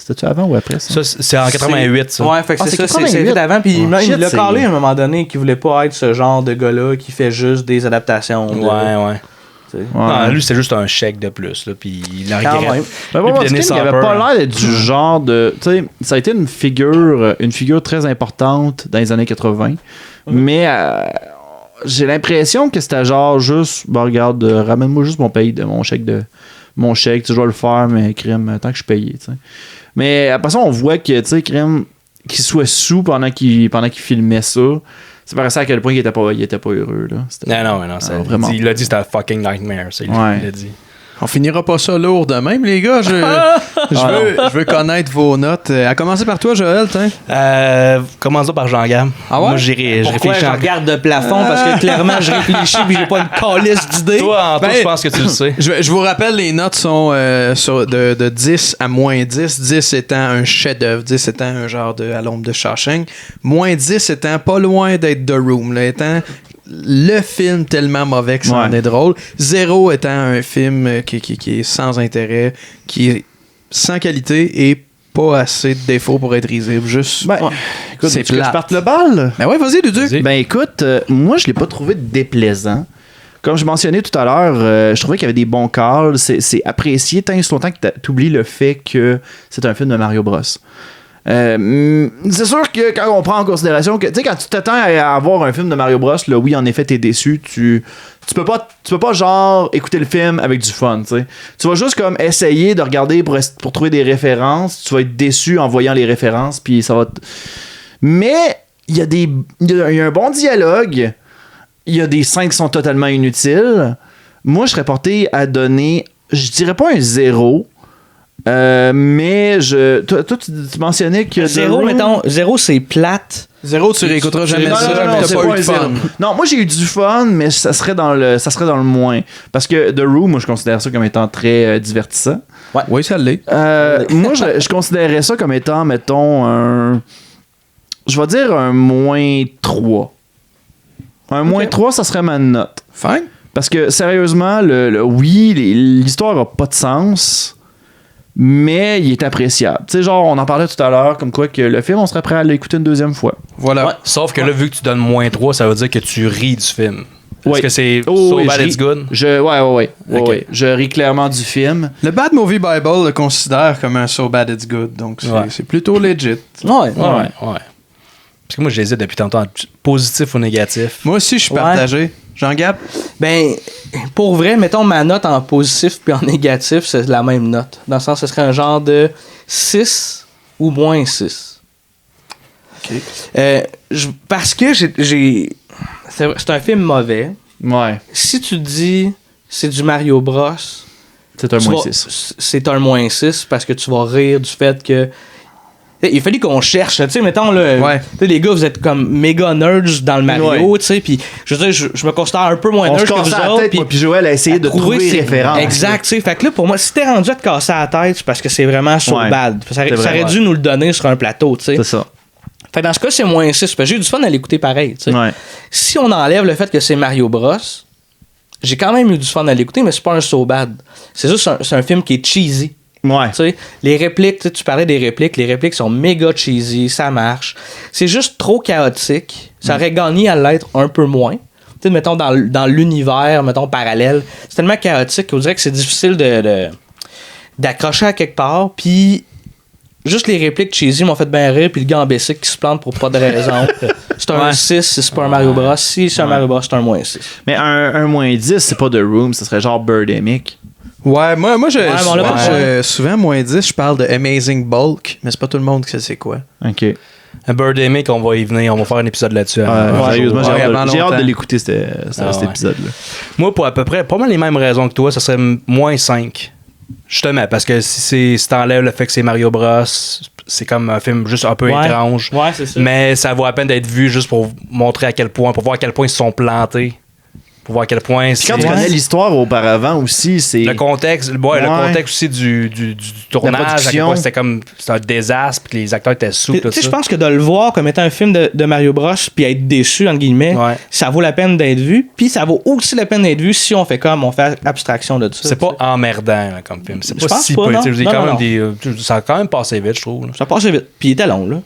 C'était-tu avant ou après ça? C'est en 88, ça. Ouais, fait que c'est ça, c'est vite avant. Puis il l'a parlé à un moment donné qu'il voulait pas être ce genre de gars-là qui fait juste des adaptations. Ouais. Non, lui, c'est juste un chèque de plus. Là, puis il en regrette. Il avait pas l'air d'être du genre de... Tu sais, ça a été une figure très importante dans les années 80. Mais j'ai l'impression que c'était genre juste... regarde, ramène-moi juste mon chèque, tu dois le faire, mais crème, tant que je suis payé, tu sais. Mais après ça, on voit que, tu sais, crème, qu'il soit sous pendant qu'il filmait ça, ça paraissait à quel point il était pas heureux, là. Non, vraiment. Il l'a dit, c'était un fucking nightmare, ça, il l'a dit. On finira pas ça lourd de même, les gars. Je veux connaître vos notes. À commencer par toi, Joël, commençons par Jean-Gab. Ah ouais? Moi, je regarde de plafond parce que clairement, je réfléchis puis j'ai pas une calice d'idées. Toi, je pense que tu le sais. Je vous rappelle, les notes sont de 10 à moins 10. 10 étant un chef-d'œuvre, 10 étant un genre de à l'ombre de Shawshank. Moins 10 étant pas loin d'être The Room, là, étant le film tellement mauvais que ça en est drôle. Zéro étant un film qui est sans intérêt, qui est sans qualité et pas assez de défauts pour être risible. Juste, écoute, c'est que je parte le bal. Ben ouais, vas-y, Luduc. Ben écoute, moi, je l'ai pas trouvé déplaisant. Comme je mentionnais tout à l'heure, je trouvais qu'il y avait des bons calls. C'est apprécié tant et si longtemps que tu oublies le fait que c'est un film de Mario Bros. C'est sûr que quand on prend en considération que, tu sais, quand tu t'attends à avoir un film de Mario Bros, là, oui, en effet, t'es déçu. Tu peux pas genre écouter le film avec du fun, tu sais. Tu vas juste comme essayer de regarder pour trouver des références. Tu vas être déçu en voyant les références, puis ça va. Mais il y a un bon dialogue. Il y a des scènes qui sont totalement inutiles. Moi, je serais porté à donner, je dirais pas un 0. Mais toi tu mentionnais que 0 c'est plate. 0 tu réécouteras jamais ça. Non, t'as pas eu de fun. Non, moi j'ai eu du fun, mais ça serait dans le moins. Parce que The Room, moi je considère ça comme étant très divertissant. Ouais. Oui, ça l'est. Moi je considérais ça comme étant, mettons, je vais dire un -3. Un -3, ça serait ma note. Fine. Parce que sérieusement, oui, l'histoire a pas de sens. Mais il est appréciable. Tu sais, genre, on en parlait tout à l'heure, comme quoi que le film, on serait prêt à l'écouter une deuxième fois. Voilà. Ouais, sauf que là, vu que tu donnes -3, ça veut dire que tu ris du film. Est-ce que c'est So Bad It's Good? Ouais. Okay. Je ris clairement du film. Le Bad Movie Bible le considère comme un So Bad It's Good, donc c'est plutôt legit. Ouais. Parce que moi, j'hésite depuis tantôt entre positif ou négatif. Moi aussi, je suis partagé. Jean-Gab? Ben, pour vrai, mettons ma note en positif puis en négatif, c'est la même note. Dans le sens, ce serait un genre de 6 ou -6. OK. Parce que c'est un film mauvais. Ouais. Si tu dis c'est du Mario Bros, c'est un -6. C'est un -6 parce que tu vas rire du fait que il a fallu qu'on cherche, tu sais, mettons, là, les gars, vous êtes comme méga nerds dans le Mario, tu sais, puis je veux dire, je me considère un peu moins nerd que vous autres. Puis Joël a essayé de trouver références. Exact, tu sais, fait que là, pour moi, si t'es rendu à te casser la tête, c'est parce que c'est vraiment so bad. Ça aurait dû nous le donner sur un plateau, tu sais. C'est ça. Fait que dans ce cas, c'est -6, parce que j'ai eu du fun à l'écouter pareil, tu sais. Ouais. Si on enlève le fait que c'est Mario Bros, j'ai quand même eu du fun à l'écouter, mais c'est pas un so bad. C'est juste c'est un film qui est cheesy. Ouais. Tu sais, les répliques, tu parlais des répliques, les répliques sont méga cheesy, ça marche. C'est juste trop chaotique. Ça aurait gagné à l'être un peu moins. Tu sais, mettons, dans l'univers, mettons, parallèle. C'est tellement chaotique qu'on dirait que c'est difficile d'accrocher à quelque part. Puis, juste les répliques cheesy m'ont fait bien rire. Puis le gars en basic qui se plante pour pas de raison. C'est un 6 si c'est pas un Mario Bros. Si c'est un Mario Bros, c'est un -6. Mais un -10, c'est pas The Room, ça serait genre Birdemic. Ouais, moi souvent, -10, je parle de Amazing Bulk, mais c'est pas tout le monde qui sait c'est quoi. OK. Un Birdemic, on va y venir, on va faire un épisode là-dessus. Sérieusement, j'ai hâte de l'écouter, cet épisode-là. Moi, pour à peu près, pas mal les mêmes raisons que toi, ça serait -5. Justement, parce que si t'enlèves le fait que c'est Mario Bros, c'est comme un film juste un peu étrange. Ouais, c'est ça. Mais ça vaut la peine d'être vu juste pour montrer à quel point, pour voir à quel point ils se sont plantés. Pour voir à quel point quand tu connais l'histoire auparavant aussi, c'est le contexte le contexte aussi du tournage, à quel point c'était un désastre, puis les acteurs étaient sous. Je pense que de le voir comme étant un film de Mario Bros puis être déçu entre guillemets, ça vaut la peine d'être vu, puis ça vaut aussi la peine d'être vu si on fait abstraction de tout ça. C'est pas emmerdant là, comme film, c'est pas si ça a quand même passé vite, je trouve. Ça a passé vite, puis il était long là.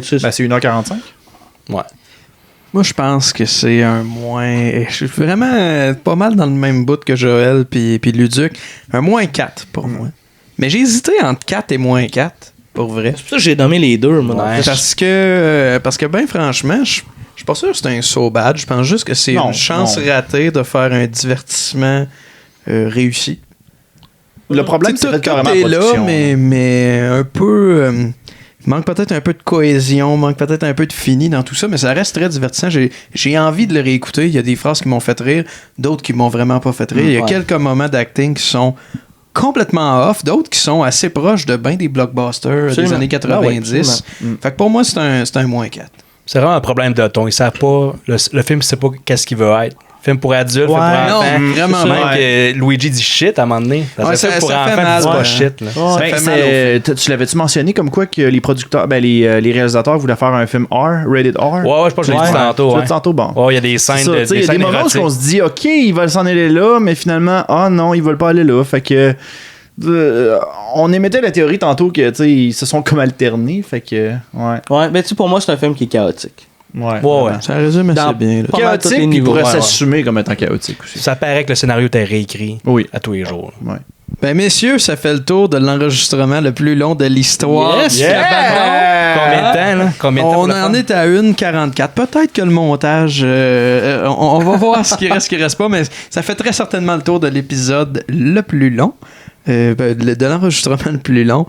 C'est 1h45. Ouais. Moi, je pense que c'est un -. Je suis vraiment pas mal dans le même bout que Joël puis Luduc. Un -4 pour moi. Mais j'ai hésité entre 4 et -4, pour vrai. C'est pour ça que j'ai nommé les deux, moi. Parce que ben franchement, je suis pas sûr que c'est un so bad. Je pense juste que c'est une chance ratée de faire un divertissement réussi. Le problème, c'est carrément la production. Là, mais un peu... Il manque peut-être un peu de cohésion, manque peut-être un peu de fini dans tout ça, mais ça reste très divertissant. J'ai envie de le réécouter. Il y a des phrases qui m'ont fait rire, d'autres qui m'ont vraiment pas fait rire. Il y a quelques moments d'acting qui sont complètement off, d'autres qui sont assez proches de ben des blockbusters des années 90. Fait que pour moi, c'est un -4. C'est vraiment un problème de ton. Ils savent pas... Le film ne sait pas qu'est-ce qu'il veut être. Film pour adultes, film pour enfants. Non, vraiment même que Luigi dit shit à un moment donné. Ça pour fait enfants, mal, dit pas shit. Là. Ça fait mal. Tu l'avais-tu mentionné comme quoi que les producteurs, les réalisateurs voulaient faire un film R, rated R? Ouais, je pense que je l'ai dit tantôt. Je l'ai dit tantôt, bon. Il y a des scènes de il y a des moments où on se dit, OK, ils veulent s'en aller là, mais finalement, non, ils veulent pas aller là. Fait que on émettait la théorie tantôt que ils se sont comme alternés. Fait que, ouais, mais pour moi, c'est un film qui est chaotique. Ouais. Ça résume assez bien. Là. Chaotique, il pourrait s'assumer comme étant chaotique aussi. Ça paraît que le scénario était réécrit à tous les jours. Ouais. Ben, messieurs, ça fait le tour de l'enregistrement le plus long de l'histoire. Yes! Combien de temps, là? On en est à 1:44. Peut-être que le montage, on va voir ce qui reste pas, mais ça fait très certainement le tour de l'épisode le plus long. De l'enregistrement le plus long.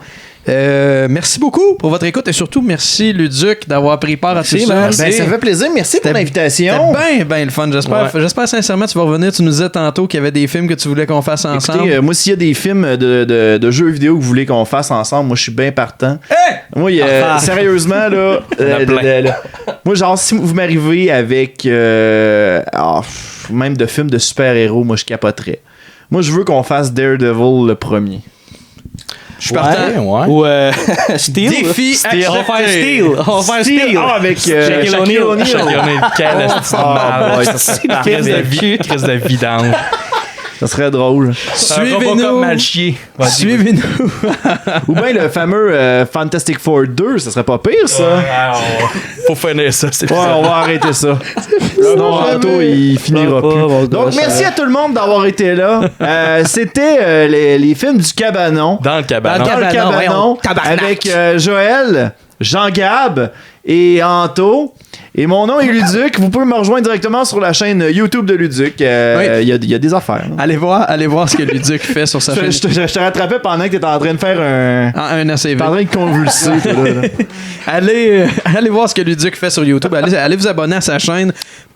Merci beaucoup pour votre écoute et surtout merci Luduc d'avoir pris part à tout ça. Ça fait plaisir. Merci pour l'invitation. C'était bien le fun. J'espère sincèrement que tu vas revenir. Tu nous disais tantôt qu'il y avait des films que tu voulais qu'on fasse ensemble. Écoutez, moi, s'il y a des films de jeux vidéo que vous voulez qu'on fasse ensemble, moi, je suis bien partant. Moi, sérieusement, là, moi, genre, si vous m'arrivez avec même de films de super-héros, moi, je capoterais. Moi, je veux qu'on fasse Daredevil le premier. Je suis partant. Ou Steel. Défi Steel. On va faire Steel. On va faire Steel. Avec Shaquille O'Neal. Shaquille O'Neal. Quelle crise de vidange. Ça serait drôle. Suivez-nous. Mal chier. Suivez-nous. Ou bien le fameux Fantastic Four 2, ça serait pas pire, ça. Faut finir ça. On va arrêter ça. Sinon, Anto, il finira plus. Donc, merci à tout le monde d'avoir été là. C'était les films du Cabanon. Dans le Cabanon. Dans le Cabanon. Avec Joël, Jean-Gab et Anto. Et mon nom est Luduc. Vous pouvez me rejoindre directement sur la chaîne YouTube de Luduc. Il y a des affaires. Allez voir ce que Luduc fait sur sa chaîne. Je te rattrapais pendant que tu étais en train de faire un ACV. T'es en train de convulser. Allez voir ce que Luduc fait sur YouTube. Allez vous abonner à sa chaîne.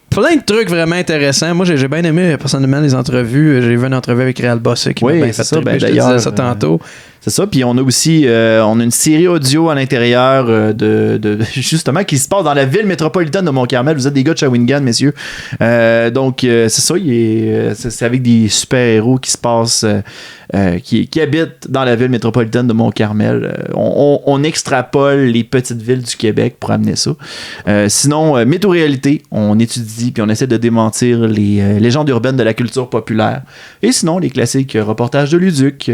Plein de trucs vraiment intéressants. Moi, j'ai bien aimé personnellement les entrevues. J'ai vu une entrevue avec Réal Bossé qui m'a bien fait triper. Je te disais ça tantôt. C'est ça. Puis on a aussi on a une série audio à l'intérieur de justement qui se passe dans la ville métropolitaine de Mont-Carmel. Vous êtes des gars de Shawinigan, messieurs. Donc c'est ça. C'est avec des super-héros qui se passent qui habitent dans la ville métropolitaine de Mont-Carmel. On extrapole les petites villes du Québec pour amener ça. Sinon, Météo-réalité, on étudie puis on essaie de démentir les légendes urbaines de la culture populaire. Et sinon, les classiques reportages de Luduc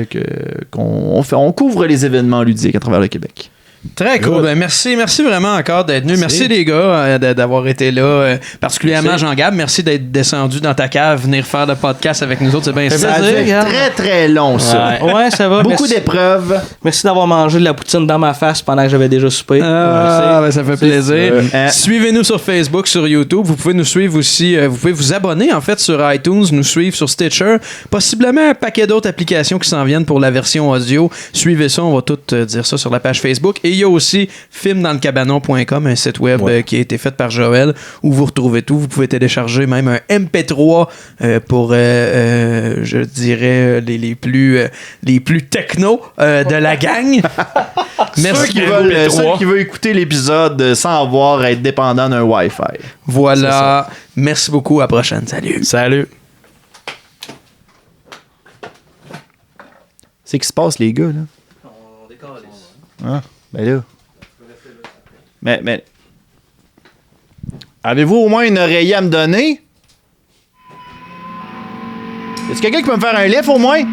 on couvre les événements ludiques à travers le Québec. Très cool. Ben, merci vraiment encore d'être venu. Merci les gars d'avoir été là. Particulièrement Jean-Gab. Merci d'être descendu dans ta cave, venir faire le podcast avec nous autres. C'est bien ça. C'est très très long ça. Ouais, ça va. Beaucoup d'épreuves. Merci d'avoir mangé de la poutine dans ma face pendant que j'avais déjà soupé. Ben, ça fait plaisir. Suivez-nous sur Facebook, sur YouTube. Vous pouvez nous suivre aussi. Vous pouvez vous abonner en fait sur iTunes, nous suivre sur Stitcher. Possiblement un paquet d'autres applications qui s'en viennent pour la version audio. Suivez ça. On va tout dire ça sur la page Facebook. Et il y a aussi filmdanslecabanon.com, un site web qui a été fait par Joël où vous retrouvez tout. Vous pouvez télécharger même un MP3 pour, je dirais, les plus techno de la gang. Merci. Ceux qui veulent écouter l'épisode sans avoir à être dépendant d'un Wi-Fi. Voilà. Merci beaucoup. À la prochaine. Salut. Salut. C'est qui se passe, les gars, là? On décolle. Ah. Ben là. Mais. Avez-vous au moins une oreiller à me donner? Est-ce quelqu'un qui peut me faire un lift au moins?